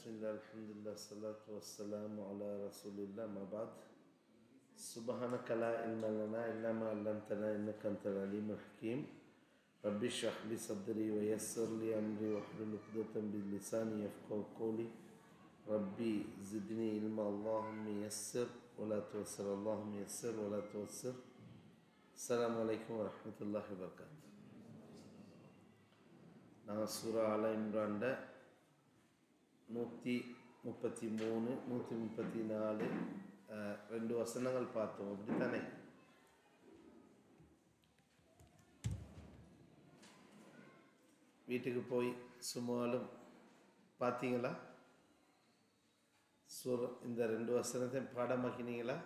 Bismillah, alhamdulillah, salatu wassalamu ala rasulillah, ma ba'd. Subhanaka la ilma lana illa ma 'allamtana innaka antal alimul hakim. Rabbi shrah li sadri wa yassir li amri wahlul 'uqdatam min lisani yafqahu qawli. Rabbi zidni ilma, Allahumma yassir wa la tu'assir, Allahumma yassir wa la tu'assir. Assalamu alaikum wa rahmatullahi wa barakatuh. நான் சூரா ஆல இம்ரான்ல 133 134 ரெண்டு வசனங்கள் பார்த்தோம். அப்படித்தானே? வீட்டுக்கு போய் சும்மாலும் பார்த்தீங்களா? இந்த ரெண்டு வசனத்தை பாடமாக்கினீங்களா?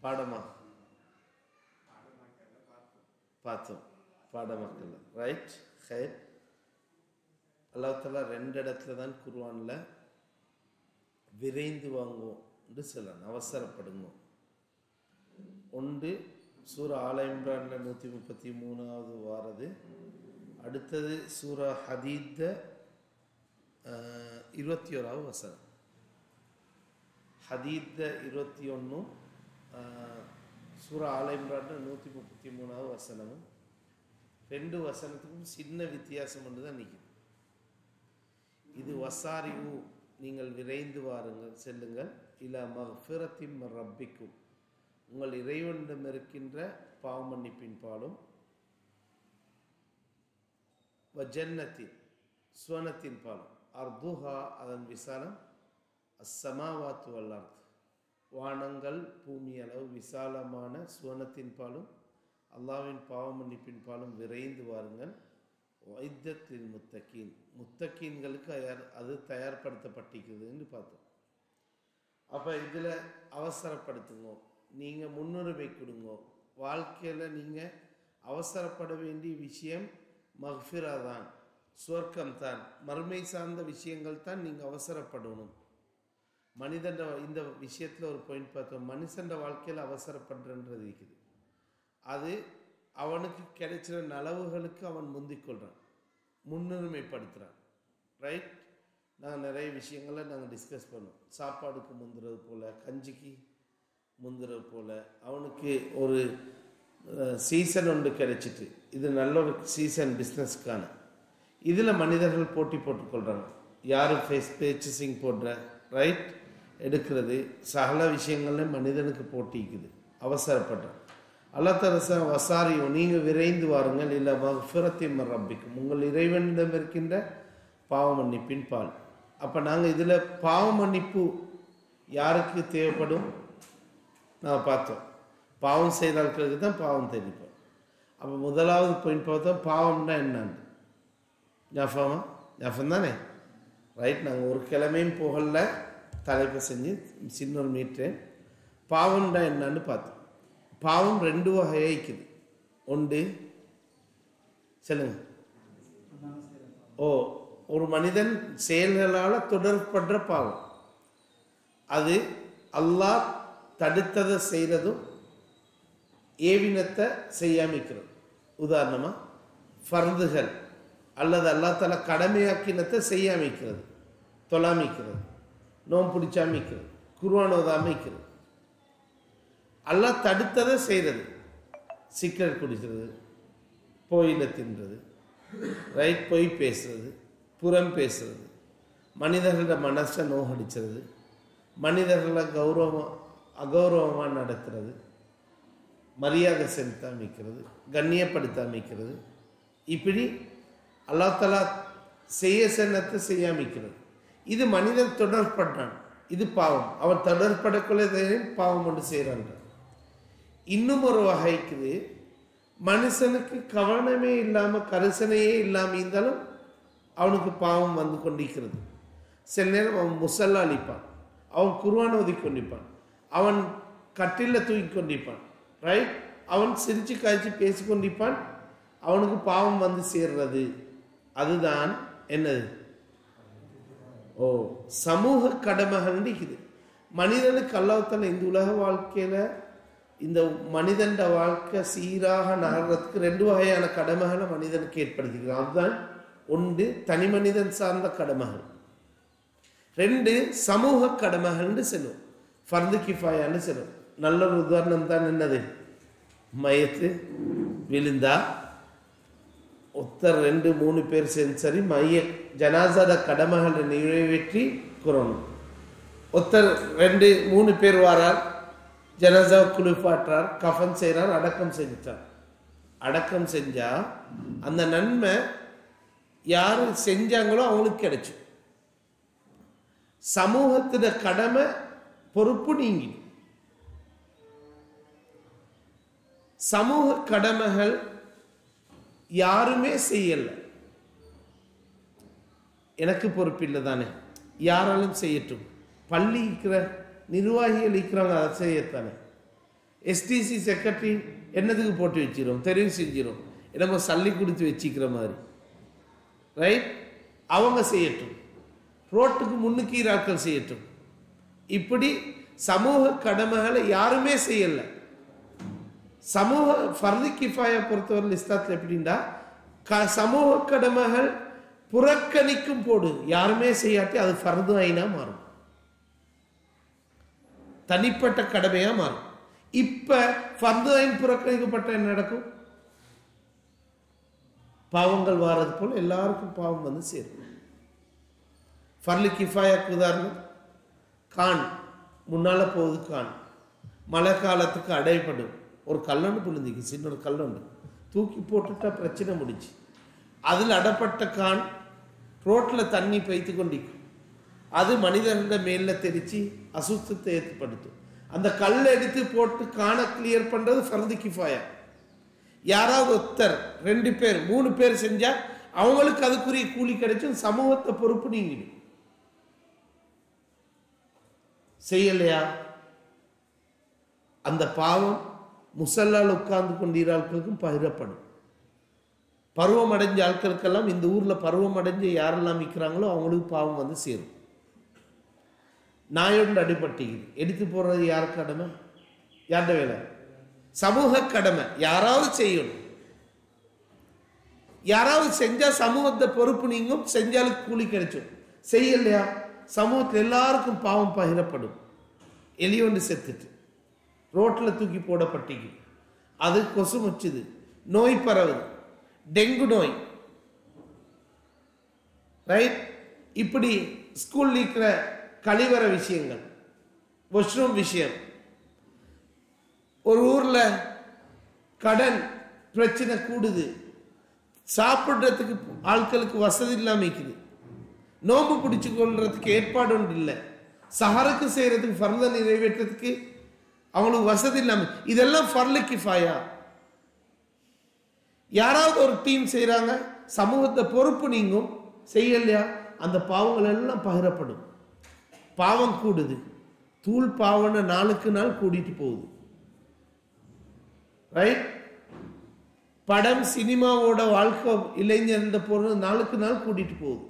பாடமா பார்த்தோம், பாடமாக்கல. ரைட், ஹைர். அல்லாஹ் தஆலா ரெண்டு இடத்துல தான் குர்ஆன்ல விரைந்து வாங்குவோம் என்று சொல்லலாம், அவசரப்படுங்க. ஒன்று சூரா ஆல இம்ரான்ல 133வது வாரது. அடுத்தது சூரா ஹதீத் 21வது வசனம். ஹதீத் 21 சூரா ஆல இம்ரான் 133வது வசனமும் ரெண்டு வசனத்துக்கும் சின்ன வித்தியாசம் ஒன்று தான் நிற்குது. இது வசாரிவு, நீங்கள் விரைந்து வாருங்கள், செல்லுங்கள், இலா மக்ஃபிரத்தின் ரப்பிக்கும், உங்கள் இறைவனிடம் இருக்கின்ற பாவ மன்னிப்பின் பாலும், வஜன்னத்தின் சுவனத்தின் பாலும், அர்துஹா அதன் விசாலம், அஸ்ஸமாவாத்து வல் அர்த் வானங்கள் பூமி அளவு விசாலமான சுவனத்தின் பாலும் அல்லாஹ்வின் பாவ மன்னிப்பின் பாலும் விரைந்து வாருங்கள். வைத்தத்தில் முத்தக்கீன், முத்தக்கீன்களுக்கு அது தயார்படுத்தப்பட்டிருக்குதுன்னு பார்த்தோம். அப்போ இதில் அவசரப்படுத்துங்க, நீங்கள் முன்னுரிமை கொடுங்க. வாழ்க்கையில் நீங்கள் அவசரப்பட வேண்டிய விஷயம் மக்ஃபிரா தான், சுவர்க்கம் தான், மறுமை சார்ந்த விஷயங்கள் தான் நீங்கள் அவசரப்படணும். மனிதன் இந்த விஷயத்தில் ஒரு பாயிண்ட் பார்த்தோம். மனுஷன் வாழ்க்கையில் அவசரப்படுறன்றது இருக்குது. அது அவனுக்கு கிடைச்சிற நலவுகளுக்கு அவன் முந்திக்கொள்கிறான், முன்னுரிமைப்படுத்துகிறான். ரைட், நாங்கள் நிறைய விஷயங்களை நாங்கள் டிஸ்கஸ் பண்ணோம். சாப்பாடுக்கு முந்துறது போல், கஞ்சிக்கு முந்துறது போல், அவனுக்கு ஒரு சீசன் ஒன்று கிடைச்சிட்டு, இது நல்ல ஒரு சீசன் பிஸ்னஸ்க்கான. இதில் மனிதர்கள் போட்டி போட்டுக்கொள்கிறாங்க. யாரும் பேச்சஸிங் போடுற, ரைட், எடுக்கிறது, சகல விஷயங்கள்ல மனிதனுக்கு போட்டிக்குது, அவசரப்படுறான். அல்லாஹ் தஆலா வசாரியோ, நீங்கள் விரைந்து வாருங்கள், இல்லை மக்ஃபிரத்தின் ரப்பிக்கும், உங்கள் இறைவனிடம் இருக்கின்ற பாவ மன்னிப்பின் பால். அப்போ நாங்கள் இதில் பாவ மன்னிப்பு யாருக்கு தேவைப்படும் நான் பார்த்தோம். பாவம் செய்தார்களுக்கு தான் பாவம் தெரிவிப்போம். அப்போ முதலாவது பாயிண்ட் பார்த்தோம், பாவம்னா என்னன்னு. ஞாபகம் தானே? ரைட், நாங்கள் ஒரு கிழமையும் போகல, தலைப்பை செஞ்சு சின்ன மீட்டேன். பாவம்னா என்னன்னு பார்த்தோம். பாவம் ரெண்டு வகையாய்க்குது. ஒன்று சொல்லுங்க. ஒரு மனிதன் செயல்களால் தொடர்படுற பாவம், அது அல்லாஹ் தடுத்ததை செய்கிறதும் ஏவினத்தை செய்யாமிக்கிறது. உதாரணமாக ஃபர்துகள் அல்லது அல்லாஹ் தஆலா கடமையாக்கினத்தை செய்யாமிக்கிறது, தொழாமிக்கிறது, நோம்பு பிடிச்சாமிக்கிறது, குர்ஆன் ஓதாமிக்கிறது. அல்லாஹ் தடுத்ததை செய்கிறது, சிகரெட் குடிக்கிறது, போயில தின்றது, ரைட், பொய் பேசுறது, புறம் பேசுறது, மனிதர்களோட மனசை நோகடிக்கிறது, மனிதர்களை அகௌரவமாக நடத்துறது, மரியாதை செலுத்தாமிக்கிறது, கண்ணியப்படுத்தாமிக்கிறது, இப்படி அல்லாஹ் தஆலா செய்ய சொன்னத்தை செய்யாமிக்கிறது. இது மனிதன் தொடர்படுறான், இது பாவம். அவன் தொடர்படக்குள்ளே பாவம் ஒன்று செய்கிறான். இன்னும் ஒரு வகைக்குது, மனுஷனுக்கு கவனமே இல்லாமல், கரிசனையே இல்லாமல் இருந்தாலும் அவனுக்கு பாவம் வந்து கொண்டிருக்கிறது. சில நேரம் அவன் முசல்லா அளிப்பான், அவன் குர்ஆன் ஓதி கொண்டிருப்பான், அவன் கட்டிலில் தூக்கி கொண்டிருப்பான், ரைட், அவன் சிரித்து காய்ச்சி பேசி கொண்டிருப்பான், அவனுக்கு பாவம் வந்து சேர்றது. அதுதான் என்னது? சமூக கடமைகள் இருக்குது. மனிதனுக்கு அல்லாஹ் தஆலா இந்த உலக வாழ்க்கையில் இந்த மனிதன் வாழ்க்கை சீராக நகர்றதுக்கு 2 வகையான கடமைகளை மனிதனுக்கு ஏற்படுத்திக்கிறான். அதுதான் ஒன்று தனி மனிதன் சார்ந்த கடமைகள், 2 சமூக கடமைகள்னு சொல்லுவோம், ஃபர்து கிஃபாயான்னு சொல்லுவோம். நல்ல ஒரு உதாரணம் தான் என்னது, மயத்து விழுந்தா ஒருத்தர் 2-3 பேர் சேர்ந்து சரி மைய ஜனாசாத கடமைகளை நிறைவேற்றி குறணும். ஒருத்தர் 2-3 பேர் வாரார், ஜனாசாவை குளிப்பாற்றார், கஃன் செய்கிறார், அடக்கம் செஞ்சார். அடக்கம் செஞ்சா அந்த நன்மை யாரு செஞ்சாங்களோ அவங்களுக்கு கிடைச்சு. சமூகத்தின கடமை பொறுப்பு நீங்கி. சமூக கடமைகள் யாருமே செய்யல, எனக்கு பொறுப்பு இல்லை தானே, யாராலும் செய்யட்டும். பள்ளி இருக்கிற நிர்வாகிகள் இருக்கிறாங்க, அதை செய்யத்தானே. எஸ்டிசி செக்ரட்டரி என்னதுக்கு போட்டு வச்சிடும், தெரிவு செஞ்சிடும், நம்ம சல்லி கொடுத்து வச்சுக்கிற மாதிரி, ரைட்? அவங்க செய்யட்டும், ரோட்டுக்கு முன்னுக்கீராக்கள் செய்யட்டும். இப்படி சமூக கடமைகளை யாருமே செய்யல. சமூக ஃபர்து கிஃபாயா பொறுத்தவரை இஸ்லாத்தில் எப்படின்னா சமூக கடமைகள் புறக்கணிக்கும் போடு யாருமே செய்யாட்டி அது ஃபர்து ஐனா மாறும், தனிப்பட்ட கடமையா மாறும். இப்ப ஃபர்து ஐன் புறக்கணிக்கப்பட்ட என்ன நடக்கும்? பாவங்கள் வாரது போல் எல்லாருக்கும் பாவம் வந்து சேரும். ஃபர்லு கிஃபாயாக்கு உதாரணம், கான் முன்னால போகுது, கான் மழை காலத்துக்கு அடைப்படும், ஒரு கல்லொண்டு புழுந்திக்கு, சின்ன ஒரு கல்லொண்டு தூக்கி போட்டுட்டா பிரச்சனை முடிச்சு. அதில் அடப்பட்ட கான் ரோட்டில் தண்ணி பெய்த்து கொண்டிருக்கும், அது மனிதர்கள மேல தெரிச்சு அசுத்தத்தை ஏற்படுத்தும். அந்த கல்லை எடுத்து போட்டு காண கிளியர் பண்றது ஃபர்து கிஃபாயா. யாராவது ஒருத்தர் 2 பேர் 3 பேர் செஞ்சா அவங்களுக்கு அதுக்குரிய கூலி கிடைச்சும், சமூகத்தை பொறுப்பு நீங்கிடும். செய்யலையா அந்த பாவம் முசல்லால் உட்கார்ந்து கொண்டிருக்கிற ஆட்களுக்கும் பகிரப்படும். பருவம் அடைஞ்ச ஆட்களுக்கெல்லாம் இந்த ஊர்ல பருவம் அடைஞ்ச யாரெல்லாம் விற்கிறாங்களோ அவங்களுக்கு பாவம் வந்து சேரும். நாயோடு அடிபட்டிக்குது, எடுத்து போறது யார் கடமை? யார்ட வேலை? சமூக கடமை. யாராவது செய்யணும், யாராவது செஞ்சா சமூகத்தை பொறுப்பு நீங்கும், செஞ்சாலும் கூலி கிடைச்சும். செய்யலையா சமூகத்தில் எல்லாருக்கும் பாவம் பகிரப்படும். எலி ஒன்று செத்துட்டு ரோட்டில் தூக்கி போடப்பட்டிக்கு, அது கொசு முச்சுது, நோய் பரவுது, டெங்கு நோய், ரைட்? இப்படி ஸ்கூல் இருக்கிற கழிவற விஷயங்கள், வாஷ்ரூம் விஷயம், ஒரு ஊர்ல கடன் பிரச்சனை கூடுது, சாப்பிட்றதுக்கு ஆட்களுக்கு வசதி இல்லாம இருக்குது, நோம்பு பிடிச்சு கொள்றதுக்கு ஏற்பாடு ஒன்று இல்லை, சஹருக்கு செய்யறதுக்கு ஃபர்த நிறைவேற்றத்துக்கு அவங்களுக்கு வசதி இல்லாம, இதெல்லாம் ஃபர்லு கிஃபாயா. யாராவது ஒரு டீம் செய்யறாங்க, சமூகத்தை பொறுப்பு நீங்கும், செய்யலையா அந்த பாவங்கள் எல்லாம் பகிரப்படும். பாவம் கூடுது, தூள் பாவனை நாளுக்கு நாள் கூடிட்டு போகுது, ரைட்? படம் சினிமாவோட வாழ்க்கை இளைஞர்ந்த பொருள் நாளுக்கு நாள் கூட்டிட்டு போகுது.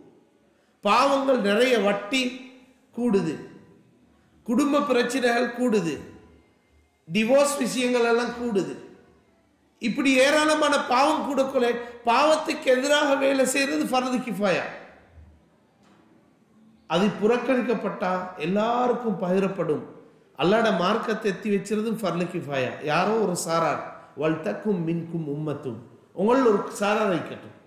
பாவங்கள் நிறைய, வட்டி கூடுது, குடும்ப பிரச்சனைகள் கூடுது, டிவோர்ஸ் விஷயங்கள் எல்லாம் கூடுது. இப்படி ஏராளமான பாவம் கூடக்குள்ள பாவத்துக்கு எதிராக வேலை செய்யறது ஃபர்து கிஃபாயா. அது புறக்கணிக்கப்பட்டா எல்லாருக்கும் பகிரப்படும். அல்லாட மார்க்கத்தை எத்தி வச்சிருதும் ஃபர்லு கிஃபாயா. யாரோ ஒரு சாரார், வல்தக்கும் மின்கும் உம்மத்தும், உங்களில் ஒரு சாரார் வைக்கட்டும்,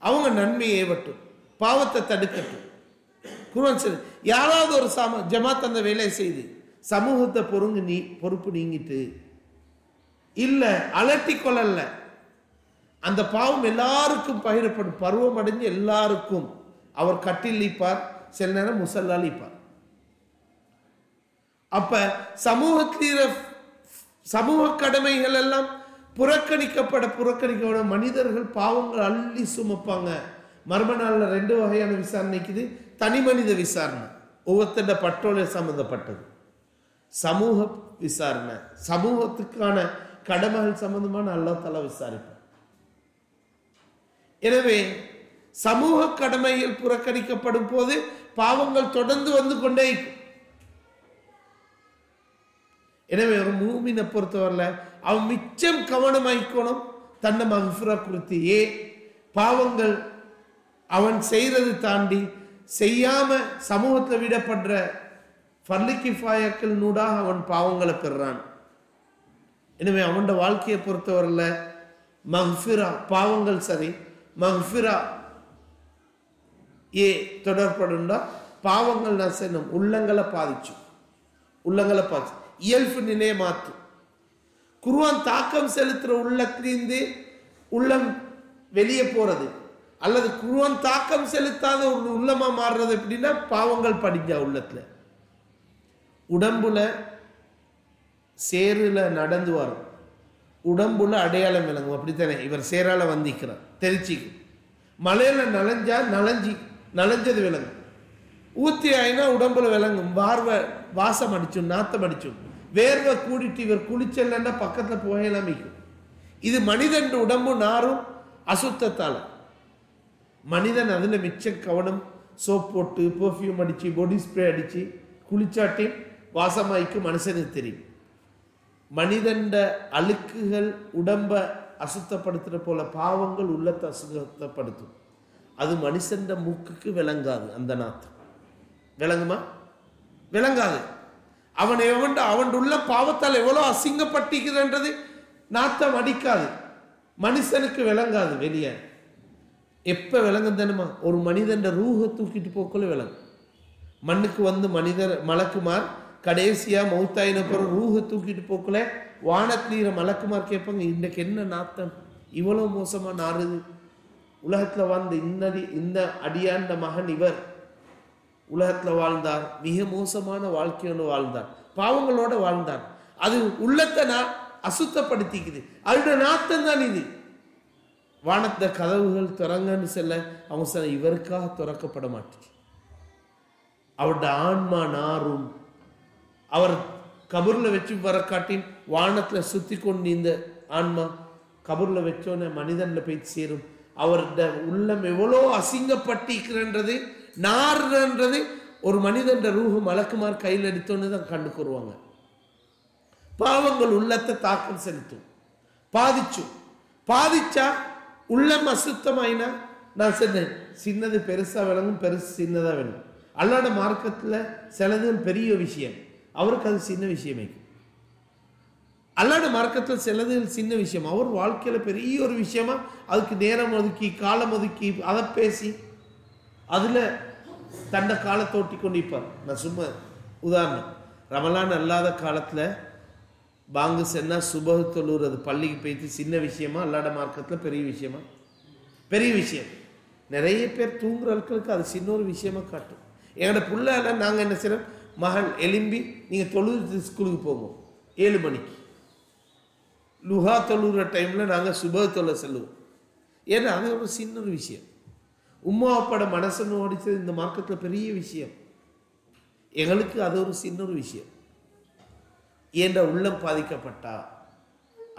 அவங்க நன்மையை ஏவட்டும், பாவத்தை தடுக்கட்டும். குர்ஆன் சொல்லு, யாராவது ஒரு ஜமாத் அந்த வேலையை செய்து சமூகத்தை பொறுப்பு நீங்கிட்டு இல்ல அலட்டி கொள்ளல, அந்த பாவம் எல்லாருக்கும் பகிரப்படும். பருவம் அடைஞ்சு எல்லாருக்கும் அவர் கட்டில் ஈப்பார், சில நேரம் முசல்லால் ஈப்பார். அப்ப சமூக கடமைகள் எல்லாம் புறக்கணிக்கப்பட மனிதர்கள் பாவங்கள் அள்ளி சுமப்பாங்க. மர்ம நாள்ல 2 வகையான விசாரணைக்குது. தனி மனித விசாரணை, ஒவ்வொருத்தட பட்டோல சம்பந்தப்பட்டது. சமூக விசாரணை, சமூகத்துக்கான கடமைகள் சம்பந்தமான அல்லாஹ் தஆலா விசாரிப்பார். எனவே சமூக கடமைகள் புறக்கணிக்கப்படும் போது பாவங்கள் தொடர்ந்து வந்து கொண்டே இருக்கும். எனவே ஒரு மூமினை பொறுத்தவரையில் அவன் மிச்சம் கவனமாயிக்கணும் தன்னை மக்ஃபிரா குறித்து. பாவங்கள் அவன் செய்யறது தாண்டி செய்யாம சமூகத்தில் விடப்படுற ஃபர்லு கிஃபாயாக்கள் நூடாக அவன் பாவங்களை பெறான். எனவே அவனோட வாழ்க்கையை பொறுத்தவரையில் மக்ஃபிரா பாவங்கள் சரி, மக்ஃபிரா தொடர்படுண்டா பாவங்கள் நான் செய்யணும் உள்ளங்களை பாதிச்சு இயல்பு நிலையை மாற்றும். குர்ஆன் தாக்கம் செலுத்துற உள்ளத்திலிருந்து உள்ளம் வெளியே போறது அல்லது குர்ஆன் தாக்கம் செலுத்தாத ஒரு உள்ளமா மாறுறது எப்படின்னா பாவங்கள் படிஞ்சா உள்ளத்துல. உடம்புல சேருல நடந்து வரும், உடம்புல அடையாளம் விளங்கும். அப்படித்தானே இவர் சேரால வந்திக்கிறார் தெரிச்சிக்கு. மலையில நலஞ்சது விளங்கும். ஊத்தி ஆயினா உடம்புல விளங்கும். வாசம் அடிச்சும் நாத்தம் அடிச்சும் வேர்வை கூடிட்டு இவர் குளிச்சல்ல பக்கத்துல புகையலாமிக்கும். இது மனிதன் உடம்பு நாரும் அசுத்தத்தால. மனிதன் அதுல மிச்ச கவனம் சோப் போட்டு பெர்ஃப்யூம் அடிச்சு பாடி ஸ்ப்ரே அடிச்சு குளிச்சாட்டி வாசமாய்க்கு மனுஷனுக்கு தெரியும். மனிதன் அழுக்குகள் உடம்ப அசுத்தப்படுத்துற போல பாவங்கள் உள்ளத்தை அசுத்தப்படுத்தும். அது மனுஷன் மூக்குக்கு விளங்காது. அந்த நாத்தம் விளங்குமா? விளங்காது. அவன் உள்ள பாவத்தால் எவ்வளோ அசிங்கப்பட்டிருக்கிறது நாத்தம் அடிக்காது, மனுஷனுக்கு விளங்காது. வெளியே எப்ப விளங்கும் தானுமா? ஒரு மனிதன் ரூஹை தூக்கிட்டு போக்குள்ள விளங்கும். மண்ணுக்கு வந்து மனிதர் மலக்குமார் கடைசியா மௌத்தாயின பிறகு ரூஹை தூக்கிட்டு போக்குள்ள வானத்தீர மலக்குமார் கேட்பாங்க, இன்றைக்கு என்ன நாத்தம் இவ்வளவு மோசமா நாறுது? உலகத்துல வாழ்ந்த இந்த அடியாண்ட மகன் இவர் உலகத்துல வாழ்ந்தார், மிக மோசமான வாழ்க்கையோடு வாழ்ந்தார், பாவங்களோட வாழ்ந்தார். அது உள்ளத்தை அசுத்தப்படுத்திக்குது. அதோட நாத்தம் தான் இது. வானத்த கதவுகள் திறங்கன்னு செல்ல அவங்க சொல்ல இவருக்காக திறக்கப்பட மாட்டுச்சு. அவருடைய ஆன்மா நாரும். அவர் கபூர்ல வச்சு வர காட்டின் வானத்துல சுத்தி கொண்டு இந்த ஆன்மா கபூர்ல வச்சோன்னு மனிதன்ல போய் சேரும். அவருடைய உள்ளம் எவ்வளோ அசிங்கப்பட்டிருக்கிறது நார்ன்றது ஒரு மனிதன் ரூஹு மலக்குமார் கையில் எடுத்தோன்னு தான் கண்டுக்குருவாங்க. பாவங்கள் உள்ளத்தை தாக்கம் செலுத்தும், பாதிச்சா உள்ளம் அசுத்தமாயினா நான் சொன்னேன் சின்னது பெருசா விளங்கும், பெருசு சின்னதா விளங்கும். அல்லாட மார்க்கத்துல சிலதுகள் பெரிய விஷயம், அவருக்கு அது சின்ன விஷயமே. அல்லாட மார்க்கத்தில் சிலதுகள் சின்ன விஷயம், அவர் வாழ்க்கையில பெரிய ஒரு விஷயமா அதுக்கு நேரம் ஒதுக்கி காலம் ஒதுக்கி அதை பேசி அதுல தன்னை காலத்தை ஓட்டி கொண்டு இருப்பார். நான் சும்மா உதாரணம், ரமலான் அல்லாத காலத்துல பாங்கு சென்னா சுபஹ் தொழுறது பள்ளிக்கு போய்த்து சின்ன விஷயமா? அல்லாட மார்க்கத்தில் பெரிய விஷயமா? பெரிய விஷயம். நிறைய பேர் தூங்குற ஆட்களுக்கு அது சின்ன ஒரு விஷயமா காட்டும். எங்களோட பிள்ளைல நாங்கள் என்ன செய்யறோம், மகள் எலும்பி நீங்கள் தொழுது ஸ்கூலுக்கு போவோம் 7 மணிக்கு. லுஹா தொழுகிற டைமில் நாங்கள் சுபஹ் தொழ செல்லுவோம். ஏன்னா அது ஒரு சின்ன ஒரு விஷயம். உம்மா அப்பாட மனசன்னு ஓடிச்சது இந்த மார்க்கத்தில் பெரிய விஷயம். எங்களுக்கு அது ஒரு சின்ன ஒரு விஷயம். ஏண்ட உள்ளம் பாதிக்கப்பட்டா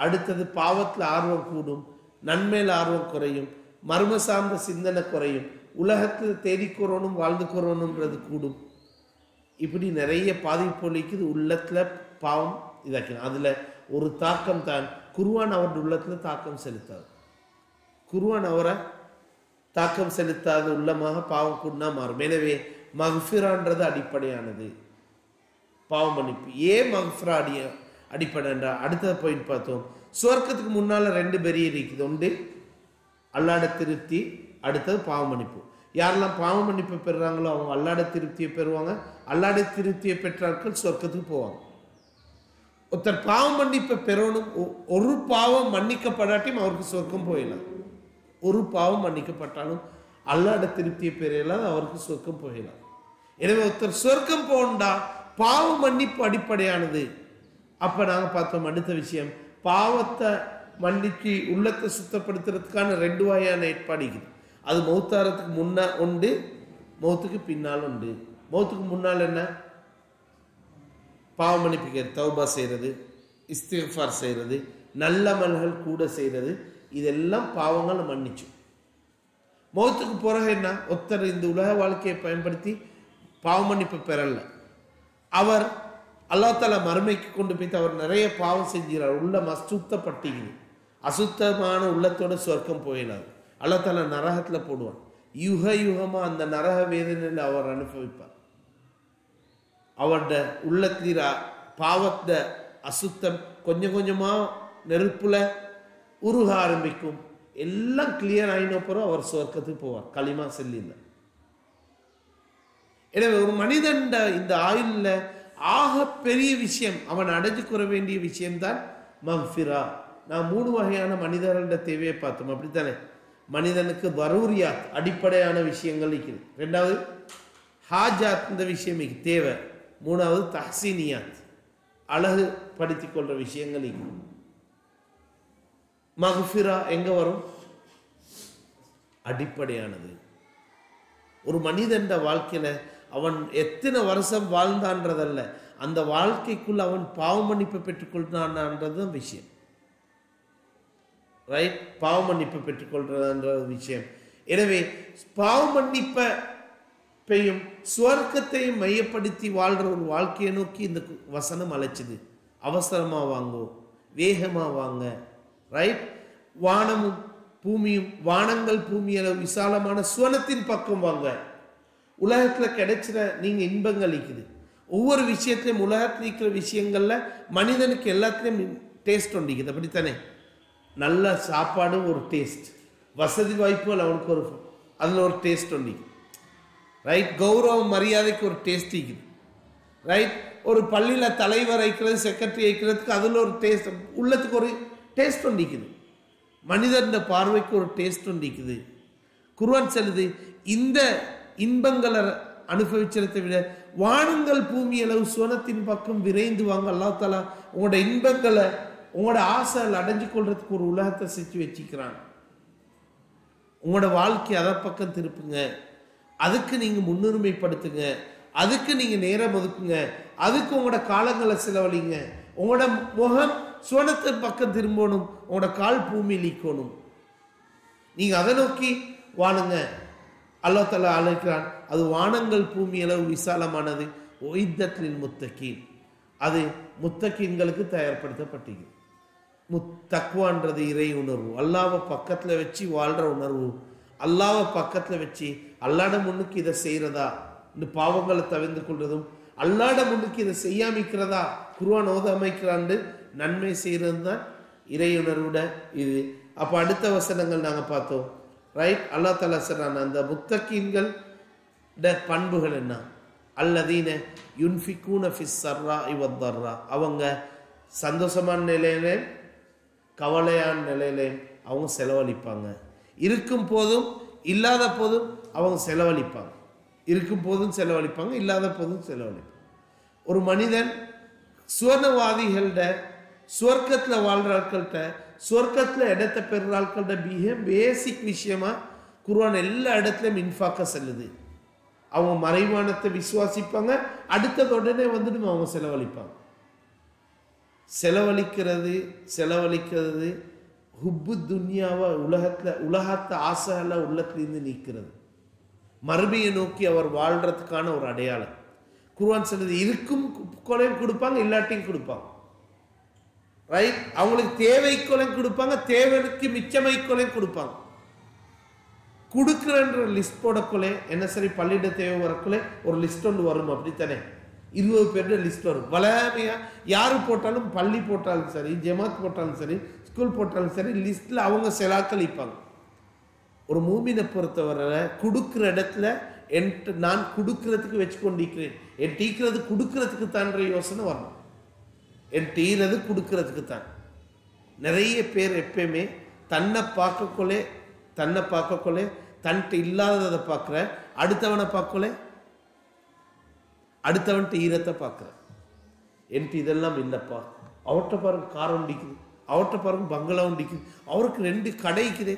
அடுத்தது பாவத்தில் ஆர்வம் கூடும், நன்மையில் ஆர்வம் குறையும், மர்ம சார்ந்த சிந்தனை குறையும், உலகத்தில் தேடிக்கிறோனும் வாழ்ந்துக்கிறோனுன்றது கூடும். இப்படி நிறைய பாதிப்பு ஒழிக்குது. உள்ளத்துல பாவம் இதாக்கணும். அதுல ஒரு தாக்கம் தான் குர்ஆன் அவருடைய உள்ளத்துல தாக்கம் செலுத்தாது. குர்ஆன் அவரை தாக்கம் செலுத்தாத உள்ளமாக பாவம் கூடனா மாறும். எனவே மக்ஃபிரான்றது அடிப்படையானது, பாவம் மன்னிப்பு. ஏன் மக்ஃபிரா அடிப்படை என்றா அடுத்த பாயிண்ட் பார்த்தோம். சுவர்க்கத்துக்கு முன்னால 2 பெரிய இருக்குது. ஒன்று அல்லாட திருப்தி, அடுத்தது பாவ மன்னிப்பு. யாரெல்லாம் பாவ மன்னிப்பு பெறுறாங்களோ அவங்க அல்லாட திருப்தியை பெறுவாங்க. அல்லாட திருப்தியை பெற்றார்கள் சொர்க்கத்துக்கு போவாங்க. ஒருத்தர் பாவ மன்னிப்பை பெறணும், ஒரு பாவம் மன்னிக்கப்படாட்டியும் அவருக்கு சொர்க்கம் போயிடலாம். ஒரு பாவம் மன்னிக்கப்பட்டாலும் அல்லாட திருப்தியை பெறலாம், அவருக்கு சொர்க்கம் போயிடலாம். எனவே ஒருத்தர் சொர்க்கம் போண்டா பாவ மன்னிப்பு அடிப்படையானது. அப்ப நாங்க பார்த்தோம் அடுத்த விஷயம், பாவத்தை மன்னிச்சு உள்ளத்தை சுத்தப்படுத்துறதுக்கான 2 வகையான ஏற்பாடுகள். அது மௌத்தாரத்துக்கு முன்னா உண்டு, மௌத்துக்கு பின்னால் உண்டு. மௌத்துக்கு முன்னால் என்ன? பாவ மன்னிப்பு, தௌபா செய்யறது, இஸ்திக்ஃபார் செய்யறது, நல்ல அமல்கள் கூட செய்யறது, இதெல்லாம் பாவங்களை மன்னிச்சு. மௌத்துக்கு பிறகு என்ன? ஒருத்தர் இந்த உலக வாழ்க்கையை பயன்படுத்தி பாவ மன்னிப்பு பெறல, அவர் அல்லாஹ் தஆலா மறுமைக்கு கொண்டு போய் அவர் நிறைய பாவம் செஞ்சார், உள்ளம் அசுத்தப்பட்டீங்க, அசுத்தமான உள்ளத்தோட சொர்க்கம் போயிடாது. அல்லாஹ் தஆலா நரகத்தில் போடுவான். யுக யுகமா அந்த நரக வேதனையில் அவர் அனுபவிப்பார். அவருடைய உள்ளத்தில் பாவத்த அசுத்தம் கொஞ்சம் கொஞ்சமா நெருப்புல உருக ஆரம்பிக்கும். எல்லாம் கிளியர் ஆயினப்புறம் அவர் சொர்க்கத்துக்கு போவார், களிமா செல்லின. எனவே ஒரு மனிதன் இந்த ஆயுள்ல ஆக பெரிய விஷயம், அவன் அடைஞ்சுக்கிற வேண்டிய விஷயம்தான் மஃபிரா. நான் 3 வகையான மனிதர்களோட தேவையை பார்த்தோம், அப்படித்தானே? மனிதனுக்கு வரூரியாத், அடிப்படையான விஷயங்கள் இருக்குது. 2வது ஹாஜாத், இந்த விஷயம் தேவை. 3வது தஹ்சீனியாத், அழகு படுத்திக் கொள்ற விஷயங்கள் இருக்குது. மஃபிரா எங்க வரும்? அடிப்படையானது. ஒரு மனிதன் வாழ்க்கையில அவன் எத்தனை வருஷம் வாழ்ந்தான்றதல்ல, அந்த வாழ்க்கைக்குள்ள அவன் பாவ மன்னிப்பு பெற்றுக்கொள்றான்ன்றதுதான் விஷயம். ரைட்? பாவ மன்னிப்பு பெற்றுக்கொள்றதுன்ற விஷயம். எனவே பாவ மன்னிப்பையும் சுவர்க்கத்தையும் மையப்படுத்தி வாழ்ற ஒரு வாழ்க்கையை நோக்கி இந்த வசனம் அழைச்சுது. அவசரமா வாங்கோ, வேகமா வாங்க. ரைட்? வானமும் பூமியும், வானங்கள் பூமி அளவு விசாலமான சுவனத்தின் பக்கம் வாங்க. உலகத்தில் கிடைச்சிட நீங்க இன்பங்கள் இருக்குது. ஒவ்வொரு விஷயத்திலையும் உலகத்தில் இருக்கிற விஷயங்கள்ல மனிதனுக்கு எல்லாத்துலேயும் டேஸ்ட் ஒண்டிக்குது, அப்படித்தானே? நல்ல சாப்பாடு ஒரு டேஸ்ட், வசதி வாய்ப்புகள் அவனுக்கு ஒரு அதில் ஒரு டேஸ்ட் ஒண்டிக்குது. ரைட்? கௌரவம் மரியாதைக்கு ஒரு டேஸ்ட் இருக்குது. ரைட்? ஒரு பள்ளியில் தலைவர் வைக்கிறது, செக்ரட்டரி வைக்கிறதுக்கு அதில் ஒரு டேஸ்ட், உள்ளத்துக்கு ஒரு டேஸ்ட் ஒண்டிக்குது. மனிதன் பார்வைக்கு ஒரு டேஸ்ட் ஒண்டிக்குது. குர்ஆன் சொல்லுது, இந்த இன்பங்களை அனுபவிச்சதை விட வானங்கள் பூமி அளவு சுவனத்தின் பக்கம் விரைந்து வாங்க. அல்லாஹ் தஆலா உங்களோட இன்பங்களை, உங்களோட ஆசைகள் அடைஞ்சு கொள்றதுக்கு ஒரு உலகத்தை செஞ்சு வச்சுக்கிறான். உங்களோட வாழ்க்கை அதை பக்கம் திருப்புங்க, அதுக்கு நீங்க முன்னுரிமைப்படுத்துங்க, அதுக்கு நீங்க நேரம் ஒதுக்குங்க, அதுக்கு உங்களோட காலங்களை செலவழிங்க. உங்களோட முகம் சுவனத்தின் பக்கம் திரும்பணும், உங்களோட கால் பூமியில் ஈக்கணும். நீங்க அதை நோக்கி வாழுங்க. அல்லாஹ் தஆலா அழைக்கிறான், அது வானங்கள் பூமி அளவு விசாலமானது. ஒய்தத்லில் முத்தகீன், அது முத்தகீன்களுக்கு தயார்படுத்தப்பட்டது. தக்வான்றது இறை உணர்வு, அல்லாஹ்வை பக்கத்துல வச்சு வாழ்ற உணர்வு. அல்லாஹ்வை பக்கத்துல வச்சு அல்லாஹ்ட முன்னுக்கு இதை செய்யறதா, இந்த பாவங்களை தவிர்த்து கொள்றதும், அல்லாஹ்ட முன்னுக்கு இதை செய்யாமிக்கிறதா, குர்ஆன் ஓத அமைக்கிறாண்டு நன்மை செய்யறது தான் இறை உணர்வுட இது. அப்ப அடுத்த வசனங்கள் நாங்க பார்த்தோம். ரைட்? அல்லாஹ் தஆலா சொல்றான், அந்த முத்தகீன்கள் பண்புகள் என்ன? அல்லதீன யுன்ஃபிகூன ஃபிஸ் ஸர்ராஇ வத்தர்ரா, அவங்க சந்தோஷமான நிலையிலே கவலையான நிலையிலே அவங்க செலவழிப்பாங்க. இருக்கும் போதும் இல்லாத போதும் அவங்க செலவழிப்பாங்க. இருக்கும் போதும் செலவழிப்பாங்க, இல்லாத போதும் செலவழிப்பாங்க. ஒரு மனிதன் சுவர்ணவாதிகள்ட, சுவர்க்கத்தில் வாழ்ற ஆட்கள்கிட்ட, சுவர்க்கத்தில் இடத்தை பெறுற ஆட்கள்கிட்ட மிக பேசிக் விஷயமா குர்ஆன் எல்லா இடத்துலையும் இன்ஃபாக்க செல்லுது. அவங்க மறைவானத்தை விசுவாசிப்பாங்க, அடுத்தது உடனே வந்துட்டு அவங்க செலவழிப்பாங்க. செலவழிக்கிறது ஹுப்பு துன்யாவை, உலகத்தை ஆசைகளை உள்ளத்திலிருந்து நீக்கிறது. மறுமையை நோக்கி அவர் வாழ்றதுக்கான ஒரு அடையாளம். குர்ஆன் சொல்லுது, இருக்கும் கொலையும் கொடுப்பாங்க, இல்லாட்டியும் கொடுப்பாங்க. ரைட்? அவங்களுக்கு தேவை கொலையும் கொடுப்பாங்க, தேவைக்கு மிச்சமை கொலையும் கொடுப்பாங்க. கொடுக்குறன்ற லிஸ்ட் போடக்குள்ளே என்ன சரி, பள்ளியிட தேவை வரக்குள்ளே ஒரு லிஸ்ட் ஒன்று வரும், அப்படித்தானே? 20 பேருடைய லிஸ்ட் வரும். வளமையா யாரு போட்டாலும், பள்ளி போட்டாலும் சரி, ஜமாத் போட்டாலும் சரி, ஸ்கூல் போட்டாலும் சரி, லிஸ்ட்ல அவங்க செலாக்களிப்பாங்க. ஒரு மூமினை பொறுத்தவரை கொடுக்குற இடத்துல நான் கொடுக்கறதுக்கு வச்சு கொண்டிருக்கிறேன், என் டீக்கிறது கொடுக்கறதுக்கு தான்ற யோசனை வரணும். என் டீறது கொடுக்கறதுக்கு தான். நிறைய பேர் எப்பயுமே தன்னை பார்க்கக்கொள்ளே தன்ட்டு இல்லாததை பார்க்குற, அடுத்தவனை பார்க்கலே அடுத்தவன்ட்டு ஈரத்தை பார்க்குற. என்ட்டு இதெல்லாம் இல்லைப்பா, அவர்கிட்ட பாருங்க கார் உண்டிக்குது, அவர்கிட்ட பாருங்க பங்களா உண்டிக்குது, அவருக்கு 2 கடைக்குது,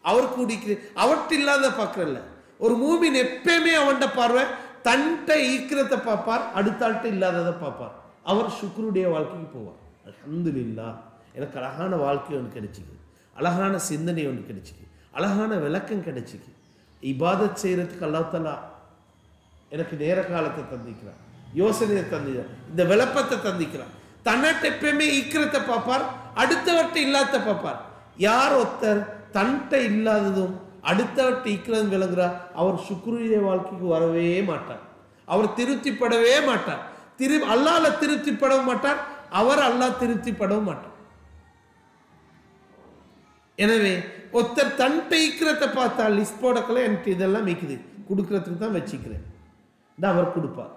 அவருக்கு உடிக்குது, அவர்கிட்ட இல்லாத பார்க்குறல்ல. ஒரு மூமின் எப்பயுமே அவன்கிட்ட பார்வை தன்ட்ட ஈக்கிறத பார்ப்பார், அடுத்த ஆள்கிட்ட இல்லாததை பார்ப்பார். அவர் சுக்ருடைய வாழ்க்கைக்கு போவார். அல்ஹம்துலில்லாஹ், எனக்கு அழகான வாழ்க்கை ஒன்று கிடைச்சிக்கு, அழகான சிந்தனை ஒன்று கிடைச்சிக்கு, அழகான விளக்கம் கிடைச்சிக்கு, இபாதத் செய்யறதுக்கு அல்லாஹ் தஆலா எனக்கு நேர காலத்தை தந்திக்கிறான். யோசனையை தந்திக்கிறான், இந்த விளப்பத்தை தந்திக்கிறான். தன்னிட்ட எப்பயுமே ஈக்கிறத பார்ப்பார், அடுத்தவர்கிட்ட இல்லாத பார்ப்பார். யார் ஒருத்தர் தன்கிட்ட இல்லாததும் அடுத்தவர்கிட்ட ஈக்கிறதும் விளங்குறார், அவர் சுக்ரிய வாழ்க்கைக்கு வரவே மாட்டார், அவர் திருப்திப்படவே மாட்டார். அல்லாஹ்ல திருப்திப்படவும் மாட்டார், அவர் அல்லாஹ் திருப்திப்படவும் மாட்டார். எனவே ஒருத்தர் தன்கிட்ட ஈக்கிறத பார்த்தா லிஸ்ட் போடக்கல, எனக்கு இதெல்லாம் மீக்குது, கொடுக்கறதுக்கு தான் வச்சுக்கிறேன், அவர் கொடுப்பார்.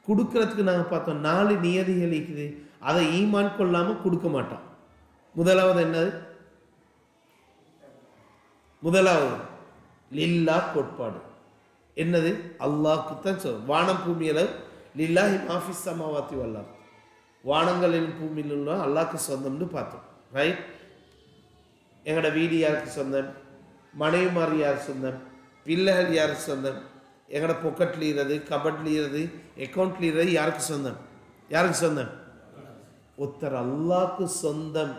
கொடுக்கறதுக்கு நாங்கள் பார்த்தோம் 4 நியதிகள் இருக்குது, அதை ஈமான் கொள்ளாம கொடுக்க மாட்டான். முதலாவது என்னது? முதலாவது லில்லா கோட்பாடு. என்னது? அல்லாஹ்க்கு தான் சொல்லும். வானம் பூமியில லில்லாஹி மாஃபிஸ் சமாவாத்தி வல்லாஹ், வானங்களின் பூமியில் உள்ள அல்லாஹ்க்கு சொந்தம்னு பார்த்தோம். ரைட்? எங்களோட வீடு யாருக்கு சொந்தம், மனைவிமார் யார் சொந்தம், பிள்ளைகள் யாருக்கு சொந்தம், எங்களோட பொக்கெட்ல இருக்கிறது, கபட்ல இருக்கிறது, அக்கௌண்ட்ல இருக்கிறது யாருக்கு சொந்தம்? யாருக்கு சொந்தம்? ஒருத்தர் அல்லாஹ்க்கு சொந்தம்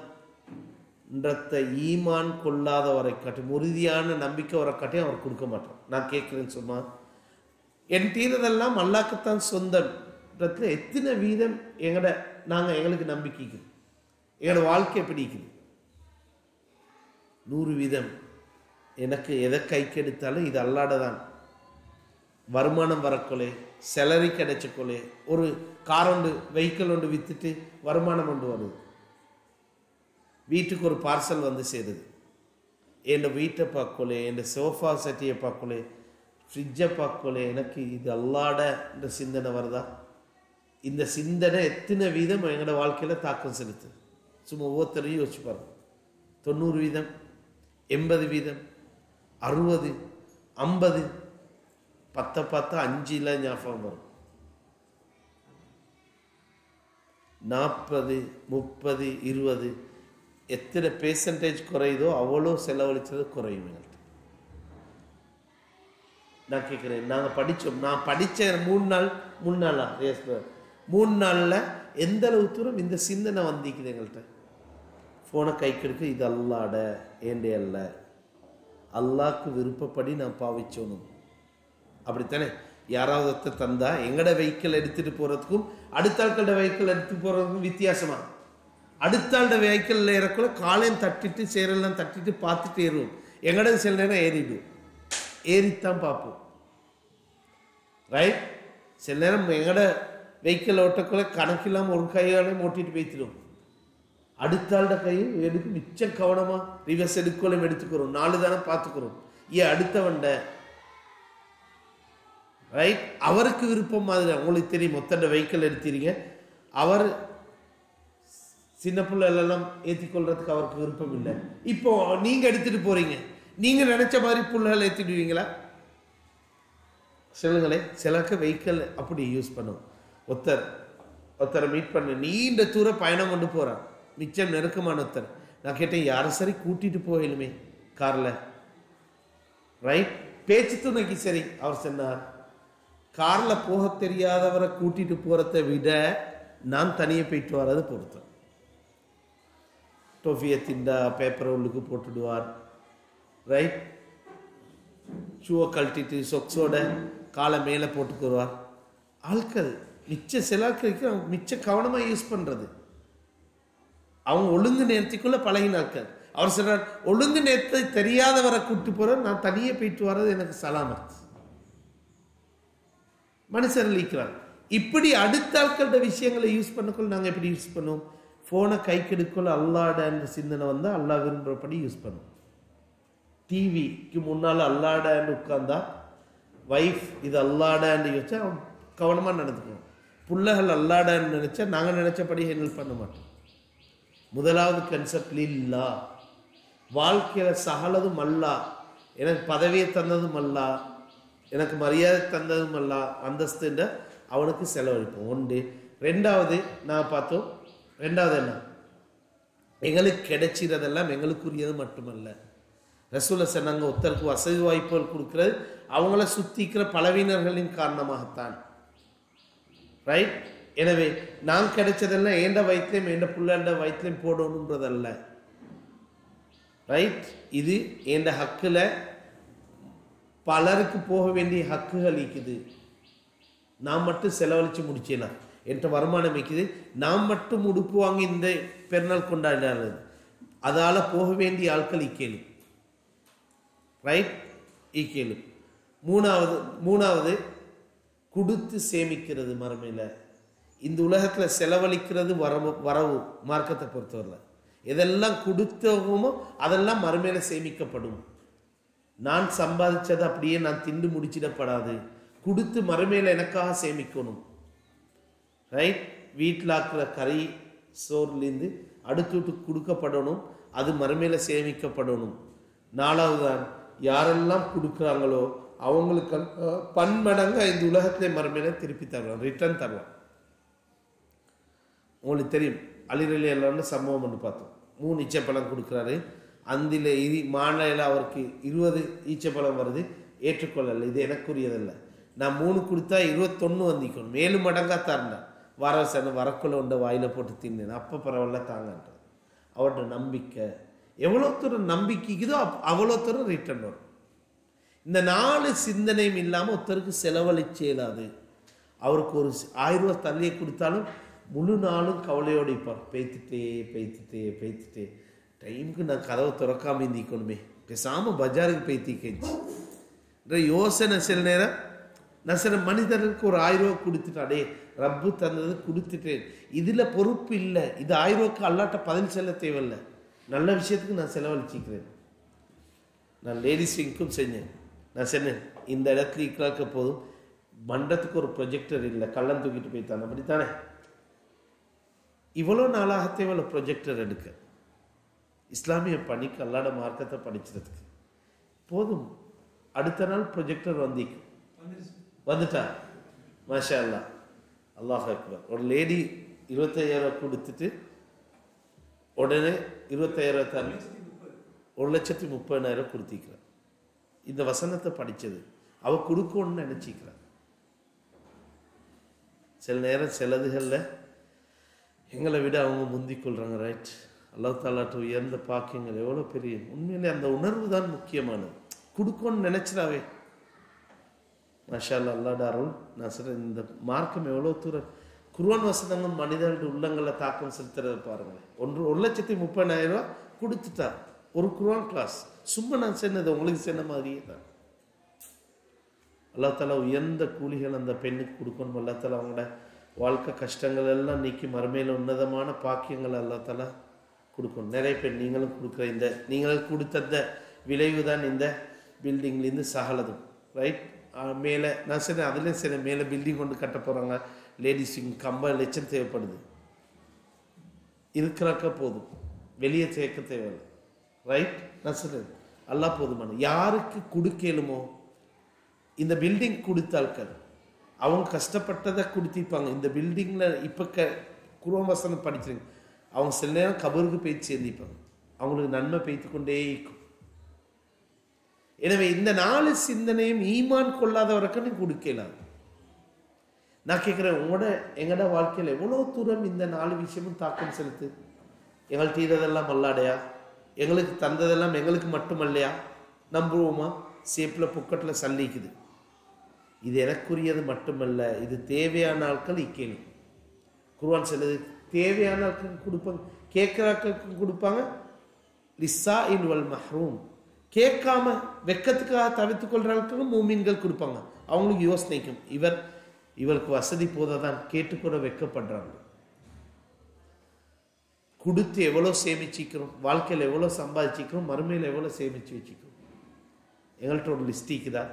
ஈமான் கொள்ளாத வரை காட்டும், உறுதியான நம்பிக்கை வரை காட்டியும் அவர் கொடுக்க மாட்டார். நான் கேட்குறேன்னு சொன்னா, என் தீரதெல்லாம் அல்லாஹ்க்குத்தான் சொந்தம் எத்தனை வீதம் எங்களுக்கு நம்பிக்கைக்கு, எங்களோட வாழ்க்கை எப்படி இருக்குது? 100%. எனக்கு எதை கைக்கு எடுத்தாலும் இது அல்லாட தான். வருமானம் வரக்கொலை, சேலரி கிடைச்சக்கொலை, ஒரு கார் ஒன்று வெஹிக்கிள் ஒன்று விற்றுட்டு வருமானம் ஒன்று வருது, வீட்டுக்கு ஒரு பார்சல் வந்து சேருது, என் வீட்டை பார்க்கலே, என் சோஃபா செட்டியை பார்க்கலே, ஃப்ரிட்ஜை பார்க்கலே, எனக்கு இது அல்லாட இந்த சிந்தனை வருதா? இந்த சிந்தனை எத்தனை வீதம் எங்களோட வாழ்க்கையில் தாக்கம் செலுத்து? சும்மா ஒவ்வொருத்தரையும் யோசிச்சு பாருங்க. 90%, 80%, 60, 50, 10 பார்த்தா 5 ஞாபகம் வரும். 40, 30, 20 எத்தனை பெர்சன்டேஜ் குறையுதோ அவ்வளோ செலவழிச்சது குறையும். நான் கேட்குறேன், நாங்கள் படித்தோம், நான் படித்த 3 நாளில் எந்த அளவு தூரம் இந்த சிந்தனை வந்திக்குது எங்கள்கிட்ட? ஃபோனை கைக்கெடுக்க இது அல்லாட ஏண்டே அல்ல, அல்லாஹ்க்கு விருப்பப்படி நான் பாவிச்சோணும். அப்படித்தானே? யாராவது ஒருத்தர் தந்தா எங்களோட வெஹிக்கிள் எடுத்துகிட்டு போகிறதுக்கும் அடுத்த ஆட்களோட வெஹிக்கிள் எடுத்து போகிறதுக்கும் வித்தியாசமா? அடுத்த ஆளோட வெஹிக்கிள் ஏறக்குள்ள காலையும் தட்டிட்டு சேரெல்லாம் தட்டிட்டு பார்த்துட்டு ஏறுவோம், எங்களோட சில நேரம் ஏறிடுவோம், ஏறித்தான் பார்ப்போம். ரைட்? சில நேரம் எங்களோட வெஹிக்கிள் ஓட்டக்குள்ள கணக்கில்லாமல் ஒரு கையாலையும் ஓட்டிட்டு போய்த்திடுவோம், அடுத்த ஆளோட கையும் எடுக்க மிச்சம் கவனமாக ரிவர்ஸ் எடுக்கலும் எடுத்துக்கிறோம், 4 தானே பார்த்துக்கிறோம். ஏன் அடுத்தவண்ட ரைட்? அவருக்கு விருப்பம் மாதிரி. உங்களுக்கு தெரியும், மொத்த வெஹிக்கிள் எடுத்தீங்க, அவர் சின்ன பிள்ளைகளெல்லாம் ஏற்றிக்கொள்றதுக்கு அவருக்கு விருப்பம் இல்லை. இப்போ நீங்க எடுத்துட்டு போறீங்க, நீங்க நினைச்ச மாதிரி பிள்ளைகள் ஏற்றிடுவீங்களா? சொல்லுங்களே. சிலருக்கு வெஹிக்கிள் அப்படி யூஸ் பண்ணும். ஒருத்தரை மீட் பண்ண நீண்ட தூர பயணம் கொண்டு போறான், மிச்சம் நெருக்கமான ஒருத்தர். நான் கேட்டேன், யாரும் சரி கூட்டிட்டு போயிலுமே கார்ல, ரைட்? பேச்சு துணைக்கு சரி. அவர் சொன்னார், கார்ல போக தெரியாதவரை கூட்டிட்டு போறதை விட நான் தனியே போயிட்டு வர்றது பொறுத்தேன். டோஃபியை திண்டா பேப்பரை உள்ளுக்கு போட்டுடுவார், ரைட்? ஷூவை கழட்டிட்டு சொக்ஸோட காலை மேலே போட்டுக்குருவார். ஆட்கள் மிச்ச சிலாக்களுக்கு அவங்க மிச்ச கவனமாக யூஸ் பண்ணுறது, அவங்க ஒழுங்கு நேர்த்திக்குள்ள பழகின ஆட்கள். அவர் சொல்றார், ஒழுங்கு நேர்த்தை தெரியாதவரை கூப்பிட்டு போற, நான் தனியே போயிட்டு வர்றது எனக்கு சலாமத். மனுஷர் இருக்கிறார். இப்படி அடுத்த ஆட்களோட விஷயங்களை யூஸ் பண்ணக்குள்ள நாங்கள் எப்படி யூஸ் பண்ணுவோம்? ஃபோனை கைக்கெடுக்குள்ள அல்லாடன்ற சிந்தனை வந்தால் அல்லாஹ் விரும்புகிறபடி யூஸ் பண்ணுவோம். டிவிக்கு முன்னால் அல்லாடன்னு உட்கார்ந்தா வைஃப் இது அல்லாடன்னு யோசிச்சா கவனமாக நடந்துக்கணும். பிள்ளைகள் அல்லாடன்னு நினச்சா நாங்கள் நினச்சபடி ஹேண்டில் பண்ண மாட்டோம். முதலாவது கன்செப்ட் இல்லா, வாழ்க்கையில் சகலதும் அல்லா. எனக்கு பதவியை தந்ததும் அல்லா, எனக்கு மரியாதை தந்ததும் அல்லா, அந்தஸ்துன்ற அவனுக்கு செலவழிப்போம். ஒன்று. ரெண்டாவது நான் பார்த்தோம், ரெண்டாவது என்ன, எங்களுக்கு கிடைச்சிறதெல்லாம் எங்களுக்குரியது மட்டுமல்ல. ரசூலுல்லாஹ் சொன்னாங்க, ஒருத்தருக்கு வசதி வாய்ப்புகள் கொடுக்கிறது அவங்கள சுத்திக்கிற பலவீனர்களின் காரணமாகத்தான். ரைட்? எனவே நான் கிடைச்சதெல்லாம் ஏண்ட வயிற்றுலையும் ஏண்ட புள்ளண்ட வயிற்றுலையும் போடணுன்றதல்ல. ரைட்? இது ஏண்ட ஹக்கில் பலருக்கு போக வேண்டிய ஹக்குகள் இருக்குது. நான் மட்டும் செலவழித்து முடிச்சிடலாம், என்கிட்ட வருமானம் வைக்குது, நான் மட்டும் உடுப்பு வாங்கி இந்த பெருநாள் கொண்டாடினாரு, அதால் போக வேண்டிய ஆட்கள் ஈக்கேலும். ரைட், ஈக்கேலும். மூணாவது கொடுத்து சேமிக்கிறது. மறுமையில் இந்த உலகத்தில் செலவழிக்கிறது வரவு மார்க்கத்தை பொறுத்தவரை எதெல்லாம் கொடுத்தோமோ அதெல்லாம் மறுமையில் சேமிக்கப்படும். நான் சம்பாதிச்சதை அப்படியே நான் திண்டு முடிச்சிடப்படாது, கொடுத்து மறுமையில் எனக்காக சேமிக்கணும். ரைட், வீட்டில் ஆக்குற கறி சோறுலேருந்து அடுத்து கொடுக்கப்படணும், அது மறுமையில் சேமிக்கப்படணும். நாலாவது தான் யாரெல்லாம் கொடுக்குறாங்களோ அவங்களுக்கு பன்மடங்கு இந்த உலகத்திலே மறுமையில் திருப்பி தருவான், ரிட்டர்ன் தருவான். உங்களுக்கு தெரியும், அலிரலி எல்லாம்னு சம்பவம் ஒன்று பார்த்தோம். 3 ஈச்சப்பழம் கொடுக்குறாரு, அதில் மாலையில் அவருக்கு 20 ஈச்சப்பழம் வருது, ஏற்றுக்கொள்ளலை, இது எனக்குரியதில்லை, நான் 3 கொடுத்தா 21 வந்திக்கணும், 7 மடங்காக தரேன், வரக்குள்ள உண்ட வாயில் போட்டு தின்னு, அப்போ பரவாயில்ல தாங்கன்ற அவரோட நம்பிக்கை. எவ்வளோ தூரம் நம்பிக்கைக்குதோ அவ்வளோ தூரம் ரிட்டர்ன் வரும். இந்த 4 சிந்தனையும் இல்லாமல் ஒருத்தருக்கு செலவழிச்சு இயலாது. அவருக்கு ஒரு 1000 ரூபா தள்ளியை கொடுத்தாலும் முழு நாளும் கவலையோடு இருப்பார், பெய்த்துட்டே டைமுக்கு நான் கதவை திறக்காம இருந்திக்கணுமே, பேசாமல் பஜாருக்கு பெய்த்திக்கன்ற யோசனை. சில நேரம் நான் சில மனிதர்களுக்கு ஒரு 1000 ரூபா கொடுத்துட்டாடே, ரப்பு தந்தது கொடுத்துட்டேன், இதில் பொறுப்பு இல்லை, இது 1000 ரூபாய்க்கு அல்லாட்ட பதில் செல்ல தேவையில்லை, நல்ல விஷயத்துக்கு நான் செலவழிச்சிக்கிறேன். நான் லேடிஸ் விங்க்கும் செஞ்சேன். நான் சொன்னேன், இந்த இடத்துல இருக்கிறாக்க போதும், மண்டத்துக்கு ஒரு ப்ரொஜெக்டர் இல்லை, கள்ளம் தூக்கிட்டு போய்த்தானே, அப்படித்தானே, இவ்வளோ நாளாக தேவையில்ல ப்ரொஜெக்டர் எடுக்க, இஸ்லாமிய பணிக்கு அல்லாட மார்க்கத்தை படிச்சதுக்கு போதும். அடுத்த நாள் ப்ரொஜெக்டர் வந்துட்டா, மாஷா அல்லா, அல்லாஹ் அக்பர். ஒரு லேடி 25,000 கொடுத்துட்டு உடனே 25,000 தள்ளி 1,30,000 கொடுத்திக்கிறார். இந்த வசனத்தை படித்தது அவ கொடுக்கணும்னு நினச்சிக்கிறார். சில நேரம் சிலதுகளில் எங்களை விட அவங்க முந்திக் கொள்கிறாங்க. ரைட், அல்லாஹ் தாலாட்டு உயர்ந்த பாக்கியங்கள் எவ்வளோ பெரிய, உண்மையிலே அந்த உணர்வு தான் முக்கியமானது. கொடுக்கணும்னு நினச்சிடாவே மாஷா அல்லா, அல்லாஹ் அருள். நான் சொல்கிறேன், இந்த மார்க்கம் எவ்வளோ தூரம் குர்ஆன் வசனங்கள் மனிதர்களுடைய உள்ளங்களில் தாக்கம் செலுத்துறதை பாருங்களேன். 1,30,000 கொடுத்துட்டா ஒரு குர்ஆன் கிளாஸ், சும்மா நான் சொன்னது உங்களுக்கு சொன்ன மாதிரியே தான். அல்லா தாலா உயர்ந்த கூலிகள் அந்த பெண்ணுக்கு கொடுக்கணும். அல்லா தாலா அவங்களோட வாழ்க்கை கஷ்டங்கள் எல்லாம் நீக்கி மறுமையில் உன்னதமான பாக்கியங்கள் அல்லா தாலா கொடுக்கணும். நிறைய பேர் நீங்களும் கொடுக்குற இந்த நீங்களும் கொடுத்த விளைவு தான் இந்த பில்டிங்லேருந்து சகலதும். ரைட், மேலே நான் சரி அதுலேயும் சரி மேலே பில்டிங் கொண்டு கட்ட போகிறாங்க, லேடிஸுங்க 50 லட்சம் தேவைப்படுது, இருக்கிறாக்க போதும், வெளியே சேர்க்க தேவையில்லை. ரைட், நான் சொல்கிறேன் அல்லா போதுமான. யாருக்கு கொடுக்கலுமோ, இந்த பில்டிங் கொடுத்தாள்கள் அவங்க கஷ்டப்பட்டதை கொடுத்திருப்பாங்க. இந்த பில்டிங்கில் இப்போ குர்ஆன் வசனம் படிச்சிருங்க, அவங்க சில நேரம் கபருக்கு போய் சேர்ந்திப்பாங்க, அவங்களுக்கு நன்மை பெய்த்து கொண்டே இருக்கும். எனவே இந்த 4 சிந்தனையும் ஈமான் கொள்ளாதவருக்கு கொடுக்கலாம். நான் கேட்குறேன், எங்களோட வாழ்க்கையில் எவ்வளோ தூரம் இந்த 4 விஷயமும் தாக்கம் செலுத்து. எங்கள்கிட்ட இதெல்லாம் அல்லாடையா, எங்களுக்கு தந்ததெல்லாம் எங்களுக்கு மட்டுமல்லையா, நம்புவோமா? சேப்பில் புக்கட்டில் சல்லிக்குது, இது எனக்குரியது மட்டுமல்ல, இது தேவையான ஆட்கள் இக்கேளும். குர்ஆன் சொல்லுது, தேவையான ஆட்களுக்கு கொடுப்பாங்க, கேட்குற ஆட்களுக்கு கொடுப்பாங்க. லிஸ்ஸா இன் வல் மஹ்ரூம், கேட்காம வெக்கத்துக்காக தவிர்த்து கொள்கிற ஆட்களும் மூமின்கள் கொடுப்பாங்க. அவங்களுக்கு யோசனைக்கும் இவருக்கு வசதி போதாதான் கேட்டுக்கூட வெக்கப்படுறாங்க. கொடுத்து எவ்வளோ சேமிச்சிக்கிறோம், வாழ்க்கையில் எவ்வளோ சம்பாதிச்சிக்கிறோம், மறுமையில் எவ்வளோ சேமித்து வச்சுக்கிறோம். எங்கள்கிட்ட ஒரு லிஸ்டிக்குதா?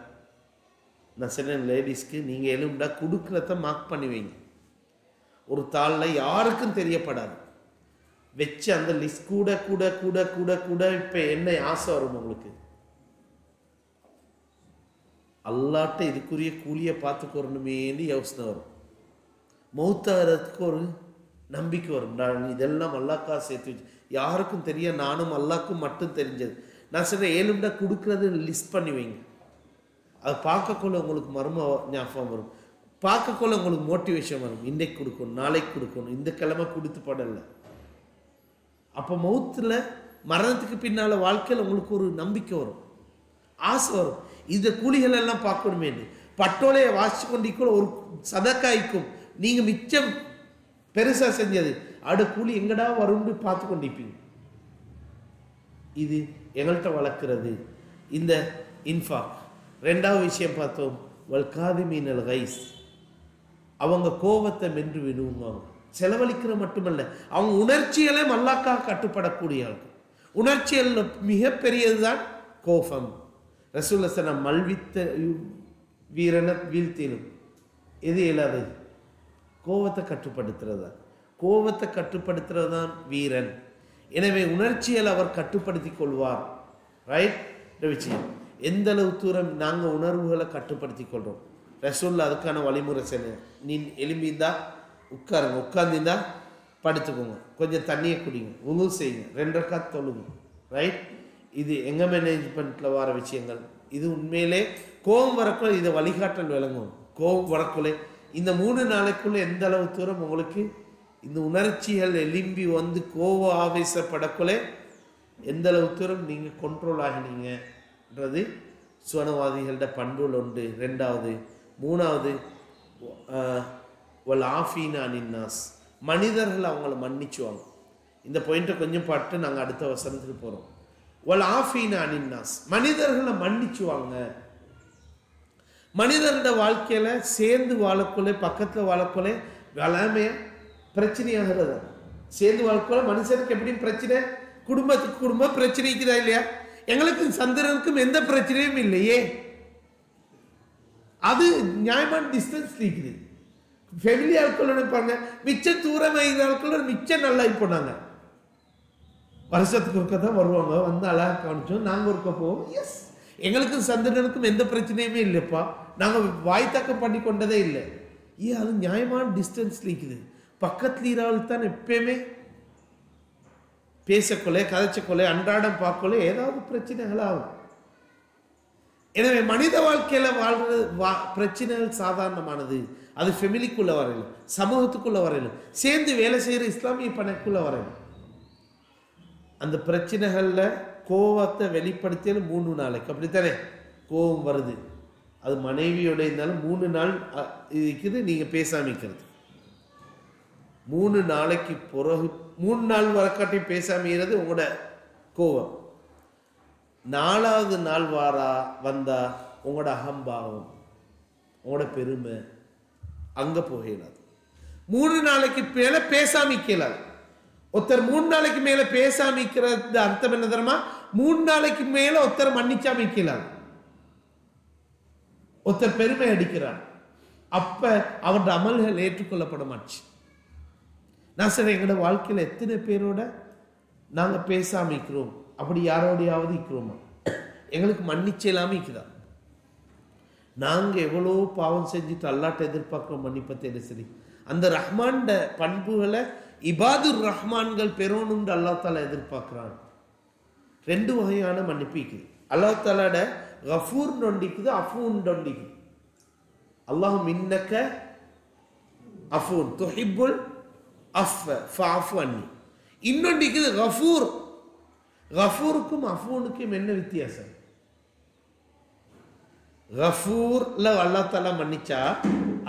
நான் சொன்னேன் லேடிஸ்க்கு, நீங்கள் எலும்புடா கொடுக்குறத மார்க் பண்ணி வைங்க, ஒரு தாளில் யாருக்கும் தெரியப்படாது வச்சு அந்த லிஸ்ட் கூட கூட கூட கூட கூட இப்போ என்ன ஆசை வரும் உங்களுக்கு? அல்லாட்ட இதுக்குரிய கூலியை பார்த்துக்கொறணுமேன்னு யோசனை வரும். மௌத்தாகிறதுக்கு ஒரு நம்பிக்கை வரும், நான் இதெல்லாம் அல்லாக்கா சேர்த்து வச்சு யாருக்கும் தெரிய, நானும் அல்லாக்கும் மட்டும் தெரிஞ்சது. நான் சொல்கிறேன், ஏழும்டா கொடுக்குறது லிஸ்ட் பண்ணி வைங்க. அது பார்க்கக்குள்ள உங்களுக்கு மர்ம ஞாபகம் வரும், பார்க்கக்குள்ள உங்களுக்கு மோட்டிவேஷன் வரும். இன்றைக்கு கொடுக்கணும், நாளைக்கு கொடுக்கணும், இந்த கிழமை கொடுத்து படலை. அப்போ மௌத்தில் மரணத்துக்கு பின்னால் வாழ்க்கையில் உங்களுக்கு ஒரு நம்பிக்கை வரும், ஆசை வரும். இந்த கூலிகள் எல்லாம் பார்க்கணுமே, பட்டோலையை வாசிச்சு கொண்டிருக்கிற ஒரு சதக்காய்க்கும் நீங்க மிச்சம் பெருசா செஞ்சது அடு கூலி எங்கடா வரும்னு பார்த்து கொண்டிருப்பீங்க. இது எங்கள்கிட்ட வளர்க்கிறது இந்த இன்ஃபாக். ரெண்டாவது விஷயம் பார்த்தோம், வல்காதிமீனல் கைஸ், அவங்க கோபத்தை மென்று விடுவாங்க. செலவழிக்கிற மட்டுமல்ல, அவங்க உணர்ச்சிகளை மல்லாக்காக கட்டுப்படக்கூடியவர்கள். உணர்ச்சிகள் மிகப்பெரியதுதான் கோபம். ரசூலுல்லாஹி ஸல்லல்லாஹு அலைஹி வஸல்லம் மல்வித்த வீரனை வீழ்த்தினும் எது இயலாது? கோபத்தை கட்டுப்படுத்துறது தான். கோபத்தை கட்டுப்படுத்துறது தான் வீரன். எனவே உணர்ச்சிகளை அவர் கட்டுப்படுத்தி கொள்வார். ரைட்? இந்த விஷயம் எந்த அளவு தூரம் நாங்கள் உணர்வுகளை கட்டுப்படுத்தி கொள்கிறோம். ரசூலுல்லாஹ் அதுக்கான வழிமுறை செய்ய, நீ எலும்பிந்தா உட்காருங்க, உட்கார்ந்திருந்தா படுத்துக்கோங்க, கொஞ்சம் தண்ணியை குடிங்க, உணவு செய்யுங்க, 2 ரக்காத் தொழுங்க. ரைட்? இது எங்கள் மேனேஜ்மெண்ட்டில் வர விஷயங்கள். இது உண்மையிலே கோபம் வரக்குள்ள இதை வழிகாட்டல் விளங்கும். கோபம் வரக்குள்ளே இந்த 3 நாளைக்குள்ளே எந்த அளவு தூரம் உங்களுக்கு இந்த உணர்ச்சிகள் எலும்பி வந்து கோப ஆவேசப்படக்குள்ளே எந்த அளவு தூரம் நீங்கள் கண்ட்ரோல் ஆகினீங்கன்றது சுவனவாதிகளோட பண்புகள் உண்டு. 2வது. 3வது, வல் ஆஃபீனா அனின்னாஸ், மனிதர்கள் அவங்கள மன்னிச்சுவாங்க. இந்த பாயிண்ட்டை கொஞ்சம் பாட்டு நாங்கள் அடுத்த வசனத்துக்கு போகிறோம். வல் ஆஃபீனா அனின்னாஸ், மனிதர்களை மன்னிச்சுவாங்க. மனிதர்களோட வாழ்க்கையில சேர்ந்து வாழக்குள்ள, பக்கத்தில் வாழக்குள்ள வளமையா பிரச்சனையாகிறது. சேர்ந்து வாழக்குள்ள மனுஷனுக்கு எப்படியும் பிரச்சனை, குடும்பத்துக்கு குடும்பம் பிரச்சனை இருக்குதா இல்லையா? எங்களுக்கும் சந்திரனுக்கும் எந்த பிரச்சனையும் இல்லையே. அது நியாயமான டிஸ்டன்ஸ் இருக்குது. ஃபெமிலி ஆட்கள் நினைப்பாங்க மிச்ச தூரம் ஆட்கள் மிச்சம் நல்லா போனாங்க. வருஷத்துக்கு ஒருக்க தான் வருவாங்க, வந்து அழகாக காமிச்சோம், நாங்கள் ஒருக்க போவோம். எஸ், எங்களுக்கும் சந்திரனுக்கும் எந்த பிரச்சனையுமே இல்லைப்பா, நாங்கள் வாய்த்தாக்கம் பண்ணி கொண்டதே இல்லை. ஏன்? அது நியாயமான டிஸ்டன்ஸ் இருக்குது. பக்கத்தில் இராள் தான் எப்பயுமே பேசக்கொலை, கதைச்சக்கொலை, அன்றாடம் பார்க்கொலை ஏதாவது பிரச்சனைகள் ஆகும். எனவே மனித வாழ்க்கையில வாழ்றது பிரச்சனைகள் சாதாரணமானது. அது ஃபெமிலிக்குள்ள வரையிலும், சமூகத்துக்குள்ள வரையிலும், சேர்ந்து வேலை செய்கிற இஸ்லாமிய பணிக்குள்ள வரையிலும். அந்த பிரச்சனைகள்ல கோபத்தை வெளிப்படுத்திய 3 நாளைக்கு அப்படித்தானே கோபம் வருது. அது மனைவியோட இருந்தாலும் 3 நாள் இருக்குது நீங்க பேசாமிக்கிறது. 3 நாளைக்கு பிறகு 3 நாள் வரக்காட்டையும் பேசாமிக்கிறது உங்களோட கோபம். 4வது நாள் வந்தா உங்களோட அகம்பாவம், உங்களோட பெருமை அங்க போகலாது. 3 நாளைக்கு மேல பேசாமிக்கலாது. ஒருத்தர் 3 நாளைக்கு மேல பேசாமிக்கிறது அர்த்தம் என்ன தெரியுமா? 3 நாளைக்கு மேல ஒருத்தர் மன்னிச்சாமிக்கலாது. ஒருத்தர் பெருமை அடிக்கிறார், அப்ப அவருடைய அமல்கள் ஏற்றுக்கொள்ளப்பட மாச்சு. நான் சொல்றேன், எங்களோட வாழ்க்கையில எத்தனை பேரோட நாங்க பேசாமிக்கிறோம், அப்படி யாரோடையாவது இருக்கிறோமா? எங்களுக்கு மன்னிச்சலாம இருக்குதா? நாங்க எவ்வளோ பாவம் செஞ்சுட்டு அல்லாட்ட எதிர்பார்க்கிறோம் மன்னிப்பத்தை. சரி, அந்த ரஹ்மான் பண்புகளை இபாதுர் ரஹ்மான்கள் பெறணும்னு அல்லா தாலா எதிர்பார்க்கிறான். 2 வகையான மன்னிப்பு இருக்குது. அல்லா தாலாட கஃபூர் நொண்டிக்குது, அஃபூன் நொண்டிக்குது. அல்லாஹ் மின்னக்க அஃபூன் துஹிப்புல் அஃப ஃபஅஃபு அன்னி. இன்னொண்டிக்குது கஃபூர். கஃபூருக்கும் அஃபூனுக்கும் என்ன வித்தியாசம்? கஃபூர்ல அல்லா தாலா மன்னிச்சா,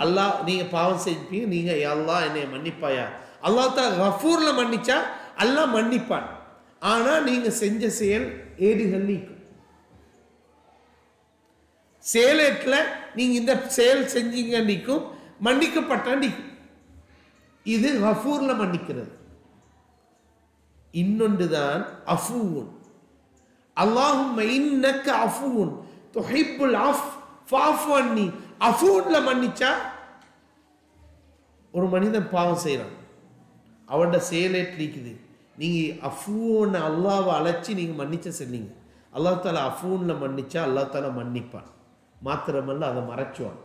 அல்லாஹ் நீங்க பாவம் செஞ்சீங்க, நீங்க யா அல்லாஹ் என்னை மன்னிப்பாயா. அல்லாஹ் தாலா கஃபூர்ல மன்னிச்சா அல்லாஹ் மன்னிப்பான். ஆனா நீங்க செஞ்ச செயல் ஏடுகள் நீக்கும். செயலேட்ல நீங்க இந்த செயல் செஞ்சீங்க நீக்கும், மன்னிக்கப்பட்டா நீக்கும். இது கஃபூர்ல மன்னிக்கிறது. இன்னொன்றுதான் அஃபூன். அல்லாஹும்ம இன்னக்க அஃபூன் துஹிப்புல் அஃப் ஃபஅஃபு அன்னி. அஃபூன்ல மன்னிச்சா, ஒரு மனிதன் பாவம் செய்யறான், அவனோட செயலேட் இருக்குது, நீங்க அஃபூன் அல்லாஹ்வை அழைச்சி நீங்க மன்னிச்ச சொன்னீங்க, அல்லாஹ் தாலா அஃபூன்ல மன்னிச்சா அல்லாஹ் தாலா மன்னிப்பான். மாத்திரமல்ல அதை மறைச்சுவான்.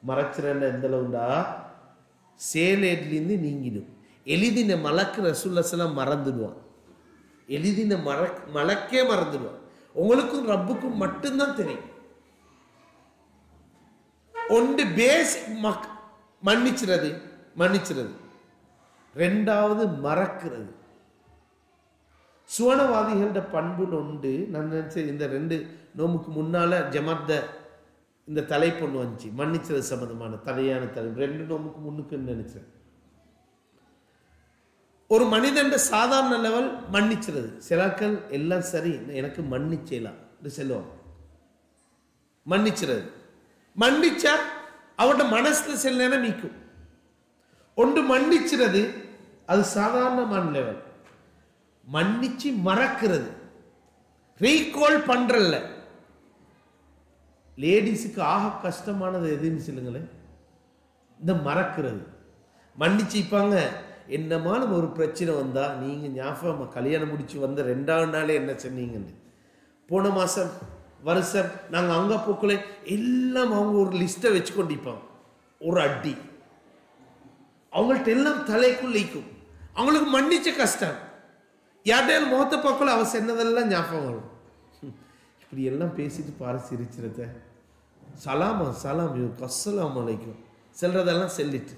மறைச்சிறன்னு எந்த அளவுண்டா செயலேட்லேருந்து நீங்கிடும். எளிதின மலக்கு ரசூலுல்லாஹி ஸல்லல்லாஹு அலைஹி வஸல்லம் மறந்துடுவான். எளிதின மலக்கே மறந்துடுவான். உங்களுக்கும் ரப்புக்கும் மட்டும்தான் தெரியும். ஒன்று பேசிக் மன்னிச்சிறது. 2வது மறக்கிறது. சுவனவாதிகளோட பண்புல உண்டு. நான் நினைச்சேன் இந்த 2 நோம்புக்கு முன்னால ஜமாத்த இந்த தலைப்பொண்ணு வந்துச்சு, மன்னிச்சது சம்பந்தமான தலையான தலை 2 நோம்புக்கு முன்னுக்குன்னு நினைச்சேன். ஒரு மனிதன் சாதாரண லெவல் மன்னிச்சுறது, சிலாக்கள் எல்லாம் சரி எனக்கு மன்னிச்சலாம் செல்லுவாங்க. மன்னிச்சுறது, மன்னிச்சா அவரோட மனசுல சில நேரம் நீக்கும். ஒன்று மன்னிச்சுறது அது சாதாரணமான லெவல். மன்னிச்சு மறக்கிறது, ரீகால் பண்றல. லேடிஸுக்கு ஆக கஷ்டமானது எதுன்னு சொல்லுங்களேன், இந்த மறக்கிறது. மன்னிச்சுப்பாங்க, என்னமான ஒரு பிரச்சனை வந்தா நீங்க ஞாபகம் கல்யாணம் முடிச்சு வந்த 2வது நாளே என்ன சொன்னீங்கன்னு, போன மாசம் வருஷம் நாங்க அங்க போக்கல எல்லாம் அவங்க ஒரு லிஸ்ட்டை வச்சு கொண்டிருப்பாங்க. ஒரு அடி அவங்கள்ட்ட எல்லாம் தலைக்குள் ஈக்கும். அவங்களுக்கு மன்னிச்ச கஷ்டம். யார்டையாலும் முகத்தை பார்க்கல அவ சொன்னதெல்லாம் ஞாபகம் வரும். இப்படி எல்லாம் பேசிட்டு பாரு சிரிச்சிருந்த சலாமா சலாம் அஸ்ஸலாமு அலைக்கும் செல்றதெல்லாம் செல்லிட்டு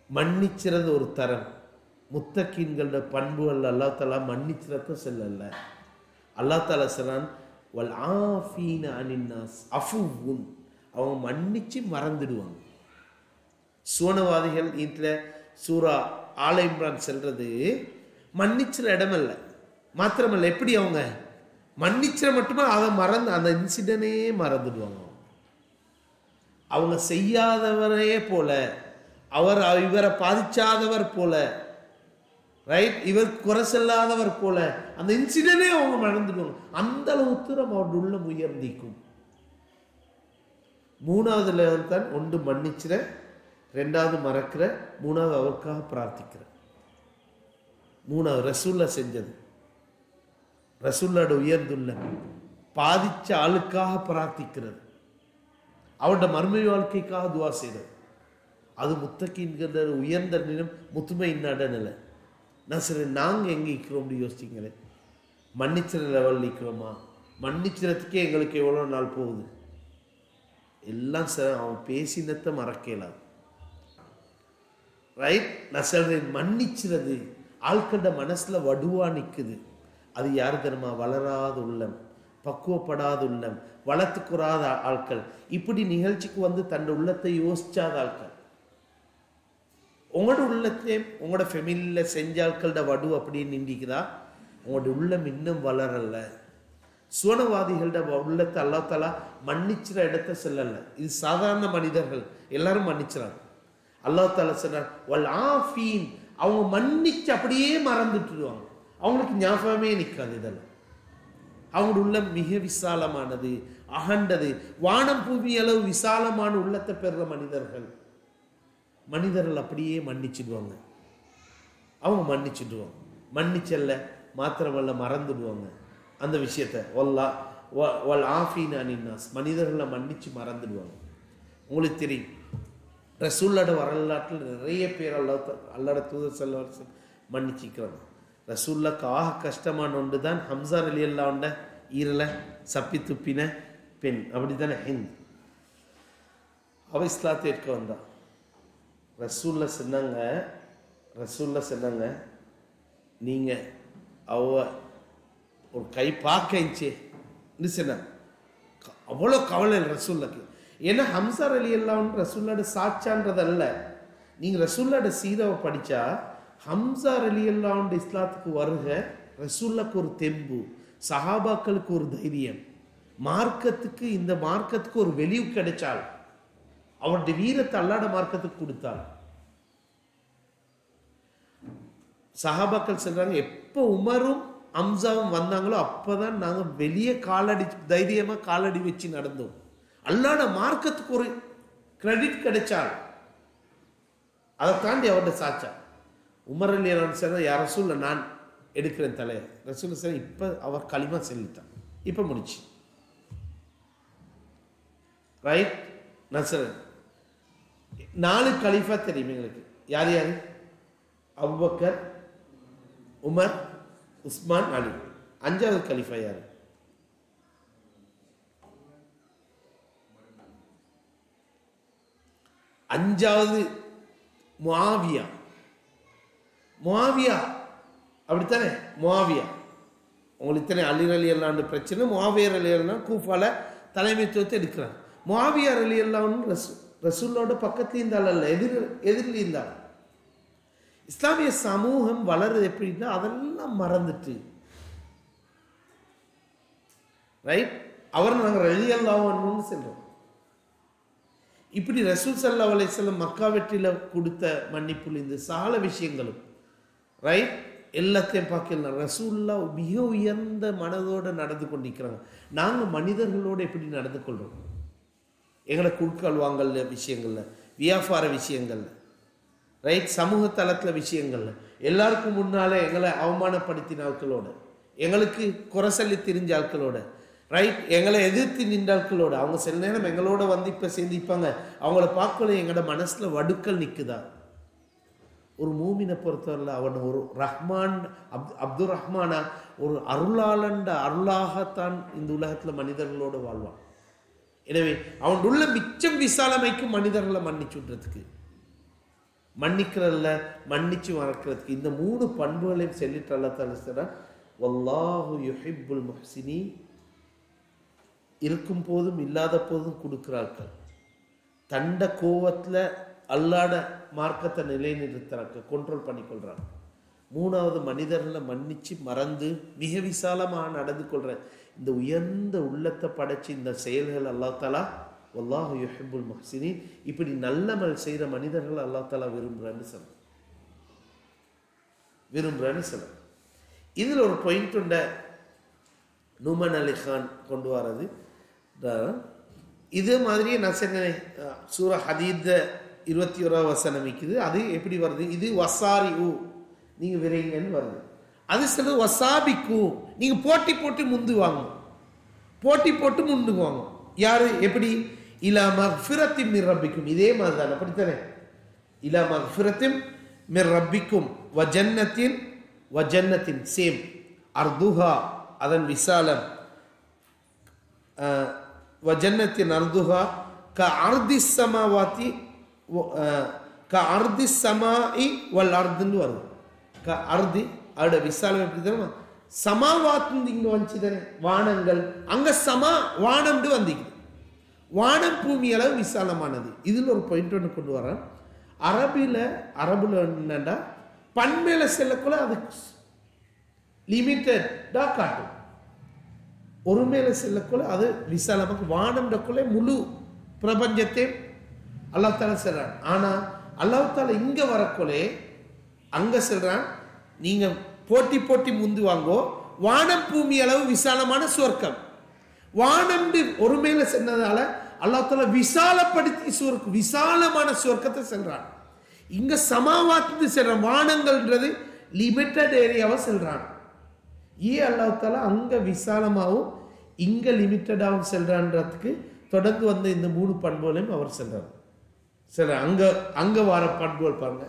மன்னிச்சிறது ஒரு தரம். முத்தகீன்களோட பண்புகள் அல்லா தஆலா மன்னிச்சிரத செல்லல்ல. அல்லா தஆலா சொல்றான் வல் ஆஃபீன அனின்னாஸ் அஃபுவுன், அவங்க மன்னிச்சு மறந்துடுவாங்க. சுவனவாதிகள் இதுல சூரா ஆல இம்ரான் செல்றது மன்னிச்சிற இடமல்ல, மாத்திரமல்ல எப்படி அவங்க மன்னிச்சிட மட்டுமே அதை மறந்து அந்த இன்சிடென்டே மறந்துடுவாங்க. அவங்க செய்யாதவரையே போல, அவர் இவரை பாதிச்சாதவர் போல, ரைட், இவர் குறை செல்லாதவர் போல அந்த இன்சிடென்டே அவங்க மறந்துடுவாங்க. அந்த அளவு தூரம் அவருடைய உள்ளம் உயர்ந்திக்கும். 3வது லெவல் தான் ஒன்று மன்னிச்சிட, 2வது மறக்கிற, 3வது அவருக்காக பிரார்த்திக்கிற. 3வது ரசூல்லா செஞ்சது. ரசூல்லோட உயர்ந்துள்ள பாதிச்ச ஆளுக்காக பிரார்த்திக்கிறது, அவருடைய மர்ம வாழ்க்கைக்காக துவா செய்கிறது. அது முத்தகீன்கிற உயர்ந்த நிலம், முத்துமையின்னாட நிலை. நான் சரி, நாங்கள் எங்கே இருக்கிறோம் யோசிச்சிங்களேன். மன்னிச்சிற லெவல் நிற்கிறோமா? மன்னிச்சிறதுக்கே எங்களுக்கு எவ்வளோ நாள் போகுது. எல்லாம் சார் அவன் பேசினத்தை மறக்கலாது, ரைட். நான் சொல்றேன், மன்னிச்சிறது ஆட்களோட மனசுல வடுவா நிற்குது. அது யாரு தெரியுமா? வளராத உள்ளம், பக்குவப்படாத உள்ளம், வளர்த்துக்குறாத ஆட்கள், இப்படி நிகழ்ச்சிக்கு வந்து தன் உள்ளத்தை யோசிச்சாத ஆட்கள். உங்களோட உள்ளத்தையும் உங்களோட ஃபெமிலியில செஞ்ச ஆட்களோட வடு அப்படின்னு நின்றிக்குதா, உங்களோட உள்ளம் இன்னும் வளரல. சுவனவாதிகளோட உள்ளத்தை அல்லா தஆலா மன்னிச்சிற இடத்த செல்லல. இது சாதாரண மனிதர்கள் எல்லாரும் மன்னிச்சுறாங்க. அல்லாஹ் தஆலா சொல்றார் வல் ஆஃபீன், அவங்க மன்னிச்சு அப்படியே மறந்துட்டுருவாங்க, அவங்களுக்கு ஞாபகமே நிற்காது. இதெல்லாம் அவங்களோட உள்ளம் மிக விசாலமானது, அகண்டது, வானம் பூமி அளவு விசாலமான உள்ளத்தை பெறுற மனிதர்கள் அப்படியே மன்னிச்சிடுவாங்க. அவங்க மன்னிச்சிடுவாங்க, மன்னிச்சல்ல மாத்திரமல்ல மறந்துடுவாங்க அந்த விஷயத்தை. வல் ஆஃபீன் அனின்னாஸ், மனிதர்களை மன்னிச்சு மறந்துடுவாங்க. உங்களுக்கு தெரியும், ரசூல்லோட வரலாற்றில் நிறைய பேர் அல்லாஹ் தூதர் ஸல்லல்லாஹு அலைஹி வஸல்லம் மன்னிச்சிக்கிறாங்க. ரசூல்லாக்கு ஆக கஷ்டமான ஒன்று தான் ஹம்சா ரலியல்லாஹு ஈரல சப்பி துப்பின பெண், அப்படித்தானே ஹிந்த். அவ இஸ்லாத்தை ஏற்க வந்தா. ரசூல்லா சொன்னாங்க நீங்க அவ ஒரு கை பார்க்கச்சு சொன்னாங்க. அவ்வளோ கவலை ரசூல்லாக்கு. ஏன்னா ஹம்சா ரலியல்லாஹு ரசூல்லோட சாட்சான்றதல்ல. நீங்க ரசூல்லோட சீராவை படிச்சா ஹம்சா ரலியல்லாஹு இஸ்லாத்துக்கு வருக, ரசூல்லாக்கு ஒரு தெம்பு, சஹாபாக்களுக்கு ஒரு தைரியம், மார்க்கத்துக்கு இந்த மார்க்கத்துக்கு ஒரு வெளிவு கிடைச்சால், அவருடைய வீரத்தை அல்லாட மார்க்கத்துக்கு கொடுத்தாள். சஹாபாக்கள் சொல்றாங்க, எப்போ உமரும் ஹம்சாவும் வந்தாங்களோ அப்பதான் நாங்க வெளியே தைரியமா காலடி வச்சு நடந்தோம். அல்லாட மார்க்கத்துக்கு ஒரு கிரெடிட் கிடைச்சால், அதை தாண்டி அவருடைய சாச்சா. உமர் ரலியல்லாஹு சொன்ன யார் ரசூல்ல நான் எடுக்கிறேன் தலையை. ரசூல் சார் இப்ப அவர் களிமா சொல்லிட்டான், இப்ப முடிச்சு, ரைட். நான் சார் 4 கலீஃபா தெரியும் எங்களுக்கு. யார் யாரு? அபூபக்கர், உமர், உஸ்மான், அலி. 5வது கலீஃபா யாரு? அஞ்சாவது முஆவியா. அப்படித்தானே? முஆவியா உங்களுக்கு தானே அலி ரலியல்லாஹு பிரச்சனை. முஆவியா ரலியல்லாஹு கூஃபால தலைமைத்துவத்தை எடுக்கிறாங்க. முஆவியா ரலியல்லாஹு அன்ஹு ரசூலோட பக்கத்துல இருந்தால் எதிரில் இருந்தால். இஸ்லாமிய சமூகம் வளருது எப்படின்னா அதெல்லாம் மறந்துட்டு, ரைட், அவர் நாங்கள் ரலியல்லாஹு அன்ஹுன்னு சொல்றோம். இப்படி ரசூல் ஸல்லல்லாஹு அலைஹி வஸல்லம் மக்கா வெற்றியில கொடுத்த மன்னிப்புல இந்த சால விஷயங்களும், ரைட், எல்லாத்தையும் பார்க்கலாம். ரசூல்லா மிக உயர்ந்த மனதோடு நடந்து கொண்டிருக்கிறாங்க. நாங்கள் மனிதர்களோடு எப்படி நடந்து கொள்கிறோம்? எங்களை குட்கால் வாங்கல விஷயங்கள்ல, வியாபார விஷயங்கள்ல, ரைட், சமூக தளத்தில் விஷயங்கள்ல, எல்லாருக்கும் முன்னாலே எங்களை அவமானப்படுத்தின ஆட்களோட, எங்களுக்கு குறை சொல்லி திரிஞ்ச ஆட்களோட, ரைட், எங்களை எதிர்த்து நின்ற ஆட்களோட, அவங்க சில நேரம் எங்களோட வந்து இப்போ சேர்ந்திப்பாங்க. அவங்கள பார்க்கல எங்களோட மனசில் வடுக்கல் நிற்குதா? ஒரு மூமினை பொறுத்தவரையில் அவன் ஒரு ரஹ்மான், அப்துல் ரஹ்மானா, ஒரு அருளாளண்ட அருளாகத்தான் இந்த உலகத்தில் மனிதர்களோடு வாழ்வான். எனவே அவன் உள்ள மிச்சம் விசாலமைக்கும் மனிதர்களை மன்னிச்சு விடுறதுக்கு, மன்னிக்கிறதில்ல, மன்னிச்சு மறக்கிறதுக்கு, இந்த 3 பண்புகளையும் சொல்லிட்டு அல்லாஹ் தஆலா சொல்றான், வல்லாஹு யுஹிப்புல் முஹ்சினீன். இருக்கும் போதும் இல்லாத போதும் கொடுக்கிறார்கள். தண்ட கோவத்தில் அல்லாட மார்க்கத்தை நிலைநிறுத்துறாங்க, கண்ட்ரோல் பண்ணிக்கொள்றாங்க. 3வது மனிதர்களை மன்னிச்சு மறந்து மிக விசாலமாக நடந்து கொள்ற இந்த உயர்ந்த உள்ளத்தை படைச்சு இந்த செயல்கள் அல்லாஹ் தஆலா வல்லாஹு யுஹிப்புல் முஹ்சினீன், இப்படி நல்லமல் செய்கிற மனிதர்கள் அல்லாஹ் தஆலா விரும்புறான்னு சொல்ல. இதில் ஒரு பாயிண்ட் உண்ட நுமன் அலி கான் கொண்டு வர்றது. இதே மாதிரியே நான் சொன்னேன், சூரா ஹதீத் 21வது வசனம் இருக்குது. அது எப்படி வருது? இது வசாரி ஊ, நீங்கள் விரைங்கன்னு வருது. அது சொல்றது வசாபிக்கு, நீங்கள் போட்டி போட்டு முந்துவாங்க, போட்டி போட்டு முந்துவாங்க. யாரு எப்படி? இலா மக்ஃபிரத்தின் மிர் ரப்பிக்கும், இதே மாதிரி தான் அப்படித்தானே? இலா மக்ஃபிரத்தின் மிர் ரப்பிக்கும் வஜன்னத்தின் சேம் அர்துஹா, அதன் விசாலம், வஜன்னத்தின் அர்துஹா க அர்தி சமாவாத்தி க அர்தி சமாஇ வல் அர்துன்னு வருது. க அர்தி அதோட விசாலம் எப்படி தெரியுமா? சமாவாத்து இங்கே வந்துச்சு தானே, வானங்கள், அங்கே சமா வானம்னு வந்தீங்க. வானம் பூமி அளவு விசாலமானது. இதில் ஒரு பாயிண்ட் ஒன்று கொண்டு வரேன். அரபுல என்னண்டா பண்மேல செல்லக்குள்ள அது லிமிட்டடா காட்டும், ஒரு மேல செல்லக்குள்ள அது விசாலமாக வானம்ன்றக்குள்ள முழு பிரபஞ்சத்தையும் அல்லாஹ் தஆலா சொல்றான். ஆனா அல்லாஹ் தஆலா இங்க வரக்குள்ளே அங்க சொல்றான், நீங்க போட்டி போட்டி முந்து வாங்கோ, வானம் பூமி அளவு விசாலமான சுவர்க்கம். வானம் ஒரு மேல சென்னதால அல்லாஹ் தஆலா விசாலப்படுத்தி விசாலமான சுவர்க்கத்தை சொல்றான். இங்க சமாவாத்து சொல்றான், வானங்கள்ன்றது லிமிட்டட் ஏரியாவை சொல்றான். அல்லாஹ் தஆலா அங்க விசாலமாகவும் இங்க லிமிட்டடாகவும் செல்றான்றதுக்கு தொடர்ந்து வந்த இந்த 3 பண்புகளையும் அவர் சொல்றார். சரி, அங்க வர பண்புகள் பாருங்க.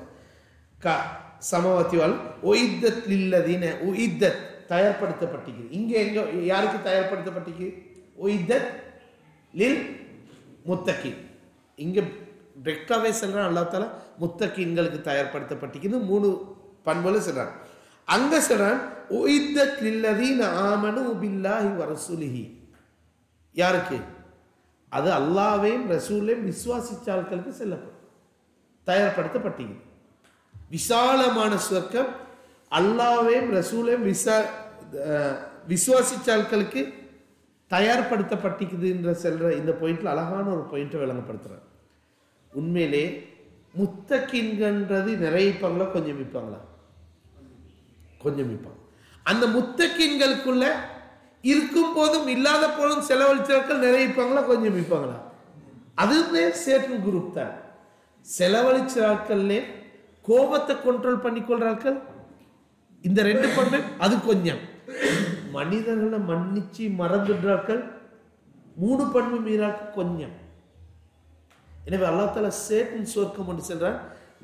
சமவத்திவால் ஒய்தத் லில்லதீன, ஒய்தத் தயார்படுத்தப்பட்டிருக்கு. இங்க எங்க யாருக்கு தயார்படுத்தப்பட்டிருக்கு? ஒய்தத் லில் முத்தகீன். இங்க டிரெக்டாவே சொல்றான் அல்லாஹ் தஆலா முத்தகீன்களுக்கு தயார்படுத்தப்பட்டிருக்கு 3 பண்புகளை சொல்றான். அங்க சொல்றான் ஒய்தத் லில்லதீன ஆமனு பில்லாஹி வ ரசூலிஹி. யாருக்கு? அது அல்லாஹ்வையும் ரசூலையும் விசுவாசிச்ச ஆட்களுக்கு செல்லப்படும், தயார்படுத்தப்பட்டீங்க. விசாலமான சுவர்க்கம் அல்லாஹ்வையும் ரசூலையும் விசுவாசிச்ச ஆட்களுக்கு தயார்படுத்தப்பட்டிக்குதுன்ற செல்ற இந்த பாயிண்ட்ல அழகான ஒரு பாயிண்ட்டை விளங்கப்படுத்துறார். உண்மையிலே முத்தகின்கன்றது நிறைய விற்பாங்களா, கொஞ்சம் விற்பாங்களா? கொஞ்சம் விற்பாங்க. அந்த முத்தகின்களுக்குள்ள இருக்கும் போதும் இல்லாத போதும் செலவழிச்சாக்கள் நிறைய விற்பாங்களா, கொஞ்சம் விற்பாங்களா? அதுவே சேட்டன் குரூப் தான். செலவழிச்ச ஆட்கள்லே கோபத்தை கண்ட்ரோல் பண்ணிக்கொள்றார்கள் இந்த 2 பண்பு, அது கொஞ்சம். மனிதர்களை மன்னிச்சு மறந்துடுறார்கள் 3 பண்பு மீறாக்க கொஞ்சம். எனவே அல்லாஹ் தஆலா சேட்டன் சொர்க்கம் என்று சொல்றான்.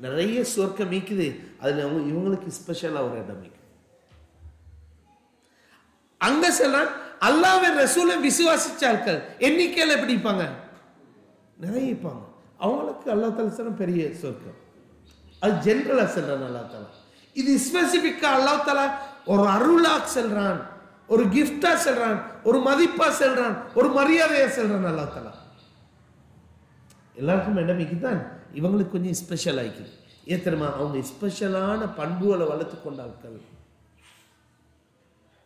நிறைய சொர்க்கம் மீக்குது, அதுல இவங்களுக்கு ஸ்பெஷலா ஒரு இடம் மீக்கு. அங்க சொல்றான் அல்லாஹ்வை ரசூலை விசுவாசிச்ச ஆட்கள் எண்ணிக்கையில் எப்படி இருப்பாங்க? நிறைய இருப்பாங்க. அவங்களுக்கு அல்லாஹ் தஆலா சொல்றான் பெரிய சொர்க்கம். அது ஜெனரலா சொல்றான் அல்லாஹ் தஆலா. இது ஸ்பெசிபிக்கா அல்லாஹ் தஆலா ஒரு அருளாக சொல்றான். ஒரு கிஃப்டா சொல்றான், ஒரு மதிப்பா சொல்றான், ஒரு மரியாதையா சொல்றான் அல்லாஹ் தஆலா. எல்லாருக்கும் இடமைக்கு தான் இவங்களுக்கு கொஞ்சம் ஸ்பெஷல் ஆயிக்குது. ஏன் தெரியுமா? அவங்க ஸ்பெஷலான பண்புகளை வளர்த்து கொண்டார்கள்.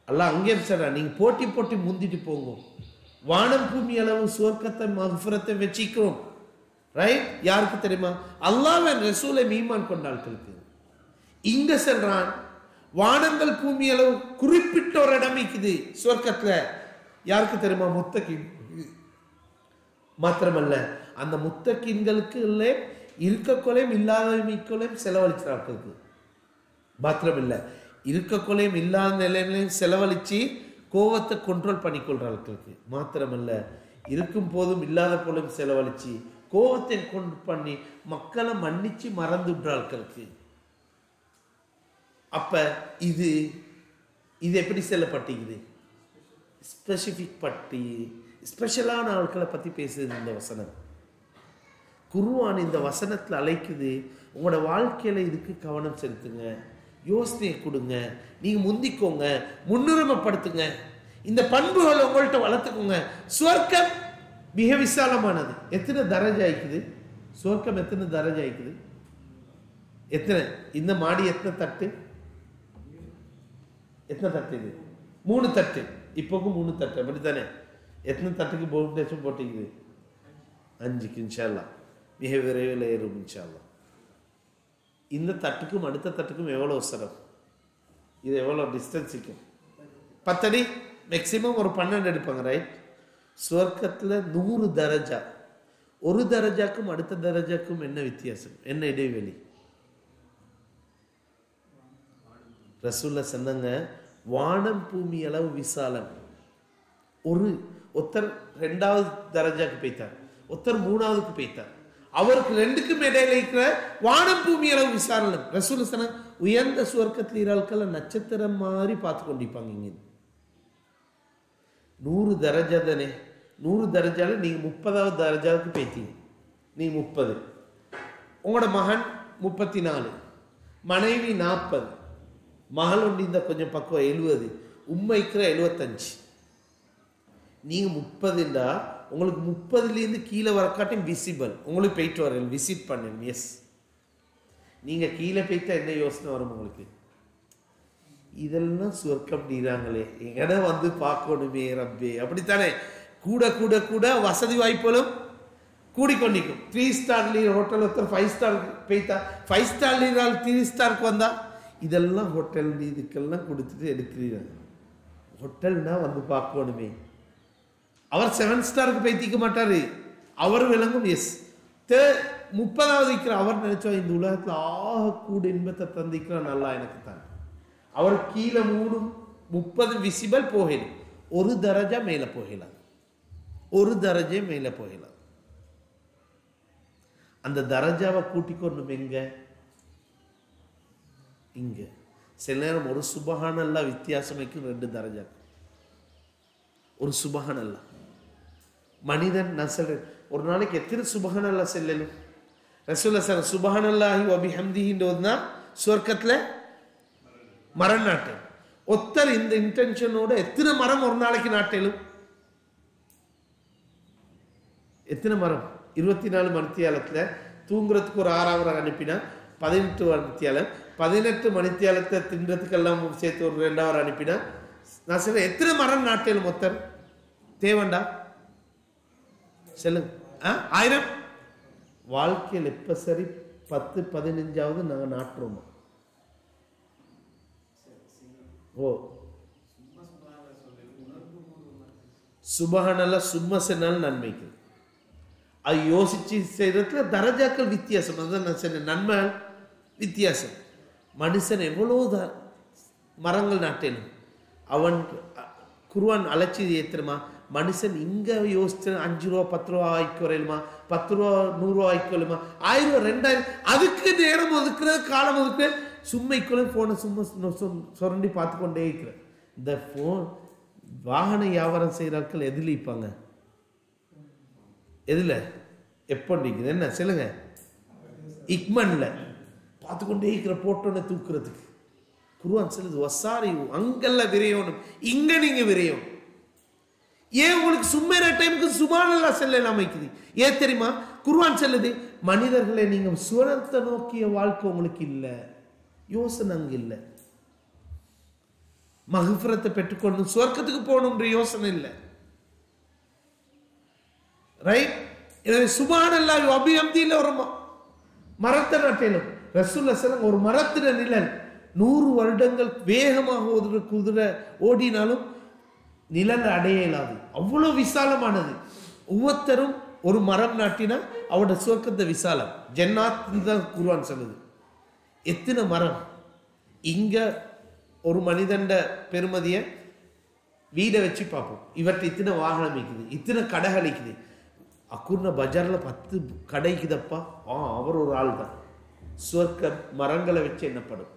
அல்லாஹ் அங்கே சொல்றான், நீங்க போட்டி போட்டி முந்திட்டு போங்க, வானம் பூமி அளவு சுவர்க்கத்தை மஃபிரத்தை வச்சிக்கிறோம். ரைட்? யாருக்கு தெரியுமா? அல்லாஹ்வை ரசூலை ஈமான் கொண்டார்களுக்கு. இங்க சொல்றான் வானங்கள் பூமி அளவு குறிப்பிட்ட ஒரு இடம் இருக்குது சுவர்க்கத்துல. யாருக்கு தெரியுமா? முத்தகீன். மாத்திரமல்ல, அந்த முத்தகீன்களுக்கு இருக்கக்கொலையும் இல்லாதவர்களையும் செலவழிக்கிறார்களுக்கு. மாத்திரமில்ல, இருக்கக்கொலையும் இல்லாத நிலையிலையும் செலவழிச்சு கோவத்தை கண்ட்ரோல் பண்ணிக்கொள்றார்களுக்கு. மாத்திரமல்ல, இருக்கும் போதும் இல்லாத போலும் செலவழிச்சு கோவத்தை கொண்டு பண்ணி மக்களை மன்னிச்சு மறந்துடுறார்களுக்கு. அப்ப இது எப்படி செல்லப்பட்டிக்குது? ஸ்பெசிபிக் பட்டி ஸ்பெஷலான ஆட்களை பத்தி பேசுது இந்த வசனம். குர்ஆன் இந்த வசனத்துல அழைக்குது, உங்களோட வாழ்க்கையில இதுக்கு கவனம் செலுத்துங்க, யோசனையை கொடுங்க, நீங்க முந்திக்கோங்க, முன்னுரிமைப்படுத்துங்க, இந்த பண்புகளை உங்கள்கிட்ட வளர்த்துக்கோங்க. சுவர்க்கம் மிக விசாலமானது. எத்தனை தரஜா ஆயிக்குது சுவர்க்கம்? எத்தனை தரஜா ஆயிக்குது? எத்தனை? இந்த மாடி எத்தனை தட்டு? எத்தனை தட்டு? இது 3 தட்டு. இப்போக்கும் 3 தட்டு, அப்படித்தானே? எத்தனை தட்டுக்கு பவுண்டேஷன் போட்டிக்குது? 5க்கு இன்ஷா அல்லாஹ் மிக விரைவில் ஏறும் இன்ஷா அல்லாஹ். இந்த தட்டுக்கும் அடுத்த தட்டுக்கும் எவ்வளோ சிரம், இது எவ்வளோ டிஸ்டன்ஸ் இருக்கும்? 10 அடி மேக்சிமம், ஒரு 12 எடுப்பாங்க. ரைட்? சுவர்க்கத்தில் 100 தரஜா. ஒரு தரஜாக்கும் அடுத்த தரஜாக்கும் என்ன வித்தியாசம், என்ன இடைவெளி? ரசூலுல்லாஹ் சொன்னாங்க, வானம் பூமி அளவு விசாலம். ஒருத்தர் 2வது தரஜாக்கு போய்த்தார், ஒருத்தர் 3வதுக்கு போய்த்தார். அவருக்கு 2க்கும் இடையில இருக்கிற வானம் பூமி அளவு விசாலம். ரசூலுல்லாஹ் சொன்னாங்க, உயர்ந்த சுவர்க்கத்தில் இராள்கள் நட்சத்திரம் மாதிரி பார்த்து கொண்டிருப்பாங்க. இங்க 100 தரஜா தானே, 100 தரஜால நீங்க 30வது தரஜாவுக்கு போய்த்தீங்க. நீங்க 30, உங்களோட மகன் 34, மனைவி 40, மகள் ஒன்று இந்த கொஞ்சம் பக்குவம் 70, உண்மைக்கிற 75. நீங்க 30ண்டா உங்களுக்கு 30லேருந்து கீழே வரக்காட்டும் விசிபிள். உங்களுக்கு போயிட்டு வர விசிட் பண்ணுங்க. எஸ், நீங்க கீழே போய்த்தா என்ன யோசனை வரும் உங்களுக்கு? இதெல்லாம் சுவர்க்கம் நீராங்களே, எங்கட வந்து பார்க்கணுமே ரப்பே, அப்படித்தானே? கூட கூட கூட வசதி வாய்ப்புகளும் கூடிக்கொண்டிருக்கும். 3 ஸ்டார் ஹோட்டல் ஒருத்தர் 5 ஸ்டார் போய்த்தா, 5 ஸ்டார் 3 ஸ்டாருக்கு வந்தா இதெல்லாம் ஹோட்டல் இதுக்கெல்லாம் கொடுத்துட்டு எடுக்கிறீங்க. ஹோட்டல்னா வந்து பார்க்கணுமே. அவர் 7 ஸ்டாருக்கு போய்த்திக்க மாட்டாரு, அவர் விளங்கும். எஸ், 30வது இருக்கிற அவர் நினைச்சா இந்த உலகத்துல ஆக கூட இன்பத்தை தந்திக்கிற நல்லா எனக்கு தான். அவர் கீழே 30 விசிபிள் போகணும், ஒரு தரஜா மேல போகலாம், ஒரு தரஜை மேல போகலாம். அந்த தரஜாவை கூட்டிக்கொண்டு எங்க? இங்க. சில நேரம் ஒரு சுபஹானல்லாஹ் வித்தியாசமைக்கும் 2 தரஜாக்கு. ஒரு சுபஹானல்லாஹ் மனிதன், நான் சொல்றேன், ஒரு நாளைக்கு எத்தனை சுபஹானல்லாஹ் சொல்லணும்? ரசூலுல்லாஹ் ஸல்லல்லாஹு சுபஹானல்லாஹி வ பிஹம்திஹின்றதுனா சுவர்க்கத்துல மரம் நாட்டு. ஒருத்தர் இந்த இன்டென்ஷனோட எத்தனை மரம் ஒரு நாளைக்கு நாட்டலும்? எத்தனை மரம்? 24 மணித்தியாலத்துல தூங்குறதுக்கு ஒரு 6 ஹவர் அனுப்பினா 18 மணித்தியாலம், 18 மணித்தியாலத்தை தின்றதுக்கெல்லாம் சேர்த்து ஒரு 2 ஹவர் அனுப்பினா நான் சொல்ல எத்தனை மரம் நாட்டலும் மொத்தம் தேவண்டா சொல்லுங்க? 1000. வாழ்க்கையில் எப்ப சரி 10 15ஆவது நாங்க நாட்டுறோமா? ஓ சுபஹானல்லாஹ் சும்மா சொன்னாலும் நன்மைக்கு. அது யோசிச்சு செய்யறதுல தரஜாக்கள் வித்தியாசம். அதுதான் நான் சொன்னேன், நன்மை வித்தியாசம். மனுஷன் எவ்வளவு மரங்கள் நாட்டேனும் அவன் குர்ஆன் அழைச்சி ஏற்றுமா? மனுஷன் இங்க யோசிச்சு 5 ரூபா 10 ரூபா ஆய்க்கு வரையிலுமா, 10 ரூபா 100 ரூபா ஆய்க்கு வரலுமா, 1000 2000 அதுக்கு நேரம் ஒதுக்குறது, காலம் ஒதுக்குறது. சும்மைக்குள்ள போனை சும்மா சுரண்டி பார்த்து கொண்டே இருக்கிற இந்த போன். வாகன வியாபாரம் செய்கிறார்கள் எதில் இருப்பாங்க? எதுல எப்போ நிற்குது? என்ன சொல்லுங்க? இக்மன்ல பார்த்து கொண்டே இருக்கிற போட்டோன்னு தூக்குறதுக்கு. குர்ஆன் சொல்லுது வசாரி, அங்கெல்லாம் விரையணும், இங்க நீங்க விரையணும். ஏன் உங்களுக்கு சும்மேற டைமுக்கு சுப்ஹானல்லாஹ் சொல்லலாம் அமைக்குது? ஏன் தெரியுமா? குர்ஆன் சொல்லுது மனிதர்களை நீங்க சுவனத்தை நோக்கிய வாழ்க்கை உங்களுக்கு இல்லை, யோசனை அங்க இல்லை. மக்ஃபிரத்தை பெற்றுக்கொண்டு சுவர்க்கத்துக்கு போகணும்ன்ற யோசனை இல்லை. ரைட்? எனவே சுப்ஹானல்லாஹ் வபிஹம்திஹி ஒரு மரத்தை நட்டிலும் ரசூலுல்லாஹ் ஸல்லல்லாஹு ஒரு மரத்தின நிழல் 100 வருடங்கள் வேகமாக ஓடுற குதிரை ஓடினாலும் நிழல் அடைய இயலாது, அவ்வளவு விசாலமானது. ஒவ்வொருத்தரும் ஒரு மரம் நாட்டினா அவரோட சுவர்க்கத்தை விசாலம். ஜன்னாத் தான் குர்ஆன் சொல்லுது. எத்தனை மரம்! இங்க ஒரு மனிதண்ட பெருமதியை வீடை வச்சு பார்ப்போம். இவர்கிட்ட இத்தனை வாகனம் இருக்குது, இத்தனை கடைகள் இருக்குது. அக்குர்ன பஜாரில் 10 கடைக்குதப்பா, அவர் ஒரு ஆள் தான். சுவர்க்க மரங்களை வச்சு என்னப்படும்,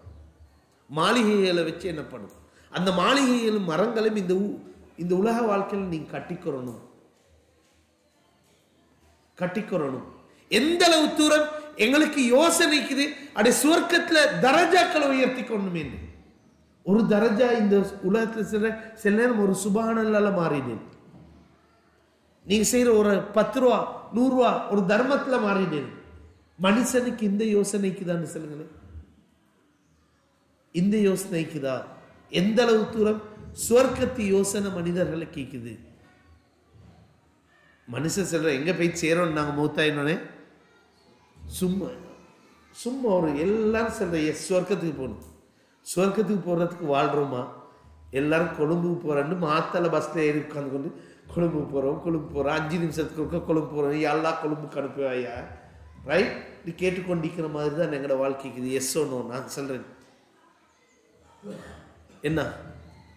மாளிகைகளை வச்சு என்னப்படும். அந்த மாளிகைகளும் மரங்களும் இந்த உலக வாழ்க்கையில் நீங்க கட்டிக்கொறணும். எந்த அளவு தூரம் எங்களுக்கு யோசனைக்குது அடே சுவர்க்கத்துல தரஜாக்களை உயர்த்தி கொள்ளுமே. ஒரு தரஜா இந்த உலகத்துல சில நேரம் ஒரு சுப்ஹானல்லாஹ் மாறினேன். நீங்க செய்யற ஒரு 10 ரூபா 100 ரூபா ஒரு தர்மத்துல மாறினேன். மனுஷனுக்கு இந்த யோசனைக்குதான் சொல்லுங்களேன், இந்த யோசனைக்குதா? எந்த அளவு தூரம் சுவர்க்கத்து யோசனை மனிதர்களை கேட்குது. மனுஷன் சொல்ற எங்க போய் சேரோம் நாங்க மூத்தாயினோனே, சும்மா ஒரு எல்லாரும் சொல்ற சுவர்க்கத்துக்கு போகணும். சுவர்க்கத்துக்கு போறதுக்கு வாழ்றோமா? எல்லாரும் கொழும்புக்கு போறேன்னு மாத்தல பஸ்ல ஏறி உட்காந்து கொண்டு கொழும்புக்கு போறோம் 5 நிமிஷத்துக்கு கொழும்பு போறோம், எல்லா கொழும்புக்கு அனுப்புவாயா? ரைட்? இது கேட்டுக்கொண்டிருக்கிற மாதிரி தான் எங்களோட வாழ்க்கைக்கு. Yes or no? நான் சொல்றேன் என்ன,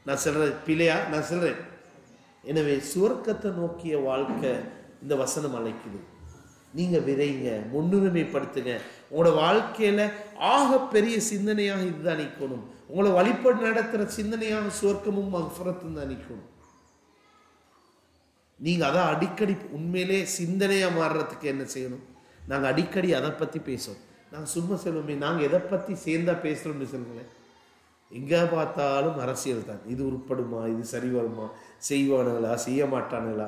நான் சொல்றது பிழையா? நான் சொல்றேன். எனவே சுவர்க்கத்தை நோக்கிய வாழ்க்கை இந்த வசனம் அழைக்குது. நீங்க விரைங்க, முன்னுரிமைப்படுத்துங்க. உங்களோட வாழ்க்கையில ஆக பெரிய சிந்தனையாக இதுதான் நிற்கணும். உங்களை வழிபாடு நடத்துற சிந்தனையாக சுவர்க்கமும் மக்ஃபிரத்தும் தான் நிற்கணும். நீங்க அதான் அடிக்கடி உண்மையிலே சிந்தனையா மாறுறதுக்கு என்ன செய்யணும்? நாங்க அடிக்கடி அதை பத்தி பேசுவோம். நாங்க சும்மா சொல்லுவோமே, நாங்க எதை பத்தி சேர்ந்தா பேசுறோம்னு சொல்லுங்களேன். எங்கே பார்த்தாலும் அரசியல் தான். இது உருப்படுமா, இது சரி வருமா, செய்வானுங்களா, செய்ய மாட்டானுங்களா,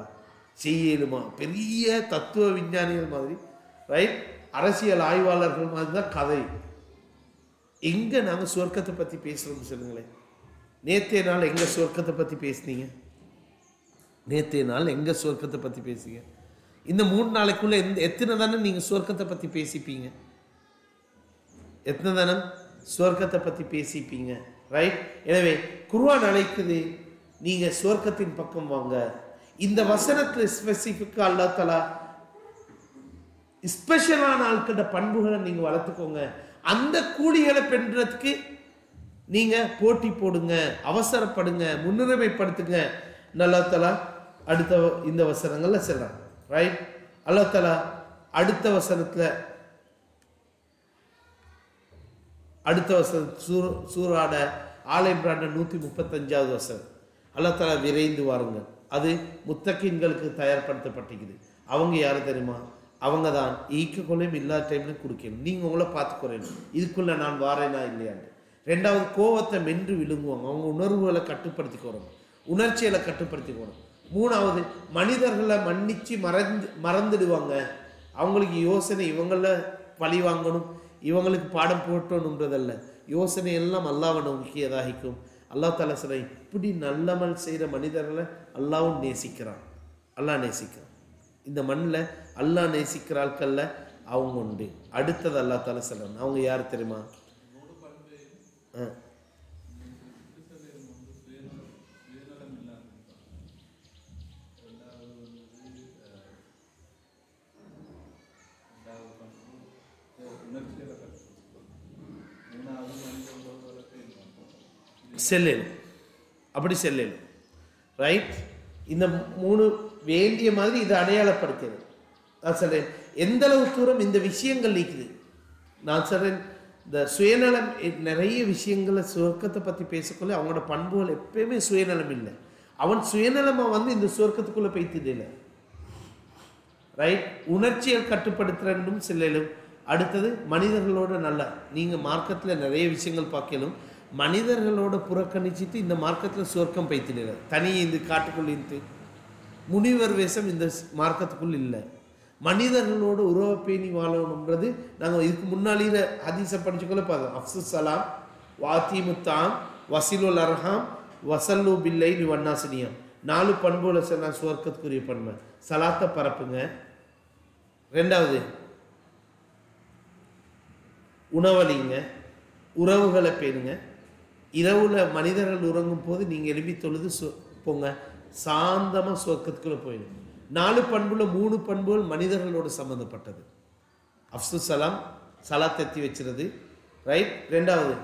செய்யலுமா, பெரிய தத்துவ விஞ்ஞானிகள் மாதிரி, ரைட், அரசியல் ஆய்வாளர்கள் மாதிரி தான் கதை. எங்கே நாங்கள் சுவர்க்கத்தை பற்றி பேசுகிறோம்னு சொல்லுங்களேன். நேற்றைய நாள் எங்கே சுவர்க்கத்தை பற்றி பேசுனீங்க? நேற்றைய நாள் எங்கே சுவர்க்கத்தை பற்றி பேசுங்க? இந்த 3 நாளைக்குள்ளே எத்தனை தானே நீங்கள் சுவர்க்கத்தை பற்றி பேசிப்பீங்க? எத்தனை தானே சுவர்க்கத்தை பற்றி பேசிப்பீங்க? ரைட்? எனவே குர்ஆன் அழைக்குது, நீங்க சுவர்க்கத்தின் பக்கம் வாங்க. இந்த வசனத்தில் ஸ்பெசிஃபிக்கா அல்லாஹ் தஆலா ஸ்பெஷலான ஆட்களோட பண்புகளை நீங்க வளர்த்துக்கோங்க. அந்த கூலிகளை பெற்றதுக்கு நீங்க போட்டி போடுங்க, அவசரப்படுங்க, முன்னுரிமைப்படுத்துங்க. அல்லாஹ் தஆலா அடுத்த இந்த வசனங்கள்ல சொல்றான். ரைட்? அல்லாஹ் தஆலா அடுத்த வசனத்துல சூராட ஆல் இம்ரான் 135வது வசனம் அல்லாஹ் தஆலா விரைந்து வாருங்க. அது முத்தகீன்களுக்கு தயார்படுத்தப்பட்டிருக்குது. அவங்க யாரு தெரியுமா? அவங்க தான் ஈக்கொள்ளையும் இல்லாத டைம்ல கொடுக்கணும். நீங்க உங்களை பார்த்துக்கிறேன், இதுக்குள்ள நான் வாரேனா இல்லையான்னு. 2வது கோவத்தை மென்று விழுங்குவாங்க. அவங்க உணர்வுகளை கட்டுப்படுத்திக்கணும், உணர்ச்சிகளை கட்டுப்படுத்திக்கணும். 3வது மனிதர்களை மன்னிச்சு மறந்துடுவாங்க. அவங்களுக்கு யோசனை இவங்கள பழி வாங்கணும், இவங்களுக்கு பாடம் போட்டணுன்றதல்ல. யோசனை எல்லாம் அல்லாஹ்வை நோக்கியதாகிக்கும். அல்லாஹ் தஆலா சொல்ற, இப்படி நல்லமல் செய்கிற மனிதர்களை அல்லாஹ்வும் நேசிக்கிறான். அல்லாஹ் நேசிக்கிறான். இந்த மண்ணில் அல்லாஹ் நேசிக்கிற ஆட்கள்ல அவங்க உண்டு. அடுத்தது அல்லாஹ் தஆலா சொல்றான், அவங்க யார் தெரியுமா? செல்லணும், அப்படி செல்லணும். ரைட்? இந்த 3 வேண்டிய மாதிரி இதை அடையாளப்படுத்துறது. நான் சொல்றேன், எந்த அளவு தூரம் இந்த விஷயங்கள் இருக்குது. நான் சொல்றேன், இந்த சுயநலம் நிறைய விஷயங்களை சுவர்க்கத்தை பற்றி பேசக்குள்ள அவங்களோட பண்புகள் எப்பயுமே சுயநலம் இல்லை. அவன் சுயநலமாக வந்து இந்த சுவர்க்கத்துக்குள்ளே போய்த்திடல. ரைட்? உணர்ச்சியை கட்டுப்படுத்துறதும் செல்லலும். அடுத்தது மனிதர்களோட நல்லா நீங்கள் மார்க்கத்தில் நிறைய விஷயங்கள் பார்க்கலும். மனிதர்களோட புறக்கணிச்சிட்டு இந்த மார்க்கத்தில் சொர்க்கம் பைத்தில தனியே இந்த காட்டுக்குள் இருந்து முனிவர் வேஷம் இந்த மார்க்கத்துக்குள் இல்லை. மனிதர்களோட உறவை பேணி வாழணுன்றது நாங்கள் இதுக்கு முன்னாலேயே ஹதீஸை படிச்சுக்கொள்ள பார்த்தோம். அஃப்சுஸ் சலாம் வாத்திமுத்தாம் வசிலுல் அர்ஹாம் வசல்லு பில்லை வண்ணாசினியம் 4 பண்புகளை சொன்னால் சுவர்க்கத்துக்குரிய பண்பு. சலாத்தை பரப்புங்க. 2வது உணவளிங்க, உறவுகளை பேணுங்க. இரவுல மனிதர்கள் உறங்கும் போது நீங்கள் எழுப்பி தொழுது போங்க, சாந்தமாக சுவர்க்கத்துக்குள்ளே போயிடும். 4 பண்புல 3 பண்புகள் மனிதர்களோடு சம்மந்தப்பட்டது. அஃப்சு சலாம் சலாத் எத்தி வச்சுறது, ரைட். 2வது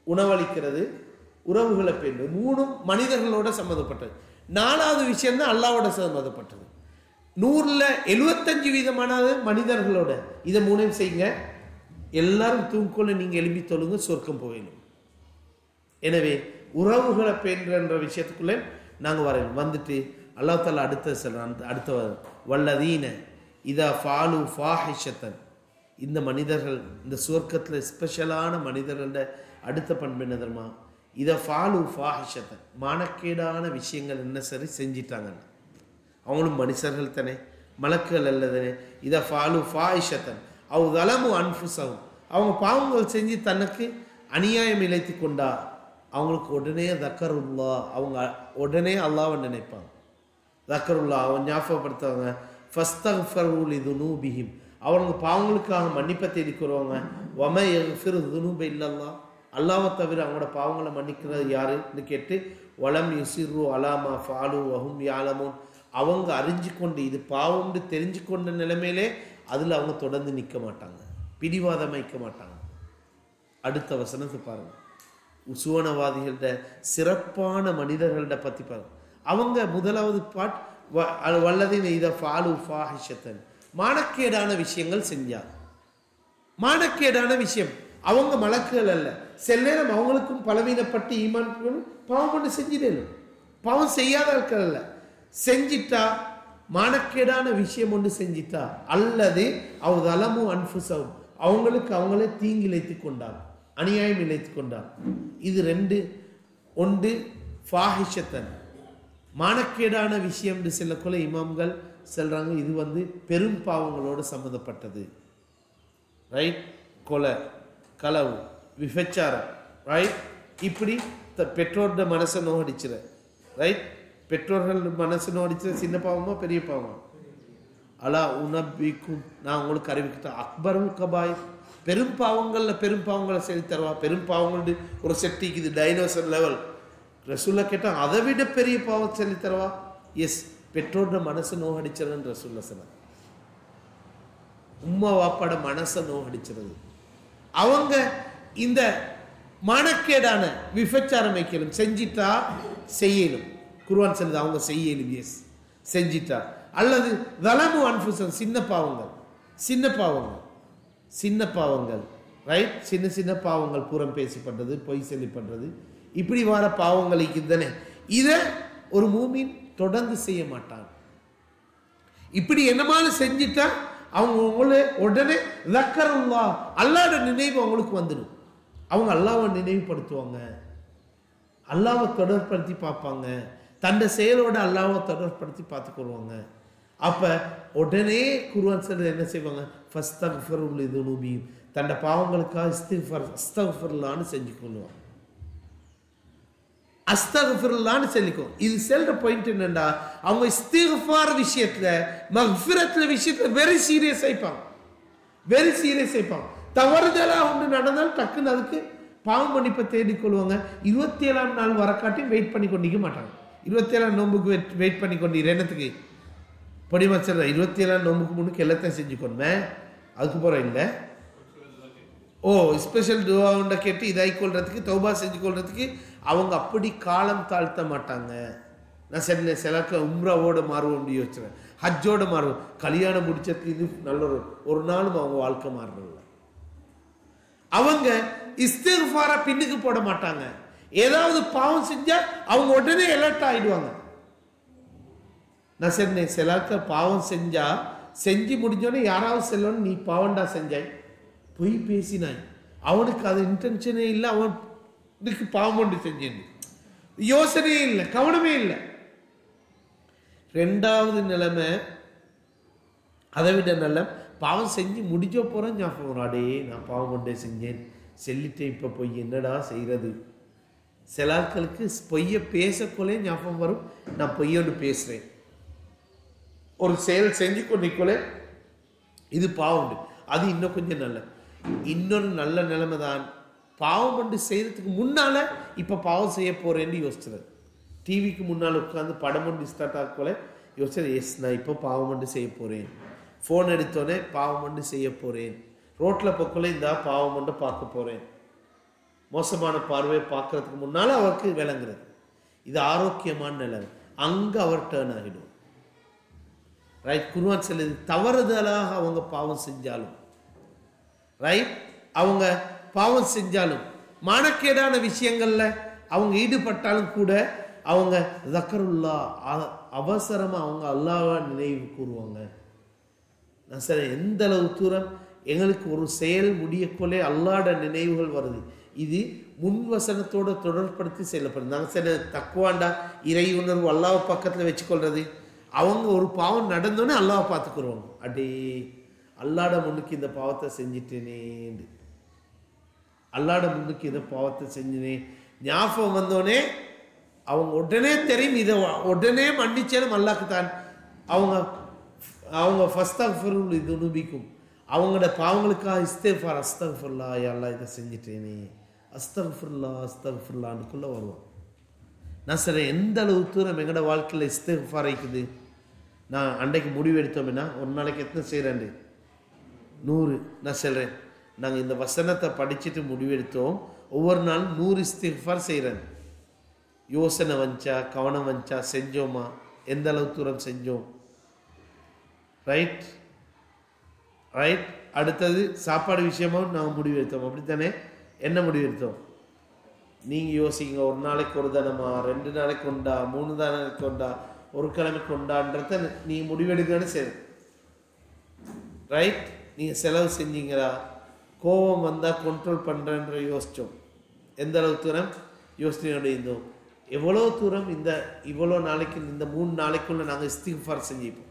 உணவளிக்கிறது, உறவுகளை பேணுறது. 3 மனிதர்களோட சம்மந்தப்பட்டது. 4வது விஷயம் தான் அல்லாவோட சம்மந்தப்பட்டது. 100ல் 75% மனிதர்களோட. இதை 3 செய்யுங்க, எல்லாரும் தூங்கொள்ள நீங்கள் எழுப்பி தொழுங்க, சொர்க்கம் போயிடும். எனவே உறவுகளை பேணுன்ற விஷயத்துக்குள்ளே நாங்கள் வரையணும். வந்துட்டு அல்லாஹ் தாலா அடுத்த வல்லதீன இதா ஃபாலு ஃபாஹிஷத்தன், இந்த மனிதர்கள் இந்த சுவர்க்கத்தில் ஸ்பெஷலான மனிதர்களோட அடுத்த பண்பு என்ன தெரியுமா? இதை ஃபாலு ஃபாஹிஷத்தன், மானக்கேடான விஷயங்கள் என்ன சரி செஞ்சிட்டாங்க. அவங்களும் மனுஷர்கள் தானே, மலக்குகள் அல்லதானே. இதை ஃபாலு ஃபாஹிஷத்தன் அவ் தலமு அன்ஃபுஸஹும், அவங்க பாவங்கள் செஞ்சு தனக்கு அநியாயம் இழைத்து கொண்டா அவங்களுக்கு உடனே தக்கருல்லா, அவங்க உடனே அல்லாவை நினைப்பாங்க. தக்கருல்லா அவன் ஞாபகப்படுத்துவாங்க. ஃபஸ்தக்ஃபரு லிதுனூபிஹிம், அவங்க பாவங்களுக்காக மன்னிப்பை தேடிக்கிறவங்க. வம யக்ஃபிரு துனூப இல்லல்லாஹ், அல்லாவை தவிர அவங்களோட பாவங்களை மன்னிக்கிறது யாருன்னு கேட்டு வலம் யுசிர்ரு அலாமா ஃபாலு வஹும் யாலமூன், அவங்க அறிஞ்சு கொண்டு இது பாவம்னு தெரிஞ்சு கொண்ட நிலைமையிலே அதில் அவங்க தொடர்ந்து நிற்க மாட்டாங்க, பிடிவாதம் வைக்க மாட்டாங்க. அடுத்த வசனத்தை பாருங்கள். சுவனவாதிகள்ட சிறப்பான மனிதர்கள்ட பற்றி பாருங்க. அவங்க முதலாவது பாட் வல்லதின் இதை ஃபாலு ஃபாஹிஷத்தன், மானக்கேடான விஷயங்கள் செஞ்சார். மானக்கேடான விஷயம், அவங்க மலக்குகள் அல்ல. சில நேரம் அவங்களுக்கும் பலவீனப்பட்டு ஈமான் பாவம் பண்ணி செஞ்சிடணும். பாவம் செய்யாத ஆட்கள் அல்ல, செஞ்சிட்டா மானக்கேடான விஷயம் ஒன்று செஞ்சிட்டா அல்லது அவ் தலமு அன்ஃபுஸஹும், அவங்களுக்கு அவங்களே தீங்கு இழைத்து கொண்டார், அநியாயம் இழைத்து கொண்டார். இது 2. ஒன்று ஃபாஹிஷத்தன், மானக்கேடான விஷயம் என்று சில கொலை இமாம்கள் சொல்றாங்க. இது பெரும் பாவங்களோடு சம்மந்தப்பட்டது, ரைட். கொலை, களவு, விபச்சாரம், ரைட். இப்படி பெற்றோர்ட மனசை நோகடிச்சிட, ரைட். பெற்றோர்கள் மனசு நோடிச்ச சின்ன பாவமா பெரிய பாவமா? அலா உனபிக்கும், நான் உங்களுக்கு அறிவிக்கிட்டேன், அக்பருல் கபாய், பெரும் பாவங்களில் பெரும் பாவங்களை சரி தருவா. பெரும் பாவங்கள் ஒரு செட்டிக்கு இது டைனோசர் லெவல். ரசூல்லா கேட்டால் அதை விட பெரிய பாவம் சொல்லி தருவா. எஸ், பெற்றோட மனசை நோகடிச்சிடன்னு ரசூல்லா சொன்னார். உம்மா வாப்பாட மனசை நோகடிச்சிருது. அவங்க இந்த மானக்கேடான விபச்சாரம் வைக்கணும், செஞ்சிட்டா செய்யணும். குர்ஆன் சொல்லுது அவங்க செய்யணும், எஸ் செஞ்சிட்டா. அல்லது தலமு அன்ஃபுஸஹும், சின்ன பாவங்கள், சின்ன பாவங்கள், சின்ன பாவங்கள், ரைட். சின்ன சின்ன பாவங்கள், புறம் பேசி பண்ணுறது, பொய் சொல்லி பண்ணுறது, இப்படி வர பாவங்களுக்கு தானே. இதை ஒரு மூமின் தொடர்ந்து செய்ய மாட்டாங்க. இப்படி என்னமான செஞ்சிட்டா அவங்க உடனே லக்கருல்லா, அல்லாஹ்வோட நினைவு அவங்களுக்கு வந்துடும். அவங்க அல்லாஹ்வை நினைவுபடுத்துவாங்க, அல்லாஹ்வை தொடர்படுத்தி பார்ப்பாங்க, தன்னை செயலோட அல்லாஹ்வை தொடர்படுத்தி பார்த்துக்கொள்வாங்க. அப்போ உடனே குர்ஆன் சொல்றது என்ன செய்வாங்க? ஃபஸ்தக்ஃபிரு லிதுனூபிஹிம், தன்னை பாவங்களுக்காக அஸ்தக்ஃபிருல்லான்னு செஞ்சு கொள்வாங்க. அஸ்தக்ஃபிருல்லான்னு சொல்லிக்கும். இது செல்ற பாயிண்ட் என்னண்டா, அவங்க இஸ்திக்ஃபார் விஷயத்துல, மக்ஃபிரத்ல விஷயத்துல வெரி சீரியஸ் ஆயிப்பாங்க, வெரி சீரியஸ் ஆயிப்பாங்க. தவறுதலாக ஒன்று நடந்தால் டக்குன்னு அதுக்கு பாவம் மன்னிப்பை தேடிக்கொள்வாங்க. 27ஆம் நாள் வரக்காட்டி வெயிட் பண்ணி கொண்டிக்க மாட்டாங்க. 27ஆம் நோம்புக்கு வெயிட் பண்ணி கொண்டீர் என்னத்துக்கு? பொடிமா சொல்ற 27ஆம் நோம்புக்கு முன்னுக்கு எல்லாத்தையும் செஞ்சுக்கொண்டே, அதுக்கு போகிற இல்லை. ஓ ஸ்பெஷல் துவாவுண்ட கேட்டு இதாகி கொள்றதுக்கு, தௌபா செஞ்சு கொள்றதுக்கு அவங்க அப்படி காலம் தாழ்த்த மாட்டாங்க. நான் சொன்னேன், சிலக்கு உம்ராவோட மாறுவோம் யோசிச்சுறேன், ஹஜ்ஜோட மாறுவோம். கல்யாணம் முடிச்சதுக்கு இது நல்ல ஒரு நாளும் அவங்க வாழ்க்கை மாறுறதில்ல. அவங்க இஸ்திக்ஃபாரை பின்னுக்கு போட மாட்டாங்க. ஏதாவது பாவம் செஞ்சா அவங்க உடனே அலர்ட் ஆயிடுவாங்க. நான் சொன்னேன், சிலக்கு பாவம் செஞ்சா செஞ்சு முடிஞ்சோடனே யாராவது செல்லணும், நீ பாவண்டா செஞ்சாய், பொய் பேசினாய், அவனுக்கு அது இன்டென்ஷனே இல்லை, அவன் இதுக்கு பாவம் ஒன்று செஞ்சேன், யோசனையே இல்லை, கவனமே இல்லை. ரெண்டாவது நிலைமை அதை விட நல்ல, பாவம் செஞ்சு முடிஞ்ச போகிறேன் ஞாபகம் வரும், அடே நான் பாவம் ஒன்றே செஞ்சேன், செல்லிட்டேன், இப்போ பொய் என்னடா செய்கிறது. சில ஆட்களுக்கு பொய்யை பேசக்கொள்ளே ஞாபகம் வரும், நான் பொய்யொன்று பேசுகிறேன். ஒரு செயல் செஞ்சு கொண்டிக்கொள்ளே இது பாவம், அது இன்னும் கொஞ்சம் நல்ல. இன்னொரு நல்ல நிலைமை தான் பாவம் ஒன்று செய்கிறதுக்கு முன்னால் இப்போ பாவம் செய்ய போகிறேன்னு யோசிச்சுறது. டிவிக்கு முன்னால் உட்காந்து படம் ஒன்று ஸ்டார்ட் ஆகக்கொள்ள யோசிச்சது, எஸ் நான் இப்போ பாவம் ஒன்று செய்ய போகிறேன். ஃபோன் எடுத்தோடனே பாவம் ஒன்று செய்ய போகிறேன். ரோட்டில் போக்கொள்ள இந்த பாவம் ஒன்று பார்க்க போகிறேன். மோசமான பார்வையை பார்க்கறதுக்கு முன்னால் அவருக்கு விளங்குறது. இது ஆரோக்கியமான நிலைமை. அங்கே அவர் டேர்ன் ஆகிடும். ரைட், குர்ஆன் சொல்லுது, தவறுதலாக அவங்க பாவம் செஞ்சாலும், ரைட், அவங்க பாவம் செஞ்சாலும், மானக்கேடான விஷயங்கள்ல அவங்க ஈடுபட்டாலும் கூட அவங்க தக்கருல்லா அவசரமாக அவங்க அல்லாஹ்வை நினைவு கூறுவாங்க. நான் சார் எந்த அளவு தூரம் எங்களுக்கு ஒரு செயல் முடியக்கொள்ளே அல்லாஹ்ட நினைவுகள் வருது. இது முன்வசனத்தோடு தொடர்படுத்தி செயல்படுது. நாங்கள் சில தக்குவாண்டா இறை உணர்வு அல்லாஹ் பக்கத்தில் வச்சுக்கொள்றது. அவங்க ஒரு பாவம் நடந்தோன்னே அல்லாஹ் பார்த்துக்குருவாங்க, அடே அல்லாட முன்னுக்கு இந்த பாவத்தை செஞ்சிட்டேனேண்டு, அல்லாட முன்னுக்கு இந்த பாவத்தை செஞ்சினே ஞாபகம் வந்தோடனே அவங்க உடனே தெரியும், இதை உடனே மன்னிச்சாலும் அல்லாஹ்க்கு தான். அவங்க ஃபஸ்தக்ஃபிருல் துனூபிக்கும், அவங்களோட பாவங்களுக்காக இஸ்திக்ஃபார், அஸ்தக்ஃபிருல்லா யா அல்லாஹ் இதை செஞ்சிட்டேனே, அஸ்தக்ஃபிருல்லா அஸ்தக்ஃபிருல்லான்னுக்குள்ளே வருவோம். நான் சொல்கிறேன், எந்த அளவு தூரம் எங்களோட வாழ்க்கையில் இஸ்திக்ஃபார் இருக்குது. நான் அன்றைக்கு முடிவு எடுத்தோம்னா ஒரு நாளைக்கு எத்தனை செய்கிறேன், 100. நான் சொல்கிறேன், நாங்கள் இந்த வசனத்தை படிச்சுட்டு முடிவெடுத்தோம், ஒவ்வொரு நாளும் 100 இஸ்திக்ஃபார் செய்கிறேன். யோசனை வந்துச்சா, கவனம் வந்துச்சா, செஞ்சோமா, எந்த அளவு தூரம் செஞ்சோம். Right right. அடுத்தது சாப்பாடு விஷயமாகவும் நாங்கள் முடிவு எடுத்தோம், அப்படித்தானே? என்ன முடிவு எடுத்தோம்? நீங்கள் யோசிங்க, ஒரு நாளைக்கு ஒரு தானமா, 2 நாளைக்கு உண்டா, 3 நாளைக்கு உண்டா, ஒரு கிழமைக்கு உண்டான்றத நீங்கள் முடிவெடுக்கன்னு சரி. ரைட், நீங்கள் செலவு செஞ்சீங்களா, கோபம் வந்தால் கண்ட்ரோல் பண்ணுறன்ற யோசித்தோம், எந்த அளவு தூரம் யோசனையோடு இருந்தோம், எவ்வளோ தூரம் இந்த இவ்வளோ நாளைக்கு இந்த 3 நாளைக்குள்ள நாங்கள் இஸ்திக்ஃபார் செஞ்சுப்போம்.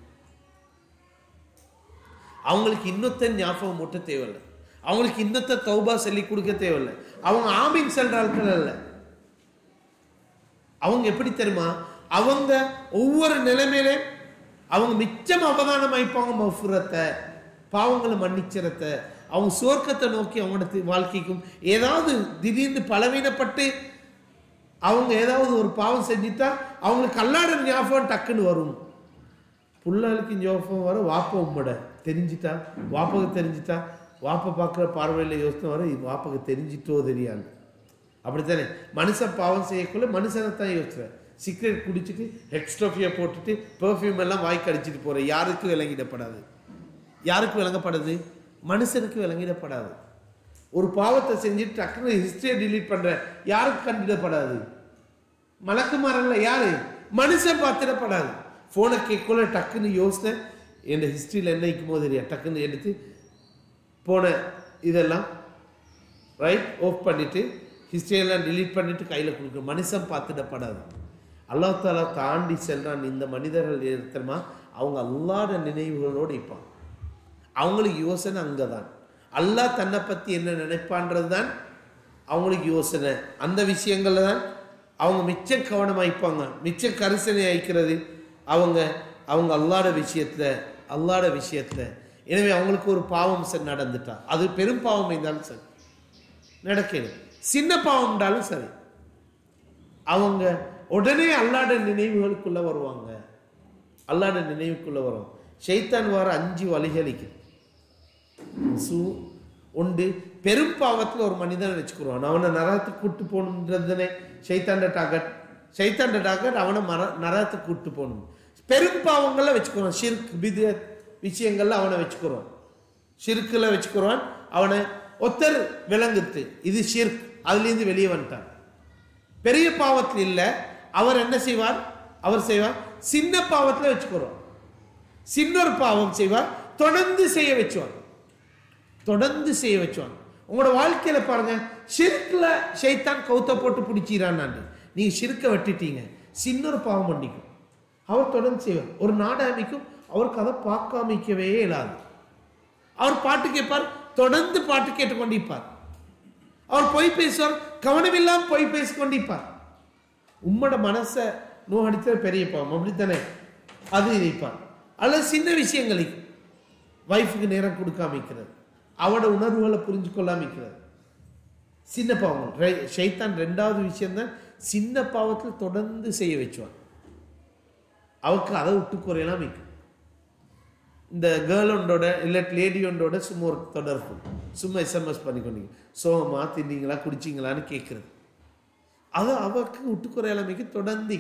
அவங்களுக்கு இன்னொத்த ஞாபகம் மட்டும் தேவையில்லை, அவங்களுக்கு இன்னொத்த தௌபா சொல்லி கொடுக்க தேவையில்லை. அவங்க ஆமீன் சொல்ற ஆட்கள் அல்ல. அவங்க எப்படி தெரியுமா, அவங்க ஒவ்வொரு நிலைமையிலே அவங்க மிச்சம் அவதானம் ஆயிப்பாங்க. மஃபுரத்தை, பாவங்களை மன்னிச்சிரத்தை, அவங்க சுவர்க்கத்தை நோக்கி அவங்களோட வாழ்க்கைக்கும் ஏதாவது திடீர்னு பலவீனப்பட்டு அவங்க ஏதாவது ஒரு பாவம் செஞ்சுட்டா அவங்களுக்கு அல்லாட ஞாபகம் டக்குன்னு வரும். புள்ளாளுக்கு ஞாபகம் வர வாப்ப உம்மட தெரிஞ்சிட்டா, வாப்பக தெரிஞ்சிட்டா, வாப்பை பார்க்குற பார்வையில் யோசனை வர இது வாப்பக தெரிஞ்சிட்டோ தெரியாது. அப்படித்தானே மனுஷன் பாவம் செய்யக்குள்ள மனுஷனை தான் யோசிக்கிறேன். சிகரெட் குடிச்சிட்டு ஹெட்ஸ்டோஃபியை போட்டுட்டு பெர்ஃப்யூம் எல்லாம் வாய்க்கு அடிச்சுட்டு போகிறேன். யாருக்கும் விளங்கிடப்படாது. யாருக்கு விளங்கப்படுது? மனுஷனுக்கு விளங்கிடப்படாது. ஒரு பாவத்தை செஞ்சுட்டு டக்குன்னு ஹிஸ்டரியை டிலீட் பண்ணுற யாருக்கு கண்டிடப்படாது? மலக்குமாரல்ல, யாரு? மனுஷன் பார்த்துடப்படாது. ஃபோனை கேட்கல டக்குன்னு யோசனை, என் ஹிஸ்ட்ரியில் என்ன இருக்கும் போது தெரியா, டக்குன்னு எடுத்து போன இதெல்லாம் ரைட் ஆஃப் பண்ணிவிட்டு ஹிஸ்ட்ரியெல்லாம் டிலீட் பண்ணிவிட்டு கையில் கொடுக்க. மனுஷன் பார்த்துடப்படாது. அல்லாஹ் தாலா தாண்டி செல்றான். இந்த மனிதர்கள் தெரியுமா, அவங்க அல்லாட நினைவுகளோடு இருப்பாங்க. அவங்களுக்கு யோசனை அங்கே தான். அல்லாஹ் தன்னை பற்றி என்ன நினைப்பான்றது தான் அவங்களுக்கு யோசனை. அந்த விஷயங்களில் தான் அவங்க மிச்சம் கவனமாக இருப்பாங்க, மிச்சம் கரிசனை ஆயிக்கிறது அவங்க அல்லாட விஷயத்தில். எனவே அவங்களுக்கு ஒரு பாவம் சரி நடந்துட்டா, அது பெரும் பாவம் இருந்தாலும் சரி, நடக்கணும் சின்ன பாவம் இருந்தாலும் சரி, அவங்க உடனே அல்லாட நினைவுகளுக்குள்ள வருவாங்க. அல்லாட நினைவுக்குள்ள வரும். ஷைத்தான் வர 5 வழிகளுக்கு உண்டு. பெரும் பாவத்தில் ஒரு மனிதனை வச்சுக்குருவான். அவனை நரகத்துக்கு கூட்டு போகணுன்றதுனே ஷைத்தாண்ட டார்கெட். அவனை நரகத்துக்கு கூட்டு போகணும். பெரும் பாவங்களில் வச்சுக்குருவான். ஷிர்க் பித்அத் விஷயங்கள்ல அவனை வச்சுக்குருவான். ஷிர்க்கில் வச்சுக்குருவான். அவனை ஒத்தர் விளங்குத்து இது ஷிர்க், அதுலேருந்து வெளியே வந்துட்டான். பெரிய பாவத்தில் இல்லை. அவர் என்ன செய்வார்? அவர் செய்வார் சின்ன பாவத்தில் வச்சுக்குருவான். சின்னொரு பாவம் செய்வார், தொடர்ந்து செய்ய வச்சுவான். உங்களோட வாழ்க்கையில பாருங்க, ஷிர்க்ல ஷைத்தான் கௌத்த போட்டு பிடிச்சிரான்னு. நீங்க ஷிர்க்கை வெட்டிட்டீங்க, சின்ன ஒரு பாவம் பண்ணிக்கும், அவர் தொடர்ந்து செய்வார். ஒரு நாடு அமைக்கும், அவருக்கு அதை பார்க்காமிக்கவே இயலாது. அவர் பாட்டு கேட்பார், தொடர்ந்து பாட்டு கேட்டுக்கொண்டிருப்பார். அவர் பொய் பேசுவார், கவனமில்லாம பொய் பேசிக்கொண்டிருப்பார். உம்மோட மனசை நோகடித்த பெரிய பாவம், அப்படித்தானே? அது இருப்பார். அல்லது சின்ன விஷயங்களுக்கு வைஃபுக்கு நேரம் கொடுக்காமிக்கிறது, அவட உணர்வுகளை புரிஞ்சு கொள்ளாமிக்கிறது, சின்ன பாவங்கள். ஷைத்தான் ரெண்டாவது விஷயம்தான் சின்ன பாவத்தில் தொடர்ந்து செய்ய வச்சுவான். அவருக்கு அதை விட்டு குறையெல்லாம் வைக்கும். இந்த கேர்ள் ஒன்றோட இல்லை லேடி ஒன்றோட சும்மா ஒரு தொடர்பு, சும்மா எஸ்எம்எஸ் பண்ணிக்கொண்டீங்க, சோகமா தின்னீங்களா குடிச்சிங்களான்னு கேட்குறது, அதை அவருக்கு விட்டுக்குறையலாமிக்கு. தொடர்ந்து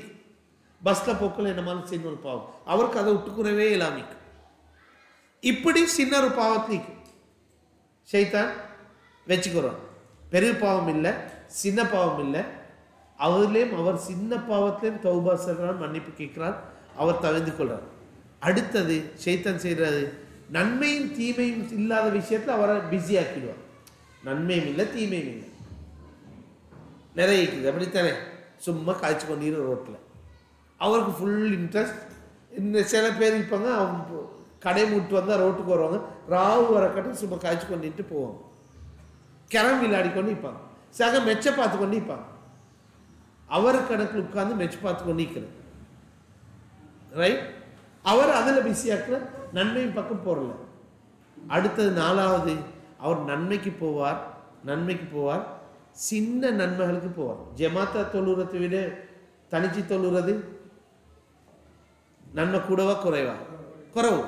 பஸ்ல போக்கள் என்னமாலும் சின்ன ஒரு பாவம், அவருக்கு அதை விட்டுக்குறவே இல்லாமிக்கும். இப்படி சின்ன ஒரு பாவத்துக்கு ஷைத்தான் வச்சுக்கிறோம். பெரிய பாவம் இல்லை, சின்ன பாவம் இல்லை. அவர்லேயும் அவர் சின்ன பாவத்திலையும் தௌபா செய்கிறார், மன்னிப்பு கேட்கிறார், அவர் தவிர்த்து கொள்றார். அடுத்தது ஷைத்தான் செய்கிறது, நன்மையும் தீமையும் இல்லாத விஷயத்தில் அவரை பிஸி ஆக்கிடுவார். நன்மையும் இல்லை தீமையும் இல்லை, நிறைய இருக்குது, அப்படித்தானே? சும்மா காய்ச்சி கொண்டிருக்கிற ரோட்டில் அவருக்கு ஃபுல் இன்ட்ரெஸ்ட். இந்த சில பேர் இருப்பாங்க, அவங்க கடை மூட்டு வந்தால் ரோட்டுக்கு வருவாங்க, ராவு வர கட்ட சும்மா காய்ச்சி கொண்டுட்டு போவாங்க, கிளம்பி விளையாடி கொண்டு இருப்பாங்க, சக மெச்ச பார்த்து கொண்டு இருப்பாங்க. அவர் கணக்கில் உட்கார்ந்து மெச்சு பார்த்து கொண்டு இருக்கிறது, ரைட்? அவர் அதில் பிஸியாக்குற, நன்மையும் பக்கம் போறல. அடுத்தது நாலாவது, அவர் நன்மைக்கு போவார், சின்ன நன்மைகளுக்கு போவார். ஜமாத்தா தொழுறதை விட தனிச்சு தொழுறது நன்மை கூடவா குறைவா? குறவு.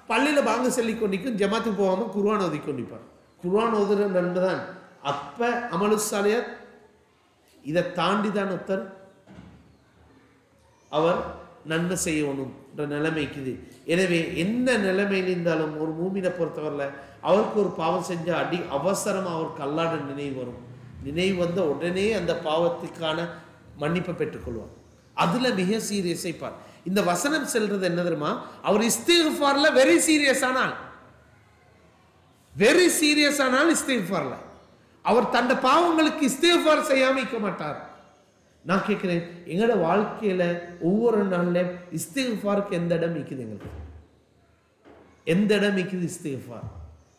பள்ளியில் பாங்க சொல்லி கொண்டிருக்கும், ஜமாத்துக்கு போகாமல் குர்ஆன் ஓதி கொண்டிருப்பார். குர்ஆன் ஓதுற நன்மை தான். அப்ப அமலுசாலியார் இதை தாண்டி தான் ஒருத்தர் அவர் நன்மை செய்யணும் நிலைமைக்குது. எனவே என்ன நிலைமையில் இருந்தாலும் ஒரு மூமினை பொறுத்தவரையில் அவருக்கு ஒரு பாவம் செஞ்ச அவசரமாக அவருக்கு அல்லாஹ்ட நினைவு வரும். நினைவு வந்த உடனே அந்த பாவத்துக்கான மன்னிப்பை பெற்றுக்கொள்வார். அதுல மிக சீரியஸை பார். இந்த வசனம் செல்றது என்ன தெரியுமா? அவர் இஸ்திக்ஃபார்ல வெரி சீரியஸ் ஆனால் இஸ்திக்ஃபார்ல அவர் தந்த பாவங்களுக்கு இஸ்திக்ஃபார் செய்யாம இருக்க மாட்டார். நான் கேட்கிறேன், எங்களோட வாழ்க்கையில ஒவ்வொரு நாள்ல இஸ்திக்ஃபாருக்கு எந்த இடம் இருக்குது? எங்களுக்கு எந்த இடம் இருக்குது இஸ்திக்ஃபார்?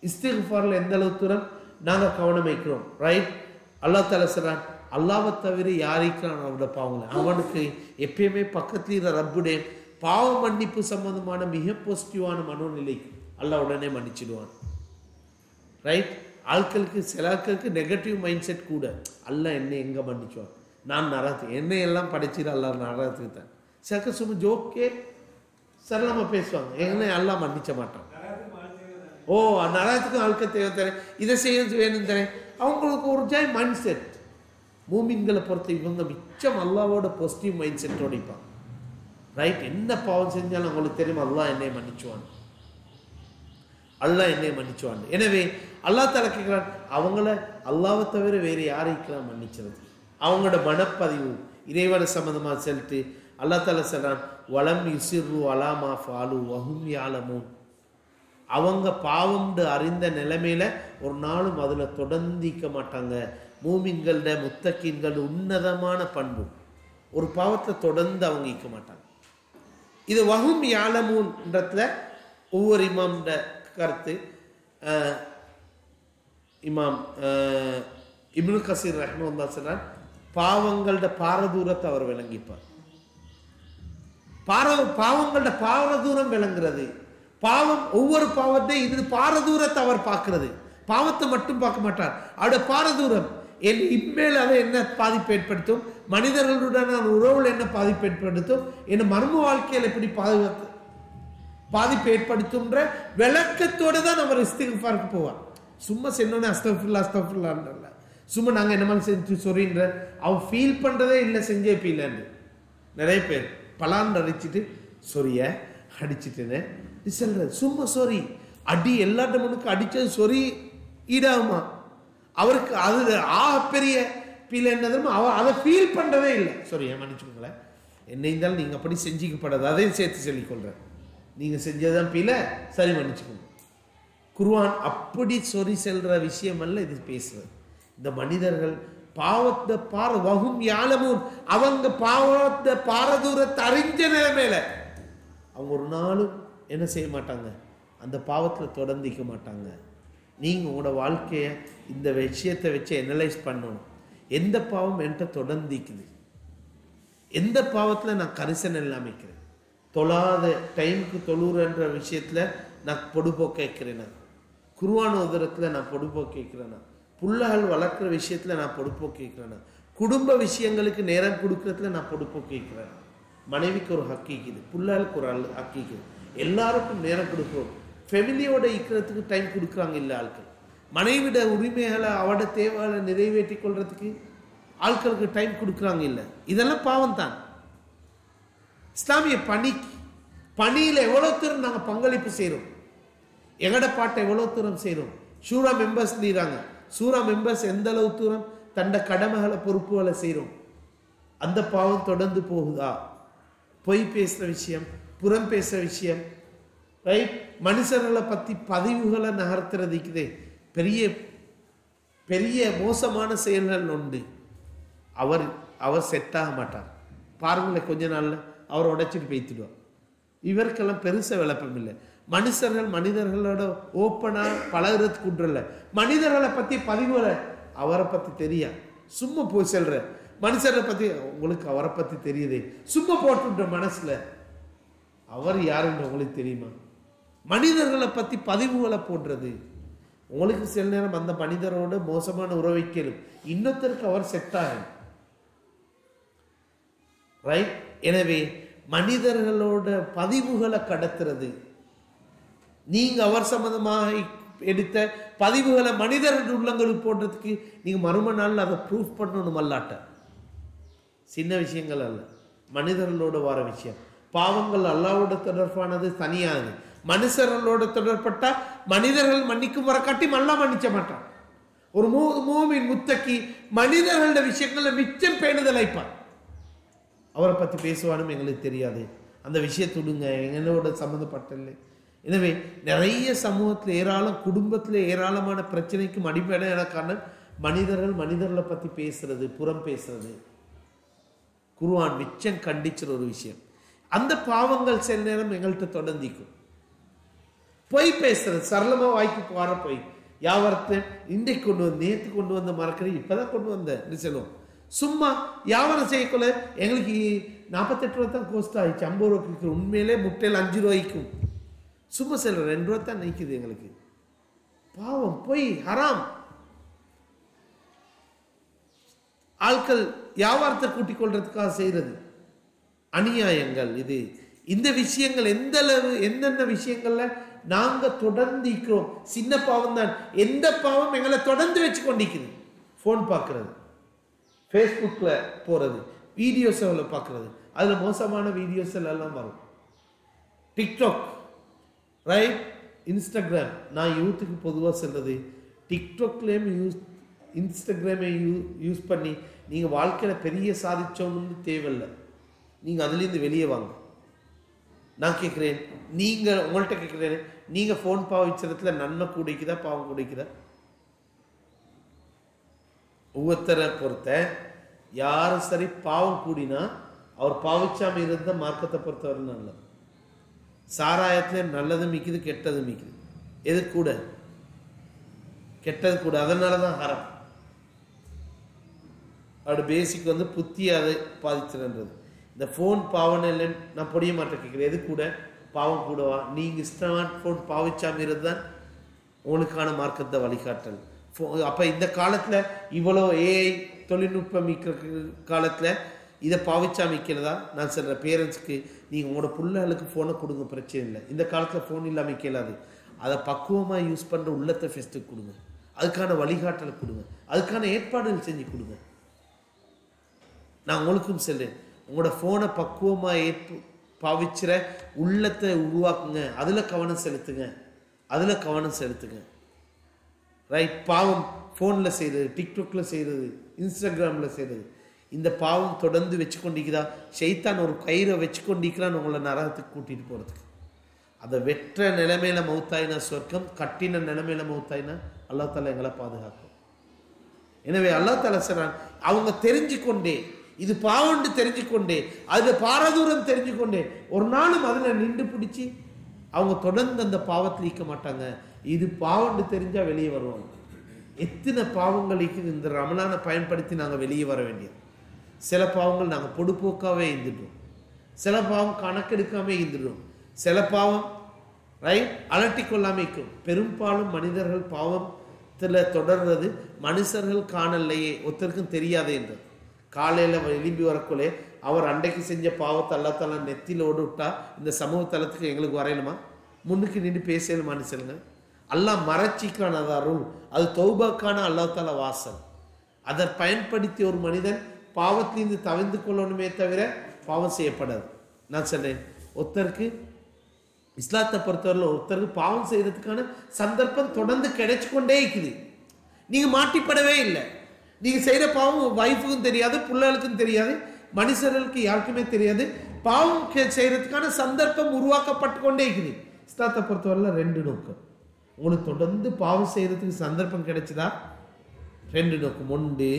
இஸ்திக்ஃபார்ல எந்த அளவு தூரம் நாங்க கவனம் வைக்கிறோம், ரைட்? அல்லாஹ் தஆலா சொல்றான், அல்லாஹ்வை தவிர யாருக்கான அவரோட பாவங்களை அவனுக்கு எப்பயுமே பக்கத்தில் ரப்புடைய பாவ மன்னிப்பு சம்பந்தமான மிக பாசிட்டிவான மனோநிலைக்கு அல்லாஹ் உடனே மன்னிச்சிடுவான், ரைட்? ஆட்களுக்கு சில ஆட்களுக்கு நெகட்டிவ் மைண்ட் செட் கூட, அல்லாஹ் என்னை எங்க மன்னிச்சுவான், நான் நரகத்துக்கு என்னை எல்லாம் படைச்சிட அல்லாஹ் நரகத்துக்கு தான். சில சும்மா ஜோக்கே சரளமா பேசுவாங்க, என்னை அல்லாஹ் மன்னிச்ச மாட்டான். ஓ நரகத்துக்கும் ஆட்கள் தேவை தரேன், இதை செய்ய வேணும் தரேன். அவங்களுக்கு ஒரு ஜாய் மைண்ட் செட். மூமின்களை பொறுத்த இவங்க மிச்சம் அல்லாவோட பாசிட்டிவ் மைண்ட் செட்டோட இருப்பாங்க, ரைட்? என்ன பாவம் செஞ்சாலும் அவங்களுக்கு தெரியும், அல்லாஹ் என்னை மன்னிச்சுவான், அல்லாஹ் என்னை மன்னிச்சுவான். எனவே அல்லாஹ் தஆலா கேட்கிறான், அவங்கள அல்லாஹ்வை தவிர வேறு யாரைக்கெல்லாம் மன்னிச்சிருது? அவங்களோட மனப்பதிவு இறைவனை சம்பந்தமாக சொல்லிட்டு அல்லாஹ் தஆலா சொல்றான், வலம் யுசிர்ரு அலா மா ஃபாலு வஹும் யஅலமூன். அவங்க பாவம்னு அறிந்த நிலைமையில ஒரு நாளும் அதுல தொடர்ந்திக்க மாட்டாங்க. மூமின்களோட முத்தகீன்கள் உன்னதமான பண்பு, ஒரு பாவத்தை தொடர்ந்து அவங்க ஈக்க மாட்டாங்க. இது வஹும் யஅலமூன்றதுல ஒவ்வொரு இமாம்ட கருத்து. இமாம் இப்னு கசீர் ரஹ்மத்துல்லாஹி சொல்றார், பாவங்களோட பாரதூரத்தை அவர் விளங்கிப்பார். பாவங்களோட பாரதூரம் விளங்குறது. பாவம் ஒவ்வொரு பாவத்தை இது பாரதூரத்தை அவர் பார்க்கிறது, பாவத்தை மட்டும் பார்க்க மாட்டார், அவருடைய பாரதூரம். இம்மேல் அதை என்ன பாதிப்பு ஏற்படுத்தும், மனிதர்களுடனான உறவுகள் என்ன பாதிப்பு ஏற்படுத்தும், என்ன மர்ம வாழ்க்கையில் எப்படி பாதிப்பு ஏற்படுத்தும்ன்ற விளக்கத்தோடு தான் அவர் இஸ்திக்ஃபாருக்கு போவார். சும்மா சென்னோன்னே அஸ்தக்ஃபிருல்லாஹ் சும்மா நாங்கள் என்ன மாதிரி செஞ்சு சொரின்ற அவன் ஃபீல் பண்ணுறதே இல்லை, செஞ்சே ஃபீல்னு. நிறைய பேர் பலான்னு அடிச்சுட்டு சொரிய அடிச்சுட்டுன்னு சொல்றது, சும்மா சொறி அடி எல்லாட்ட முன்னுக்கு அடித்தது சொறி ஈடாகுமா? அவருக்கு அது பெரிய ஃபீல் என்னதுமோ அதை ஃபீல் பண்ணுறதே இல்லை. சொரி மன்னிச்சுக்கோங்களேன், என்ன இருந்தாலும் நீங்கள் அப்படி செஞ்சுக்கப்படாது, அதையும் சேர்த்து சொல்லிக்கொள்கிறேன். நீங்கள் செஞ்சதுதான் ஃபீலை, சரி மன்னிச்சுக்கோங்க. குர்ஆன் அப்படி சொறி செல்ற விஷயம் அல்ல இது பேசுறது. இந்த மனிதர்கள் பாவத்தை வகும் யாலமூன், அவங்க பாவத்தை பாரதூரத்தை அறிஞ்ச நிலைமையில அவங்க ஒரு நாளும் என்ன செய்ய மாட்டாங்க, அந்த பாவத்தில் தொடர்ந்திக்க மாட்டாங்க. நீங்கள் உங்களோட வாழ்க்கையை இந்த விஷயத்தை வச்சு அனலைஸ் பண்ணணும். எந்த பாவம் என்கிட்ட தொடர்ந்திக்குது, எந்த பாவத்தில் நான் கரிசனை இல்லாமல் இருக்கிறேன், தொழாத டைமுக்கு தொழுறன்ற விஷயத்தில் நான் பொடுபோக்க வைக்கிறேன்னா, குர்ஆன் ஓதுறதுல நான் பொடுபோக்க வைக்கிறேன்னா, புள்ளகள் வளர்க்குற விஷயத்தில் நான் பொடுப்போக்கு வைக்கிறேன்னா, குடும்ப விஷயங்களுக்கு நேரம் கொடுக்கறதுல நான் பொடுப்போக்கு வைக்கிறேன். மனைவிக்கு ஒரு ஹக்கிக்குது, புள்ளகளுக்கு ஒரு ஹக்கிக்குது, எல்லாருக்கும் நேரம் கொடுக்குறோம். ஃபெமிலியோட இருக்கிறதுக்கு டைம் கொடுக்குறாங்க இல்லை ஆட்கள். மனைவிட உரிமைகளை அவட தேவைகளை நிறைவேற்றி கொள்றதுக்கு ஆட்களுக்கு டைம் கொடுக்குறாங்க இல்லை. இதெல்லாம் பாவம் தான். இஸ்லாமிய பணியில் எவ்வளோ தூரம் நாங்கள் பங்களிப்பு செய்கிறோம், எங்கட பாட்டை எவ்வளோ தூரம் செய்கிறோம். ஷூரா மெம்பர்ஸ் நீராங்க, சூரா மெம்பர்ஸ் எந்த அளவு தூரம் தண்ட கடமைகளை பொறுப்புகளை செய்கிறோம். அந்த பாவம் தொடர்ந்து போகுதா? பொய் பேசுகிற விஷயம், புறம் பேசுகிற விஷயம், ரைட், மனுஷர்களை பற்றி பதிவுகளை நகர்த்துறதுக்குதே பெரிய பெரிய மோசமான செயல்கள் உண்டு. அவர் செட் ஆக மாட்டார். பாருங்களேன், கொஞ்ச நாளில் அவர் உடைச்சிட்டு பேத்துடுவார். இவருக்கெல்லாம் பெருசாக விளப்பம் இல்லை. மனிதர்களோட ஓப்பனாக பழகிறதுக்கு உட்றல, மனிதர்களை பற்றி பதிவுகளை அவரை பற்றி தெரியா, சும்மா போய் செல்ற. மனுஷரை பற்றி உங்களுக்கு அவரை பற்றி தெரியுதே, சும்மா போட்டுன்ற மனசில் அவர் யாருன்னு உங்களுக்கு தெரியுமா? மனிதர்களை பற்றி பதிவுகளை போடுறது உங்களுக்கு சில நேரம் அந்த மனிதரோட மோசமான உறவைக்கலும், இன்னொருத்தருக்கு அவர் செட் ஆகும், ரைட். எனவே மனிதர்களோட பதிவுகளை கடத்துறது, நீங்க அவர் சம்பந்தமாக எடுத்த பதிவுகளை மனிதர்கள் உள்ளங்களுக்கு போடுறதுக்கு நீங்க மறும நாள் அதை ப்ரூஃப் பண்ணணும். அல்லாட்ட சின்ன விஷயங்கள் அல்ல, மனிதர்களோட வர விஷயம். பாவங்கள் அல்லாவோட தொடர்பானது தனியானது. மனுஷர்களோட தொடர்பட்டா மனிதர்கள் மன்னிக்கும் வர காட்டி அல்லா மன்னிச்ச மாட்டான். ஒரு மூமின் முத்தக்கி மனிதர்களோட விஷயங்கள்ல மிச்சம் பேணுதலைப்பான். அவரை பற்றி பேசுவானும் எங்களுக்கு தெரியாது, அந்த விஷயத்துடுங்க எங்களோட சம்மந்தப்பட்டஇல்லை. எனவே நிறைய சமூகத்தில் ஏராளம், குடும்பத்தில் ஏராளமான பிரச்சனைக்கும் அடிப்படையான காரணம் மனிதர்களை பற்றி பேசுறது, புறம் பேசுறது. குர்ஆன் மிச்சம் கண்டிச்சிற ஒரு விஷயம். அந்த பாவங்கள் சில நேரம் எங்கள்கிட்ட தொடர்ந்திக்கும். பொய் பேசுறது, சரளமாக வாய்க்கு வர பொய் வியாபாரத்தை இன்றைக்கு கொண்டு வந்து நேற்று கொண்டு வந்த மறக்கிறேன், இப்போதான் கொண்டு வந்தேன் சொல்லுவோம். சும்மா வியாபாரம் செய்யக்குள்ள எங்களுக்கு 48 ரூபா தான் கோஸ்ட் ஆயிடுச்சு, 50 ரூபாய்க்கு உண்மையிலே முட்டையில் 5 ரூபாய்க்கும் சும்மா செல்ற 2 ரூபா தான் நிற்குது எங்களுக்கு. பாவம், பொய், ஹராம். ஆட்கள் வியாபாரத்தை கூட்டிக் கொள்றதுக்காக செய்யறது அநியாயங்கள். இந்த விஷயங்கள் எந்த அளவு, எந்தெந்த விஷயங்கள்ல நாங்க தொடர்ந்து இருக்கிறோம். சின்ன பாவம் தான், எந்த பாவம் எங்களை தொடர்ந்து வச்சு கொண்டிருக்குது. போன் பார்க்கறது, ஃபேஸ்புக்ல போறது, வீடியோஸ் பார்க்கறது, அதுல மோசமான வீடியோஸ் எல்லாம் வரும். TikTok, right, Instagram. நான் யூத்துக்கு பொதுவாக சொல்றது, டிக்டாக்லேயும் இன்ஸ்டாகிராமை யூஸ் பண்ணி நீங்கள் வாழ்க்கையில் பெரிய சாதிச்சோன்னு தேவையில்லை. நீங்கள் அதுலேருந்து வெளியே வாங்க. நான் கேட்குறேன், நீங்கள் உங்கள்கிட்ட கேட்குறேன், நீங்கள் ஃபோன் பாவிச்சதுல நன்மை கூடிக்குதா பாவம் கூடிக்குதா? ஒவ்வொருத்தரை பொறுத்த யாரும் சரி, பாவம் கூடினா அவர் பாவிச்சாமல் இருந்த மார்க்கத்தை பொறுத்தவரை நல்லது. சாராயத்தில் நல்லதும் மிக்குது, கெட்டதும் மிக்குது. எது கூட? கெட்டது கூட. அதனால தான் ஹராம். அவரோட பேசிக் புத்தி அதை பாதிச்சுன்றது. இந்த ஃபோன் பாவனை இல்லைன்னு நான் பொடிய மாட்டேன் கேட்குறேன். எது கூட? பாவம் கூடவா? நீங்கள் இஷ்டமான ஃபோன் பாவிச்சாமல் இருந்தால் உங்களுக்கான மார்க்கத்தை வழிகாட்டல். அப்போ இந்த காலத்தில் இவ்வளோ ஏஐ தொழில்நுட்பம் மிக்க காலத்தில் இதை பாவிச்சா மிக்கிறதா? நான் சொல்கிற பேரண்ட்ஸ்க்கு, நீங்கள் உங்களோட பிள்ளைகளுக்கு ஃபோனை கொடுங்க, பிரச்சனை இல்லை. இந்த காலத்தில் ஃபோன் இல்லாமல் கேளாது. அதை பக்குவமாக யூஸ் பண்ணுற உள்ளத்தை ஃபெஸ்ட்டுக்கு கொடுங்க, அதுக்கான வழிகாட்டலை கொடுங்க, அதுக்கான ஏற்பாடுகள் செஞ்சு கொடுங்க. நான் உங்களுக்கும் சொல்கிறேன், உங்களோட ஃபோனை பக்குவமாக பாவிச்சுற உள்ளத்தை உருவாக்குங்க, அதில் கவனம் செலுத்துங்க. ரைட். பாவம் ஃபோனில் செய்கிறது, டிக்டாக்ல செய்கிறது, இன்ஸ்டாகிராமில் செய்கிறது, இந்த பாவம் தொடர்ந்து வச்சு கொண்டிருக்குதா? ஷைத்தான் ஒரு கயிறை வச்சு கொண்டிருக்கிறான்னு உங்களை நரகத்துக்கு கூட்டிகிட்டு போகிறதுக்கு. அதை வெற்ற நிலைமையில மௌத்தாயினா சொர்க்கம், கட்டின நிலைமையில மௌத்தாயினா அல்லாஹ் தாலா எங்களை பாதுகாக்கும். எனவே அல்லாஹ் தாலா சொல்றான், அவங்க தெரிஞ்சு கொண்டே இது பாவண்டு தெரிஞ்சு கொண்டே அது பாரதூரம் தெரிஞ்சு கொண்டே ஒரு நாளும் அதுல நின்று பிடிச்சி அவங்க தொடர்ந்து அந்த பாவத்தில் ஈக்க மாட்டாங்க. இது பாவண்டு தெரிஞ்சா வெளியே வருவாங்க. எத்தனை பாவங்களுக்கு இந்த ரமலானை பயன்படுத்தி நாங்கள் வெளியே வர வேண்டியது. சில பாவங்கள் நாங்கள் பொடுப்போக்காவே இருந்துட்டோம், சில பாவம் கணக்கெடுக்காம இருந்துடும், சில பாவம் ரைட் அலட்டி கொள்ளாம இருக்கும். பெரும்பாலும் மனிதர்கள் பாவத்தில் தொடர்றது மனுஷர்கள் காணலையே, ஒருத்தருக்கும் தெரியாதே என்றது. காலையில் எழும்பி வரக்குள்ளே அவர் அன்றைக்கு செஞ்ச பாவத்தை அல்லாஹ் தாலா நெத்திலோடு விட்டா இந்த சமூக தளத்துக்கு எங்களுக்கு வரையணுமா? முன்னுக்கு நின்று பேசலுமான்னு சொல்லுங்க. அல்லாஹ் மறைச்சிக்கான அது அருள், அது தௌபாக்கான அல்லாஹ் தாலா வாசல். அதை பயன்படுத்தி ஒரு மனிதன் பாவத்திலிருந்து தவிர்த்து கொள்ளணுமே தவிர பாவம் செய்யப்படாது. நான் சொல்றேன், ஒருத்தருக்கு இஸ்லாத்தை பொறுத்தவரையில் ஒருத்தருக்கு பாவம் செய்யறதுக்கான சந்தர்ப்பம் தொடர்ந்து கிடைச்சு கொண்டே இருக்குது. நீங்க மாட்டிப்படவே இல்லை. நீங்க செய்யற பாவம் வைஃபுக்கும் தெரியாது, பிள்ளைகளுக்கும் தெரியாது, மனுஷர்களுக்கு யாருக்குமே தெரியாது. பாவம் செய்யறதுக்கான சந்தர்ப்பம் உருவாக்கப்பட்டு கொண்டே இருக்குது. இஸ்லாத்தை பொறுத்தவரையில் ரெண்டு நோக்கம். உங்களுக்கு தொடர்ந்து பாவம் செய்யறதுக்கு சந்தர்ப்பம் கிடைச்சதா? ரெண்டு நோக்கம். ஒன்று,